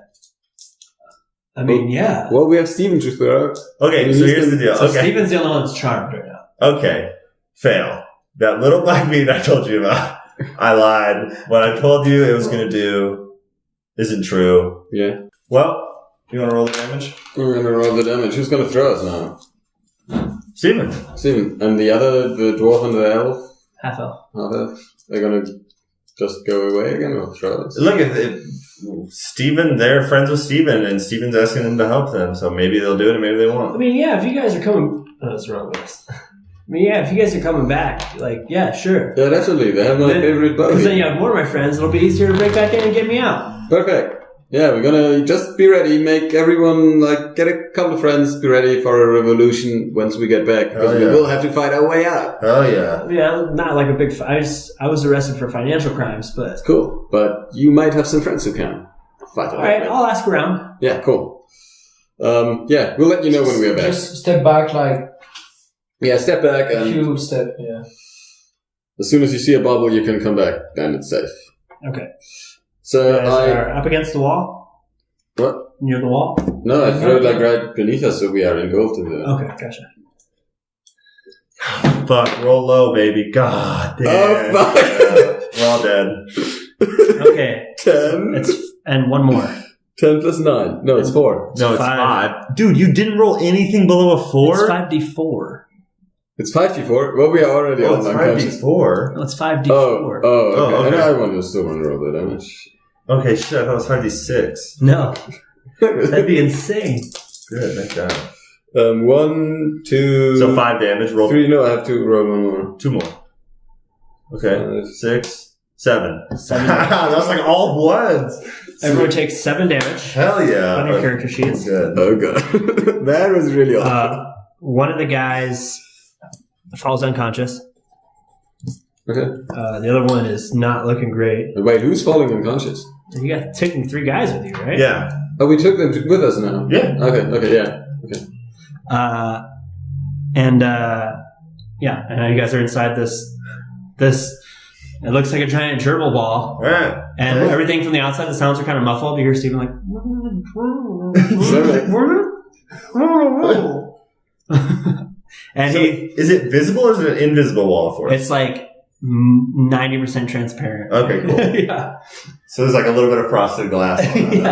I mean, yeah. Well, we have Steven to throw. Okay, so here's the deal. So Okay. Steven's the only one that's charmed right now. Okay, fail. That little black bead I told you about, I lied. What I told you it was going to do isn't true. Yeah. Well, you want to roll the damage? We're gonna roll the damage. Who's gonna throw us now? Steven. Steven. And the dwarf and the elf? Half elf. Half elf? They're gonna just go away again or throw us? Look, if Steven, they're friends with Steven, and Steven's asking them to help them, so maybe they'll do it and maybe they I won't. mean, yeah, if you guys are coming... Oh, that's wrong list. I mean, yeah, if you guys are coming back, like, yeah, sure. Yeah, definitely. They have my favorite buddy. Because then you have more of my friends, it'll be easier to break back in and get me out. Perfect. Yeah, we're gonna just be ready, make everyone, get a couple of friends, be ready for a revolution once we get back, because we will have to fight our way out. Oh, yeah. Yeah, not like a big fight. I was arrested for financial crimes, but... It's cool, but you might have some friends who can fight. Alright, I'll ask around. Yeah, cool. Yeah, we'll let you know when we are back. Just step back Yeah, step back, a and few steps, yeah. as soon as you see a bubble, you can come back, then it's safe. Okay. So You guys are up against the wall? What? Near the wall? No, I threw it right beneath us, so we are engulfed in the... Okay, gotcha. Fuck, roll low, baby. God damn. Oh, fuck. We're all dead. Okay. 10. And one more. 10 plus 9. No, it's 4. No, it's five. 5. Dude, you didn't roll anything below a 4? It's 5d4. It's 5d4. Well, we are already Oh, on it's unconscious. 5d4. No, it's 5d4. Oh, okay. okay. And I want to still want to roll the damage. Okay, shit, I thought it was 5d6. No, that'd be insane. Good, nice job. 1, 2... So 5 damage, roll 3, no, I have to roll one more. 2 more. Okay, 6, 7. 7. That's like all ones. Everyone takes 7 damage Hell yeah. on your character sheets. Good. Oh, God. That was really awful. One of the guys falls unconscious. Okay. The other one is not looking great. Wait, who's falling unconscious? You got taking 3 guys with you, right? Yeah. Oh, we took them with us now. Yeah. Okay, yeah. Okay. And now you guys are inside this. It looks like a giant gerbil ball, Alright. and everything from the outside, the sounds are kind of muffled. You hear Stephen like, and Is it visible or is it an invisible wall for us? it's like 90% transparent. Okay, cool. Yeah, So there's like a little bit of frosted glass on it.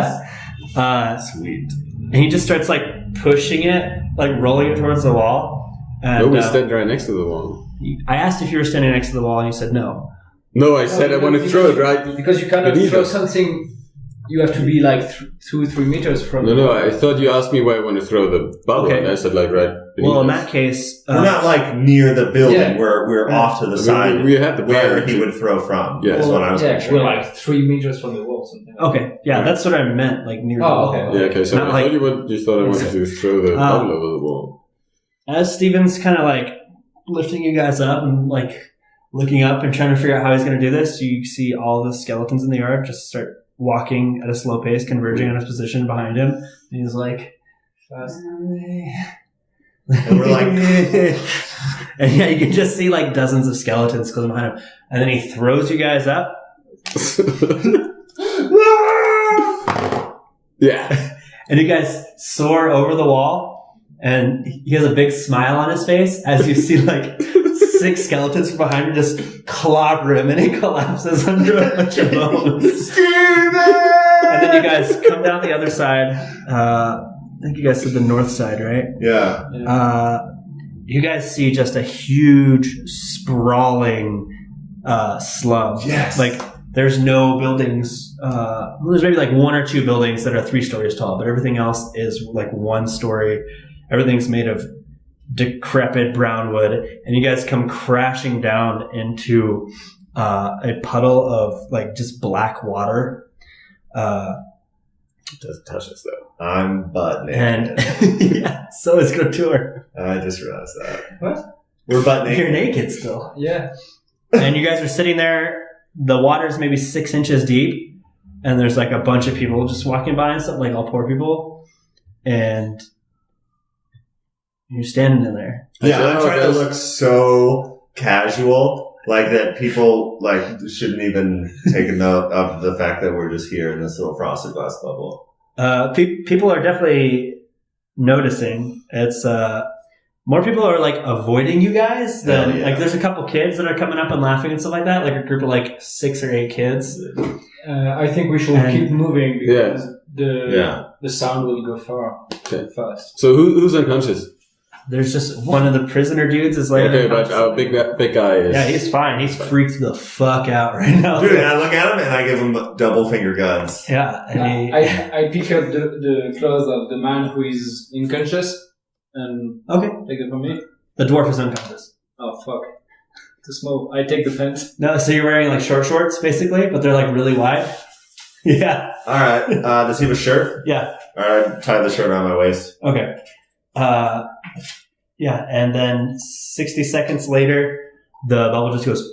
yeah. Sweet. And he just starts like pushing it, like rolling it towards the wall. And No, we stand right next to the wall. I asked if you were standing next to the wall, and you said no. No, I said I want to throw it right. Because you cannot beneath throw us. something. You have to be like 2-3 meters from. No, I thought you asked me where I want to throw the bubble, Okay. and I said like right beneath Well, in us. that case, We're not like near the building. Yeah. We're off to the side we had the where plan he to- would throw from. Yeah. That's what I was Yeah, picturing. we're like 3 meters from the wall, something. okay, yeah, that's what I meant, like near the Oh, wall. okay. Yeah, okay. So Not I like- thought you thought I wanted to throw the bubble over the wall. As Steven's kind of like lifting you guys up and like looking up and trying to figure out how he's going to do this, you see all the skeletons in the yard just start walking at a slow pace, converging on his position behind him. And he's like, And we're like, and yeah, you can just see like dozens of skeletons close behind him. And then he throws you guys up. Yeah. And you guys soar over the wall, and he has a big smile on his face as you see like 6 skeletons from behind him just clobber him, and he collapses under a bunch of bones. And then you guys come down the other side. I think you guys said the north side, right? yeah. You guys see just a huge, sprawling slum. Yes. Like, there's no buildings. There's maybe like 1 or 2 buildings that are 3 stories tall, but everything else is like 1 story. Everything's made of decrepit brown wood. And you guys come crashing down into a puddle of like just black water. It doesn't touch us though. I'm butt naked. And yeah, so is Grattur. I just realized that. What? We're butt naked. You're naked still. Yeah. And you guys are sitting there. The water's maybe 6 inches deep, and there's like a bunch of people just walking by and stuff, like all poor people. And you're standing in there. Yeah, I'm Oh, trying to guys. look so casual, like that people like shouldn't even take note of the fact that we're just here in this little frosted glass bubble. People are definitely noticing. It's more people are like avoiding you guys than Hell yeah. like. There's a couple kids that are coming up and laughing and stuff like that. Like a group of like 6 or 8 kids. I think we should And- keep moving because the sound will go far Okay. fast. So who's unconscious? There's just one of the prisoner dudes is laying. Okay, unconscious. but our big guy is. Yeah, he's fine. He's freaked the fuck out right now. Dude, and I look at him and I give him double finger guns. Yeah, and he, I pick up the clothes of the man who is unconscious and okay. take it from me. The dwarf is unconscious. Oh fuck! Too small. I take the pants. No, so you're wearing like short shorts basically, but they're like really wide. Yeah, All right. Does he have a shirt? yeah. All right. Tie the shirt around my waist. Okay. Yeah, and then 60 seconds later, the bubble just goes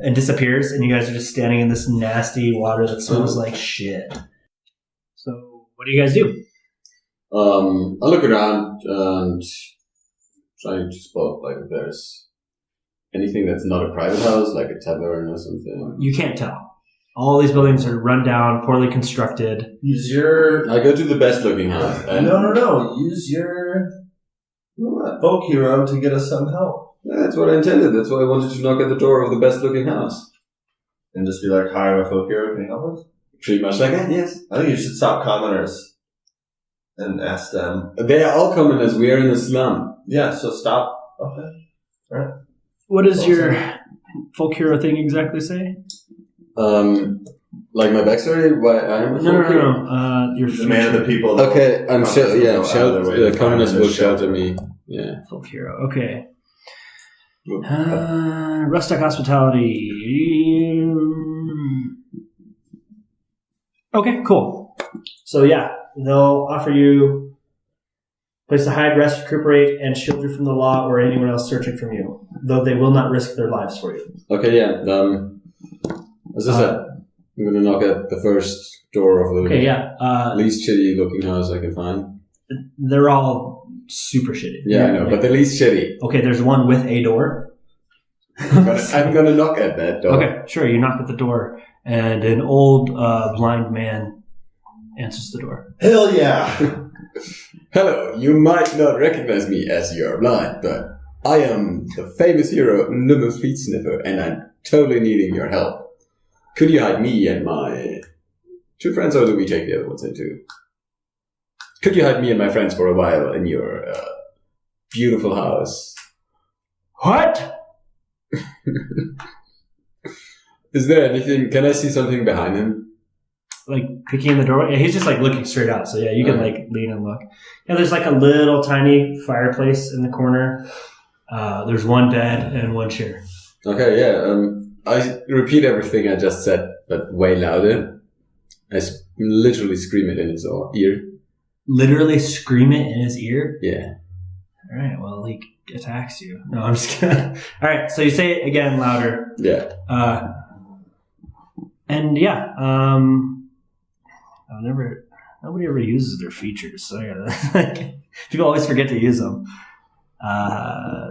and disappears, and you guys are just standing in this nasty water that smells like shit. So, what do you guys do? I look around and try to spot like if there's anything that's not a private house, like a tavern or something. You can't tell. All these buildings are run down, poorly constructed. Use your I go to the best looking house. And no. Use your folk hero to get us some help, That's what I intended. That's why I wanted to knock at the door of the best looking house. and just be like, "Hi, I'm a folk hero. Can you help us?" Pretty much like that, yes. I think you should stop commoners and ask them. They are all commoners. We are in a slum. Yeah, so stop. Okay. All right. What does your folk hero thing exactly say? Like my backstory, why I am a folk hero? No. Your The man of the people. Okay, I'm the commoners will shelter me. Yeah. Folk hero. Okay. Rustic hospitality. Okay, cool. So yeah, they'll offer you a place to hide, rest, recuperate, and shield you from the law or anyone else searching for you, though they will not risk their lives for you. Okay, yeah. As I said, I'm gonna knock at the first door of the least shitty looking house I can find. They're all super shitty. Yeah, I know, but the least shitty. Okay, there's one with a door. I'm gonna knock at that door. Okay, sure. You knock at the door, and an old blind man answers the door. Hell yeah! Hello, you might not recognize me as you're blind, but I am the famous hero Lummel Feet Sniffer, and I'm totally needing your help. Could you hide me and my 2 friends, or do we take the other ones in too? Could you hide me and my friends for a while in your beautiful house? What? Is there anything? Can I see something behind him? Like peeking in the doorway? Yeah, he's just like looking straight out. So yeah, you can like lean and look. Yeah, there's like a little tiny fireplace in the corner. There's one bed and one chair. Okay, yeah. I repeat everything I just said, but way louder. I literally scream it in his ear. Literally scream it in his ear? Yeah. All right, well, he attacks you. No, I'm just kidding. All right, so you say it again louder. Yeah. And yeah, nobody ever uses their features, so yeah, people always forget to use them. I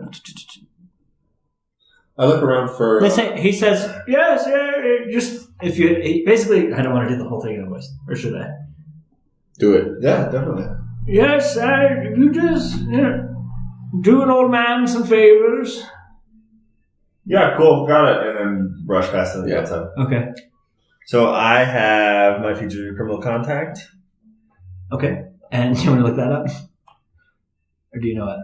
look around for. He says, yes, yeah, just if you basically. I don't want to do the whole thing in a voice, or should I? Do it. Yeah, definitely. Yes, you just do an old man some favors. Yeah, cool, got it. And then brush past it. Yeah. Okay. So I have my feature criminal contact. Okay. And you want to look that up? Or do you know it?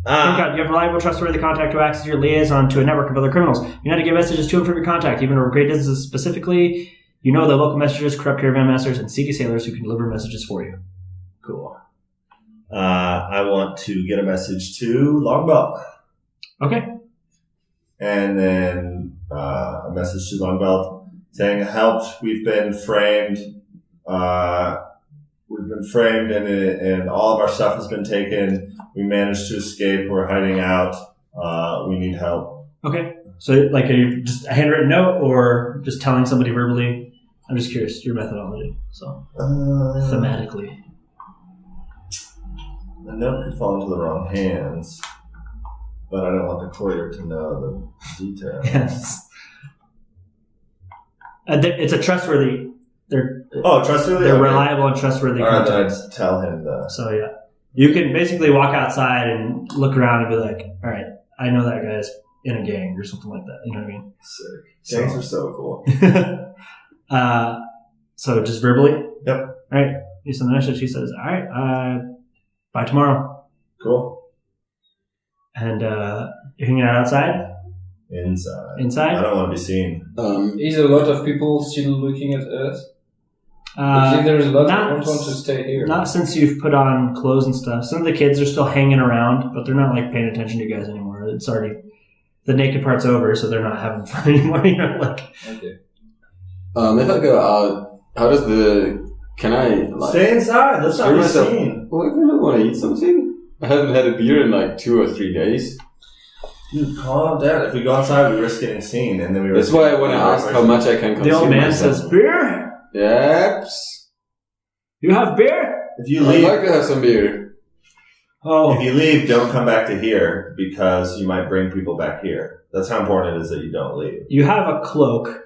You have a reliable, trustworthy contact who acts as your liaison to a network of other criminals. You know how to get messages to and from your contact, even over great distances. Specifically, you know the local messengers, corrupt caravan masters, and seedy sailors who can deliver messages for you. Cool. I want to get a message to Longbelt. Okay. And then a message to Longbelt saying, helped, we've been framed. And all of our stuff has been taken. We managed to escape. We're hiding out. We need help. Okay. So, like, are you just a handwritten note or just telling somebody verbally? I'm just curious, your methodology. So, thematically. The note could fall into the wrong hands, but I don't want the courier to know the details. Yes. It's a trustworthy. Trustworthy? They're reliable and trustworthy contacts. I'd tell him that. So, yeah. You can basically walk outside and look around and be like, all right, I know that guy's in a gang or something like that. You know what I mean? Sick. Gangs are so cool. So just verbally? Yep. All right. You send the message. He says, all right, by tomorrow. Cool. And you're hanging out outside? Inside? I don't want to be seen. Is a lot of people still looking at us? There's a lot of don't want to stay here. Not since you've put on clothes and stuff. Some of the kids are still hanging around, but they're not like paying attention to you guys anymore. It's already the naked part's over, so they're not having fun anymore. You know, like. Okay. If I go out, how does can I stay inside? Let's not be seen. Well, I really want to eat something. I haven't had a beer in like 2 or 3 days. Dude, calm down. If we go outside, we risk getting seen, and then That's why I want to ask how much I can consume. The old man myself. says, beer? Yep. You have beer? If you leave, I'd like to have some beer. Oh. If you leave, don't come back to here because you might bring people back here. That's how important it is that you don't leave. You have a cloak.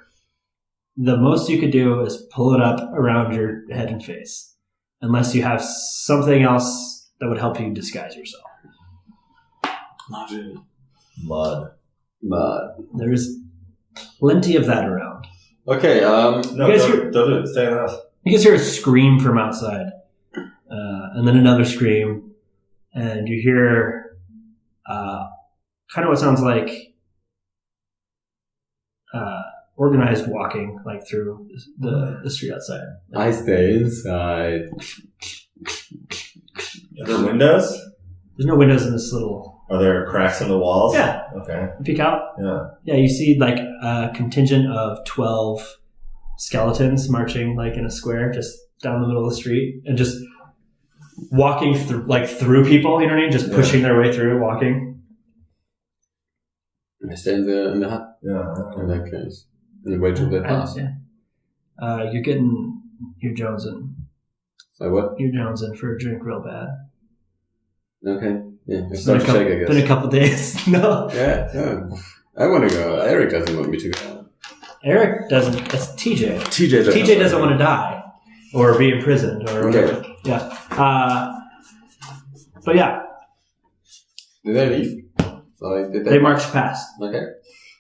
The most you could do is pull it up around your head and face. Unless you have something else that would help you disguise yourself. Not really. Mud. Mud. There's plenty of that around. Okay. No, You guys don't do it. Stay in the house. You guys hear a scream from outside, and then another scream, and you hear kind of what sounds like organized walking, like through the street outside. I stay inside. Are there windows? There's no windows in this little. Are there cracks in the walls? Yeah. Okay. You peek out. Yeah. Yeah, you see like a contingent of 12 skeletons marching like in a square just down the middle of the street and just walking through people, you know what I mean? Just pushing their way through, walking. I stay in the hut. Yeah. In that case. And wait till they pass. Yeah. You're jonesing. So what? You're jonesing for a drink real bad. Okay. Yeah. I It's start to shake, I guess. been a couple days. No. Yeah. I want to go. Eric doesn't want me to go. Eric doesn't. That's TJ. TJ doesn't want to die or be imprisoned or whatever. Okay. Yeah. But yeah, Did they leave? Like, did they marched past. Okay.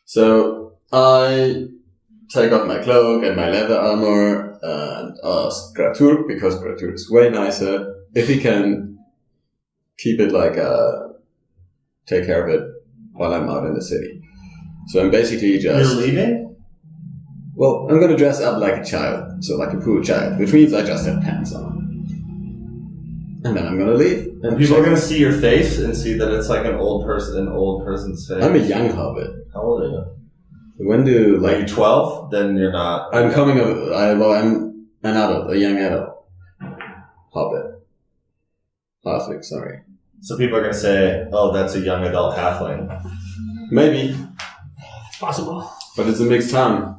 So I take off my cloak and my leather armor and ask Grattur, because Grattur is way nicer, if he can keep it take care of it while I'm out in the city. So I'm basically just... You're leaving? Well, I'm going to dress up like a child, so like a poor child, which means I just have pants on. And then I'm going to leave. And People are going to see your face and see that it's like an old person's face. I'm a young hobbit. How old are you? When do, Are you 12? Then you're not. I'm coming of... I'm an adult, a young adult. Hobbit. Halfling, sorry. So people are going to say, oh, that's a young adult halfling. Maybe. It's possible. But it's a mixed town.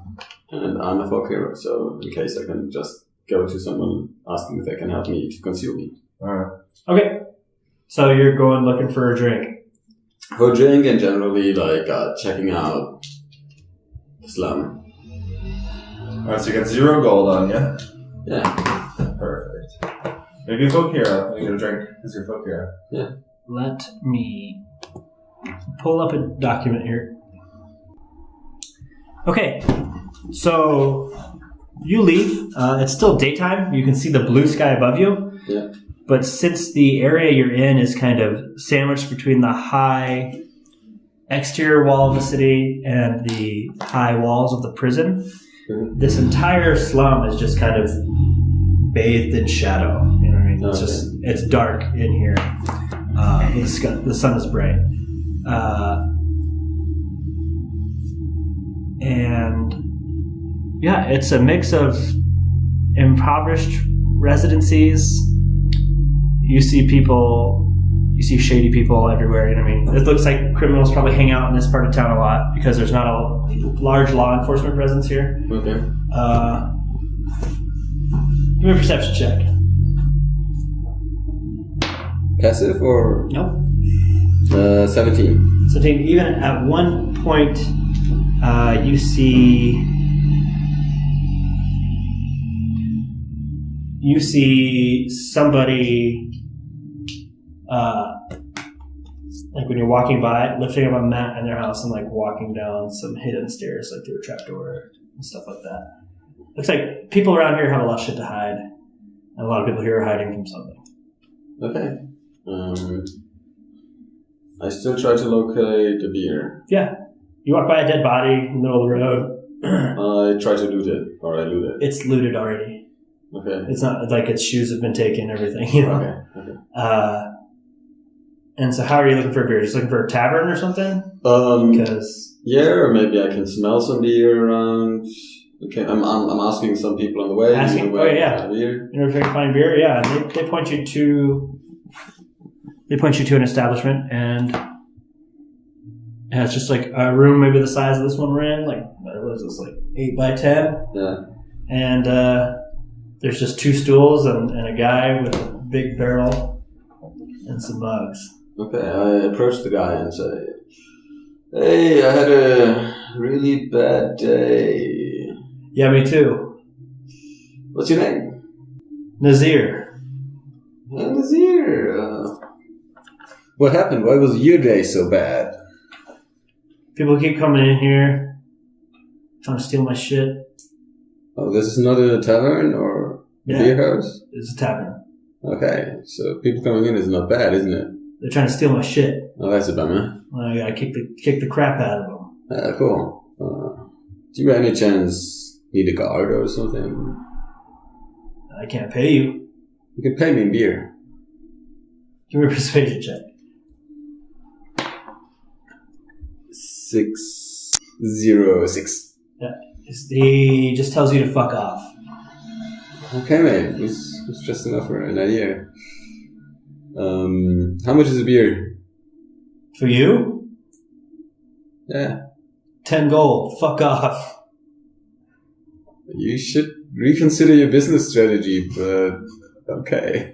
And I'm a folk hero, so in case I can just go to someone, ask them if they can help me to conceal me. Alright. Okay. So you're going looking for a drink. For a drink and generally checking out the slum. Alright, so you got 0 gold on you. Yeah. Perfect. Maybe a folk hero. You get a drink because you're a folk hero. Yeah. Let me pull up a document here. Okay. So you leave. It's still daytime. You can see the blue sky above you. Yeah. But since the area you're in is kind of sandwiched between the high exterior wall of the city and the high walls of the prison, this entire slum is just kind of bathed in shadow. You know what I mean? It's it's dark in here. The sun is bright. And yeah, it's a mix of impoverished residencies. You see shady people everywhere, you know what I mean? It looks like criminals probably hang out in this part of town a lot because there's not a large law enforcement presence here. Okay. Give me a perception check. Passive or? Nope. 17. 17. Even at one point, you see somebody, like when you're walking by, lifting up a mat in their house and like walking down some hidden stairs, like through a trapdoor and stuff like that. Looks like people around here have a lot of shit to hide, and a lot of people here are hiding from something. Okay. I still try to locate the beer. Yeah. You walk by a dead body in the middle of the road. I try to loot it, or I loot it. It's looted already. Okay. It's not like its shoes have been taken, everything, you know. Okay. And so, how are you looking for a beer? Just looking for a tavern or something? Yeah, or maybe I can smell some beer around. Okay, I'm asking some people on the way. Asking? Where Oh yeah. beer. You know if you can find beer? Yeah. They point you to. They point you to an establishment, and it's just like a room, maybe the size of this one we're in. Like, what is this? Like 8 by 10. Yeah. And there's just 2 stools and a guy with a big barrel and some mugs. Okay, I approach the guy and say, "Hey, I had a really bad day." Yeah, me too. What's your name? Nazir. Nazir. What happened? Why was your day so bad? People keep coming in here, trying to steal my shit. Oh, this is not a tavern or a beer house? It's a tavern. Okay, so people coming in is not bad, isn't it? They're trying to steal my shit. Oh, that's a bummer. I gotta kick the crap out of them. Cool. Do you by any chance need a guard or something? I can't pay you. You can pay me in beer. Give me a persuasion check. 606. Yeah. He just tells you to fuck off. Okay, mate. It's just enough for an idea. How much is a beer? For you? Yeah. 10 gold. Fuck off. You should reconsider your business strategy, but okay.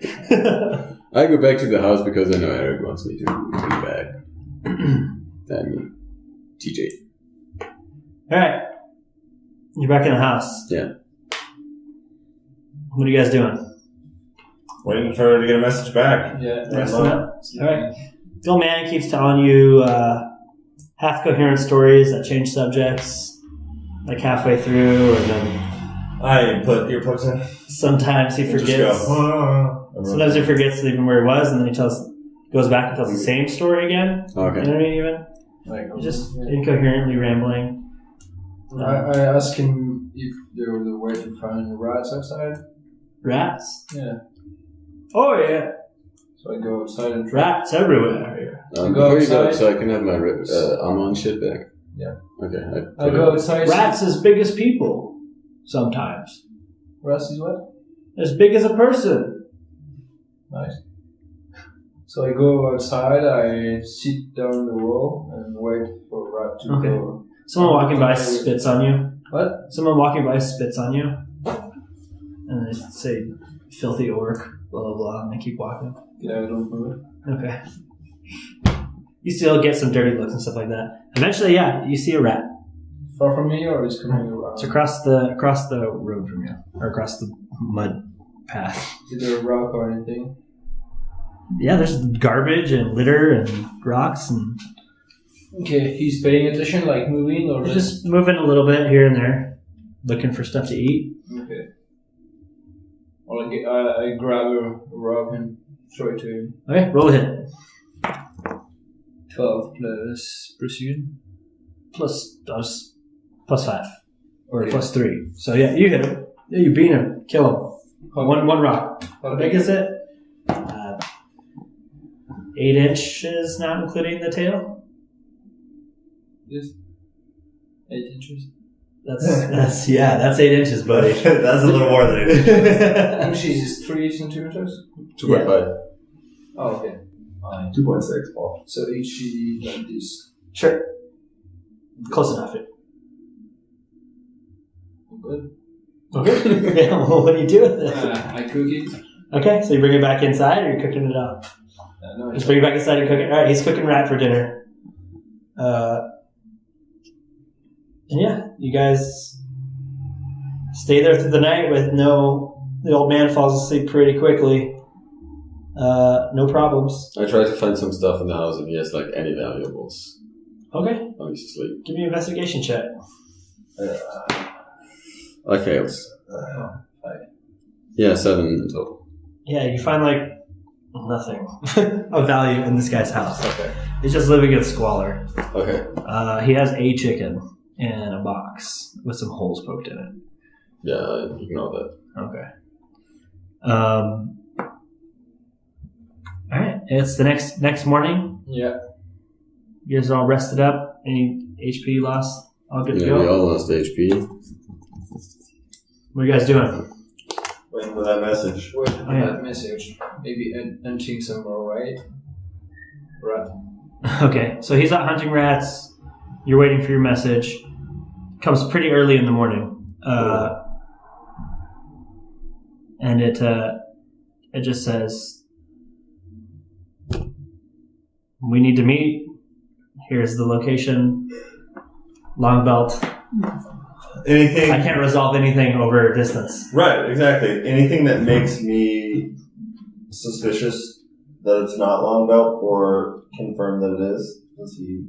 I go back to the house because I know Eric wants me to be back. I mean, TJ. Alright. You're back in the house. Yeah. What are you guys doing? Waiting for her to get a message back. Yeah. Resting up? Alright. The old man keeps telling you half-coherent stories that change subjects, like halfway through, and then I put earplugs in. sometimes he forgets. Sometimes he forgets even where he was, and then he goes back and tells the same story again. Okay. You know what I mean? Even just incoherently rambling. I asked him if there was a way to find rats outside. Rats? Yeah. Oh yeah, So I go outside and try. rats everywhere here. Before you go outside, I can have my armor and shit back. Yeah. Okay. I go outside. Rats as big as people. Sometimes. Rats is what? As big as a person. Nice. So I go outside, I sit down on the wall and wait for a rat to go. Someone walking by spits on you. What? Someone walking by spits on you. And they say, filthy orc, blah, blah, blah, and they keep walking. Yeah, I don't know it. Okay. You still get some dirty looks and stuff like that. Eventually, yeah, you see a rat. Far from me or is coming around? It's across the road from you. Or across the mud path. Is there a rock or anything? Yeah, there's garbage and litter and rocks and... Okay, he's paying attention, like moving or just moving a little bit here and there. Looking for stuff to eat. Okay. Well, I grab a rock and throw it to him. Okay, roll a hit. 12 plus precision. Plus 5. Or plus 3. So yeah, you hit him. Yeah, you beat him. Kill him. One rock. How big is it? 8 inches, not including the tail. Yes. 8 inches. That's 8 inches, buddy. That's a little more than 8 inches. Inches is 3 centimeters? 2.5. Oh, okay. Fine. 2.6, Paul. So each is like this. Sure. Close enough. Good. Okay. Yeah, well, what do you do with it? I cook it. Okay, so you bring it back inside, or you're cooking it up? No, Just bring it back inside and cook it. All right, he's cooking rat for dinner. And yeah, you guys stay there through the night with the old man falls asleep pretty quickly. No problems. I try to find some stuff in the house if he has like any valuables. Okay. Oh, he's asleep. Give me an investigation check. I failed. 5. Yeah, 7 in total. Yeah, you find like nothing of value in this guy's house. Okay. He's just living in squalor. Okay. He has a chicken in a box with some holes poked in it. Yeah, I ignore that. Okay. All right. It's the next morning. Yeah. You guys are all rested up. Any HP lost? All good to Yeah, go. we all lost HP. What are you guys doing? Waiting for that message. Wait for yeah. that message. Maybe hunting some more, right? Rat. Okay. So he's out hunting rats. You're waiting for your message. Comes pretty early in the morning. And it just says, we need to meet. Here's the location. Longbelt. Anything? I can't resolve anything over distance. Right, exactly. Anything that makes me suspicious that it's not Longbelt or confirm that it is. Does he?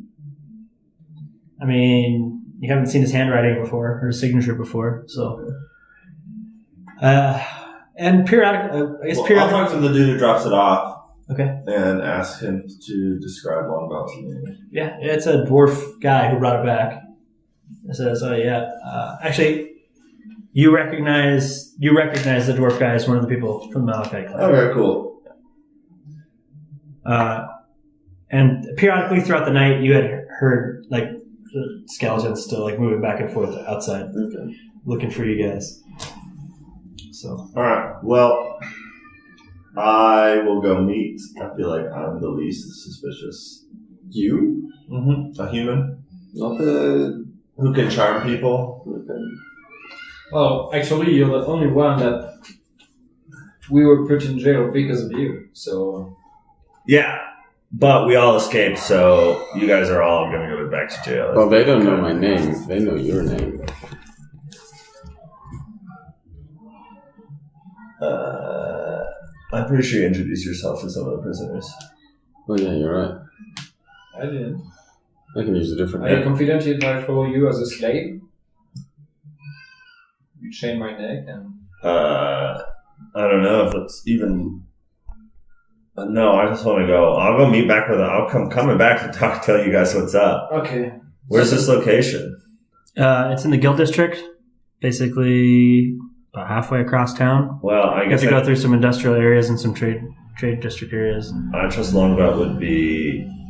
I mean, you haven't seen his handwriting before or his signature before, so And periodically, I guess I'll periodically. talk to the dude who drops it off. Okay. And ask him to describe Longbow to me. Yeah, it's a dwarf guy who brought it back. It says, "Oh yeah, actually, you recognize the dwarf guy as one of the people from the Malachite clan." Okay, cool. And periodically throughout the night, you had heard like the skeletons still like moving back and forth outside, looking for you guys. So, all right. Well, I will go meet. I feel like I'm the least suspicious. You? mm-hmm. A human Not the... who can charm people. Well, actually, you're the only one that we were put in jail because of you. So Yeah, but we all escaped, so you guys are all going to go back to jail. Well, they don't know my name. They know your name. I'm pretty sure you introduced yourself to some of the prisoners. Oh yeah, you're right. I didn't. I can use a different Are you name. confident if I follow you as a slave? You chain my neck and... I don't know if it's even... No, I just want to go. I'll go meet back with them. I'll coming back to tell you guys what's up. Okay. Where's this location? It's in the Guild District, basically about halfway across town. Well, I You have guess to go through some industrial areas and some trade district areas. I trust Longbow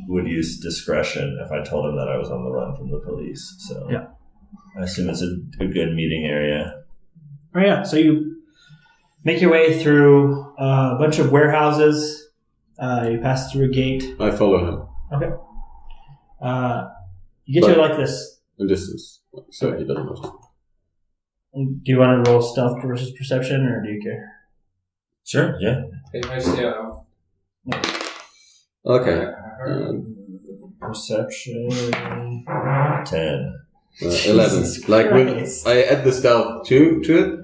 would use discretion if I told him that I was on the run from the police. So yeah. I assume it's a good meeting area. Oh yeah, so you make your way through a bunch of warehouses. You pass through a gate. I follow him. Okay. You get to like this. In distance. So he doesn't know. Do you want to roll stealth versus perception, or do you care? Sure, yeah. Okay, I see how... Okay. Perception 10. 11. Like when I add the stealth to it?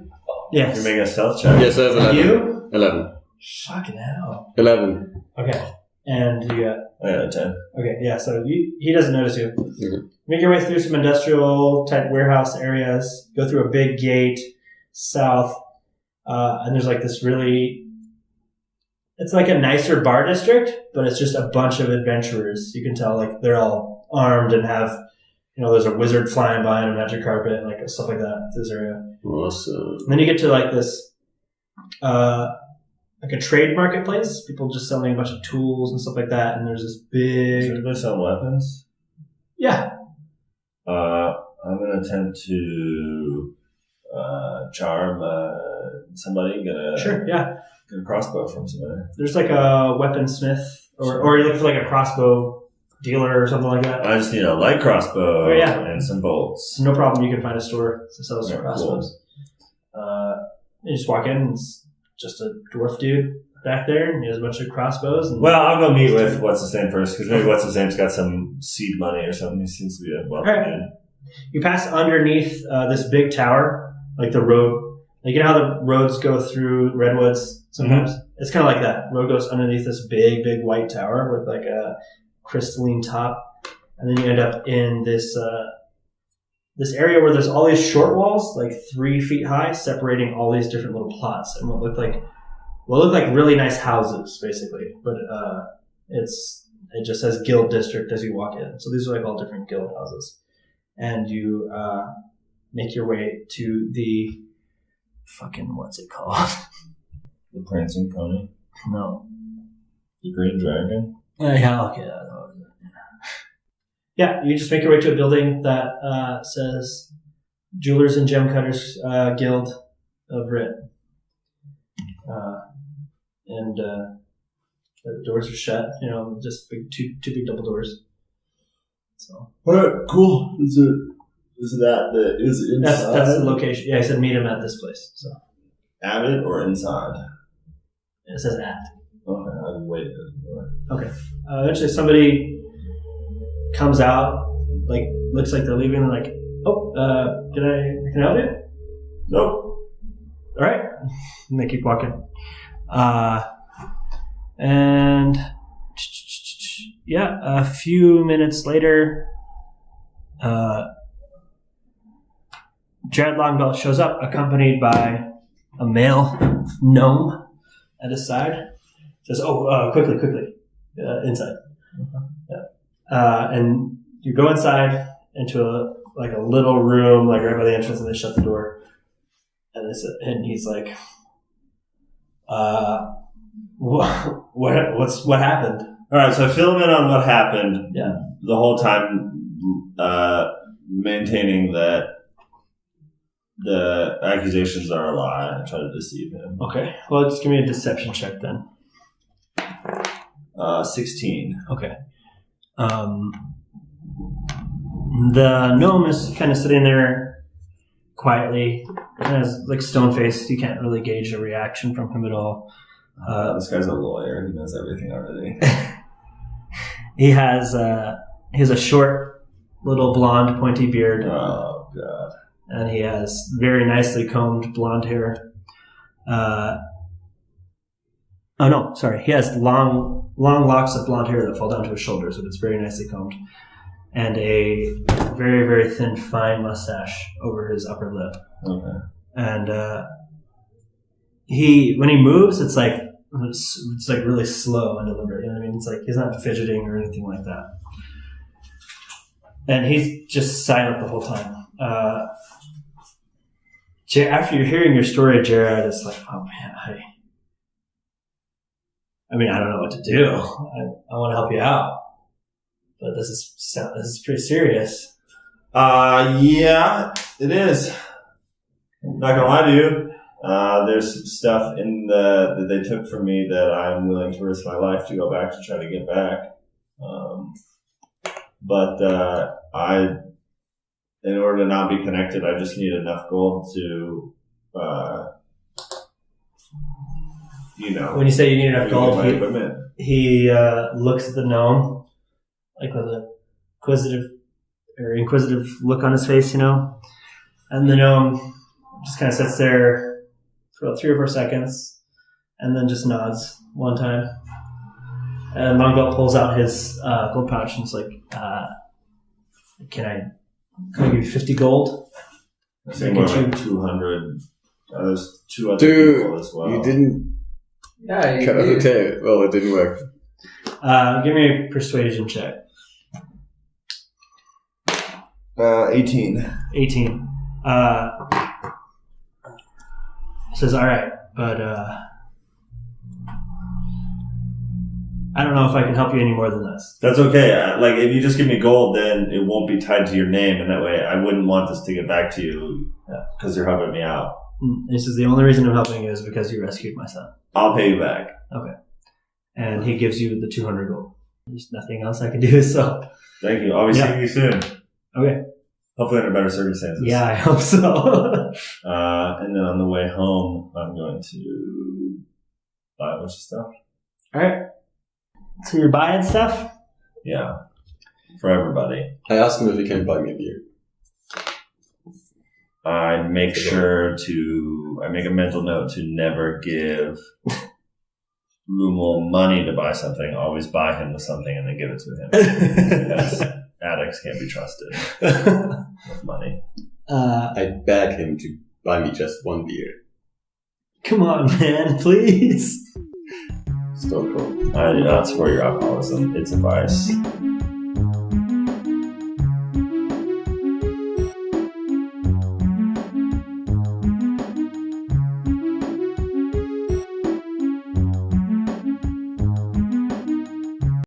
Yes. You're making a stealth check? Yes, I have 11. You? 11. Fucking hell. 11. Okay. And you got... I got a 10. Okay, yeah, so he doesn't notice you. Okay. Make your way through some industrial type warehouse areas, go through a big gate south, and there's like this really, it's like a nicer bar district, but it's just a bunch of adventurers. You can tell like they're all armed and have, there's a wizard flying by and a magic carpet and like stuff like that. This area. Awesome. And then you get to like this, like a trade marketplace, people just selling a bunch of tools and stuff like that. And there's this big... Does they sell weapons? Yeah. I'm going to attempt to charm somebody. Sure, yeah. Get a crossbow from somebody. There's like a weaponsmith, or you're looking for like a crossbow dealer or something like that. I just need a light crossbow and some bolts. No problem, you can find a store that sells Yeah, crossbows. You just walk in, and it's just a dwarf dude back there, and he has a bunch of crossbows. And Well, I'll go meet with what's-his-name first, because maybe what's-his-name's got some seed money or something. He seems to be a wealthy Alright. man. You pass underneath this big tower, like the road. Like, you know how the roads go through redwoods sometimes? Mm-hmm. It's kind of like that. Road goes underneath this big, big white tower with like a crystalline top. And then you end up in this this area where there's all these short walls, like 3 feet high, separating all these different little plots. And what look like really nice houses, basically. But it just says Guild District as you walk in. So these are like all different guild houses. And you make your way to the fucking, what's it called? The Prancing Pony? No. The Green Dragon? Yeah, okay. Yeah, you just make your way to a building that says Jewelers and Gem Cutters Guild of Writ. And the doors are shut, just two big double doors. So Alright, cool. Is it inside? that's the location. Yeah, I said meet him at this place. So At it or inside? it says at. Okay, I'll wait. Okay. Eventually somebody comes out, like looks like they're leaving, and like, can I help you? Nope. All right. And they keep walking. And yeah, a few minutes later, Jared Longbelt shows up, accompanied by a male gnome at his side. Says, quickly, inside. And you go inside into a little room, like right by the entrance, and they shut the door. And he's like, what happened? All right, so I fill him in on what happened. Yeah. The whole time, maintaining that the accusations are a lie. I try to deceive him. Okay. Well, just give me a deception check then. 16. Okay. The gnome is kind of sitting there quietly, kind of like stone-faced. You can't really gauge a reaction from him at all. This guy's a lawyer. He knows everything already. He has a short, little blonde, pointy beard. Oh, God. And he has very nicely combed blonde hair. He has long locks of blonde hair that fall down to his shoulders, but it's very nicely combed. And a very, very thin, fine mustache over his upper lip. Okay. And when he moves, it's like really slow and deliberate. You know what I mean? It's like he's not fidgeting or anything like that. And he's just silent the whole time. After you're hearing your story, Jared, it's like, oh man, I don't know what to do. I want to help you out, but this is pretty serious. Yeah, it is. I'm not gonna lie to you. There's some stuff that they took from me that I'm willing to risk my life to go back to try to get back. But in order to not be connected, I just need enough gold to, When you say you need enough gold, equipment. he looks at the gnome, like with a inquisitive look on his face, and the gnome just kind of sits there for about 3 or 4 seconds, and then just nods one time. And Mongo pulls out his gold pouch and is like, can I give you 50 gold? I think more like 200. There's 2 other people as well. You didn't cut off the tail. Well, it didn't work. Give me a persuasion check. 18. 18. Says, all right, but I don't know if I can help you any more than this. That's okay. If you just give me gold, then it won't be tied to your name, and that way I wouldn't want this to get back to you because you're helping me out. He says, the only reason I'm helping you is because you rescued my son. I'll pay you back. Okay. And he gives you the 200 gold. There's nothing else I can do, so. Thank you. I'll be seeing you soon. Okay. Hopefully under better circumstances. Yeah, I hope so. And then on the way home, I'm going to buy a bunch of stuff. All right. So you're buying stuff? Yeah. For everybody. I asked him if he can buy me a beer. I make a mental note to never give Lummel money to buy something. Always buy him something and then give it to him. Because addicts can't be trusted with money. I beg him to buy me just one beer. Come on, man, please. Stone cold. I do not support your alcoholism. It's a vice.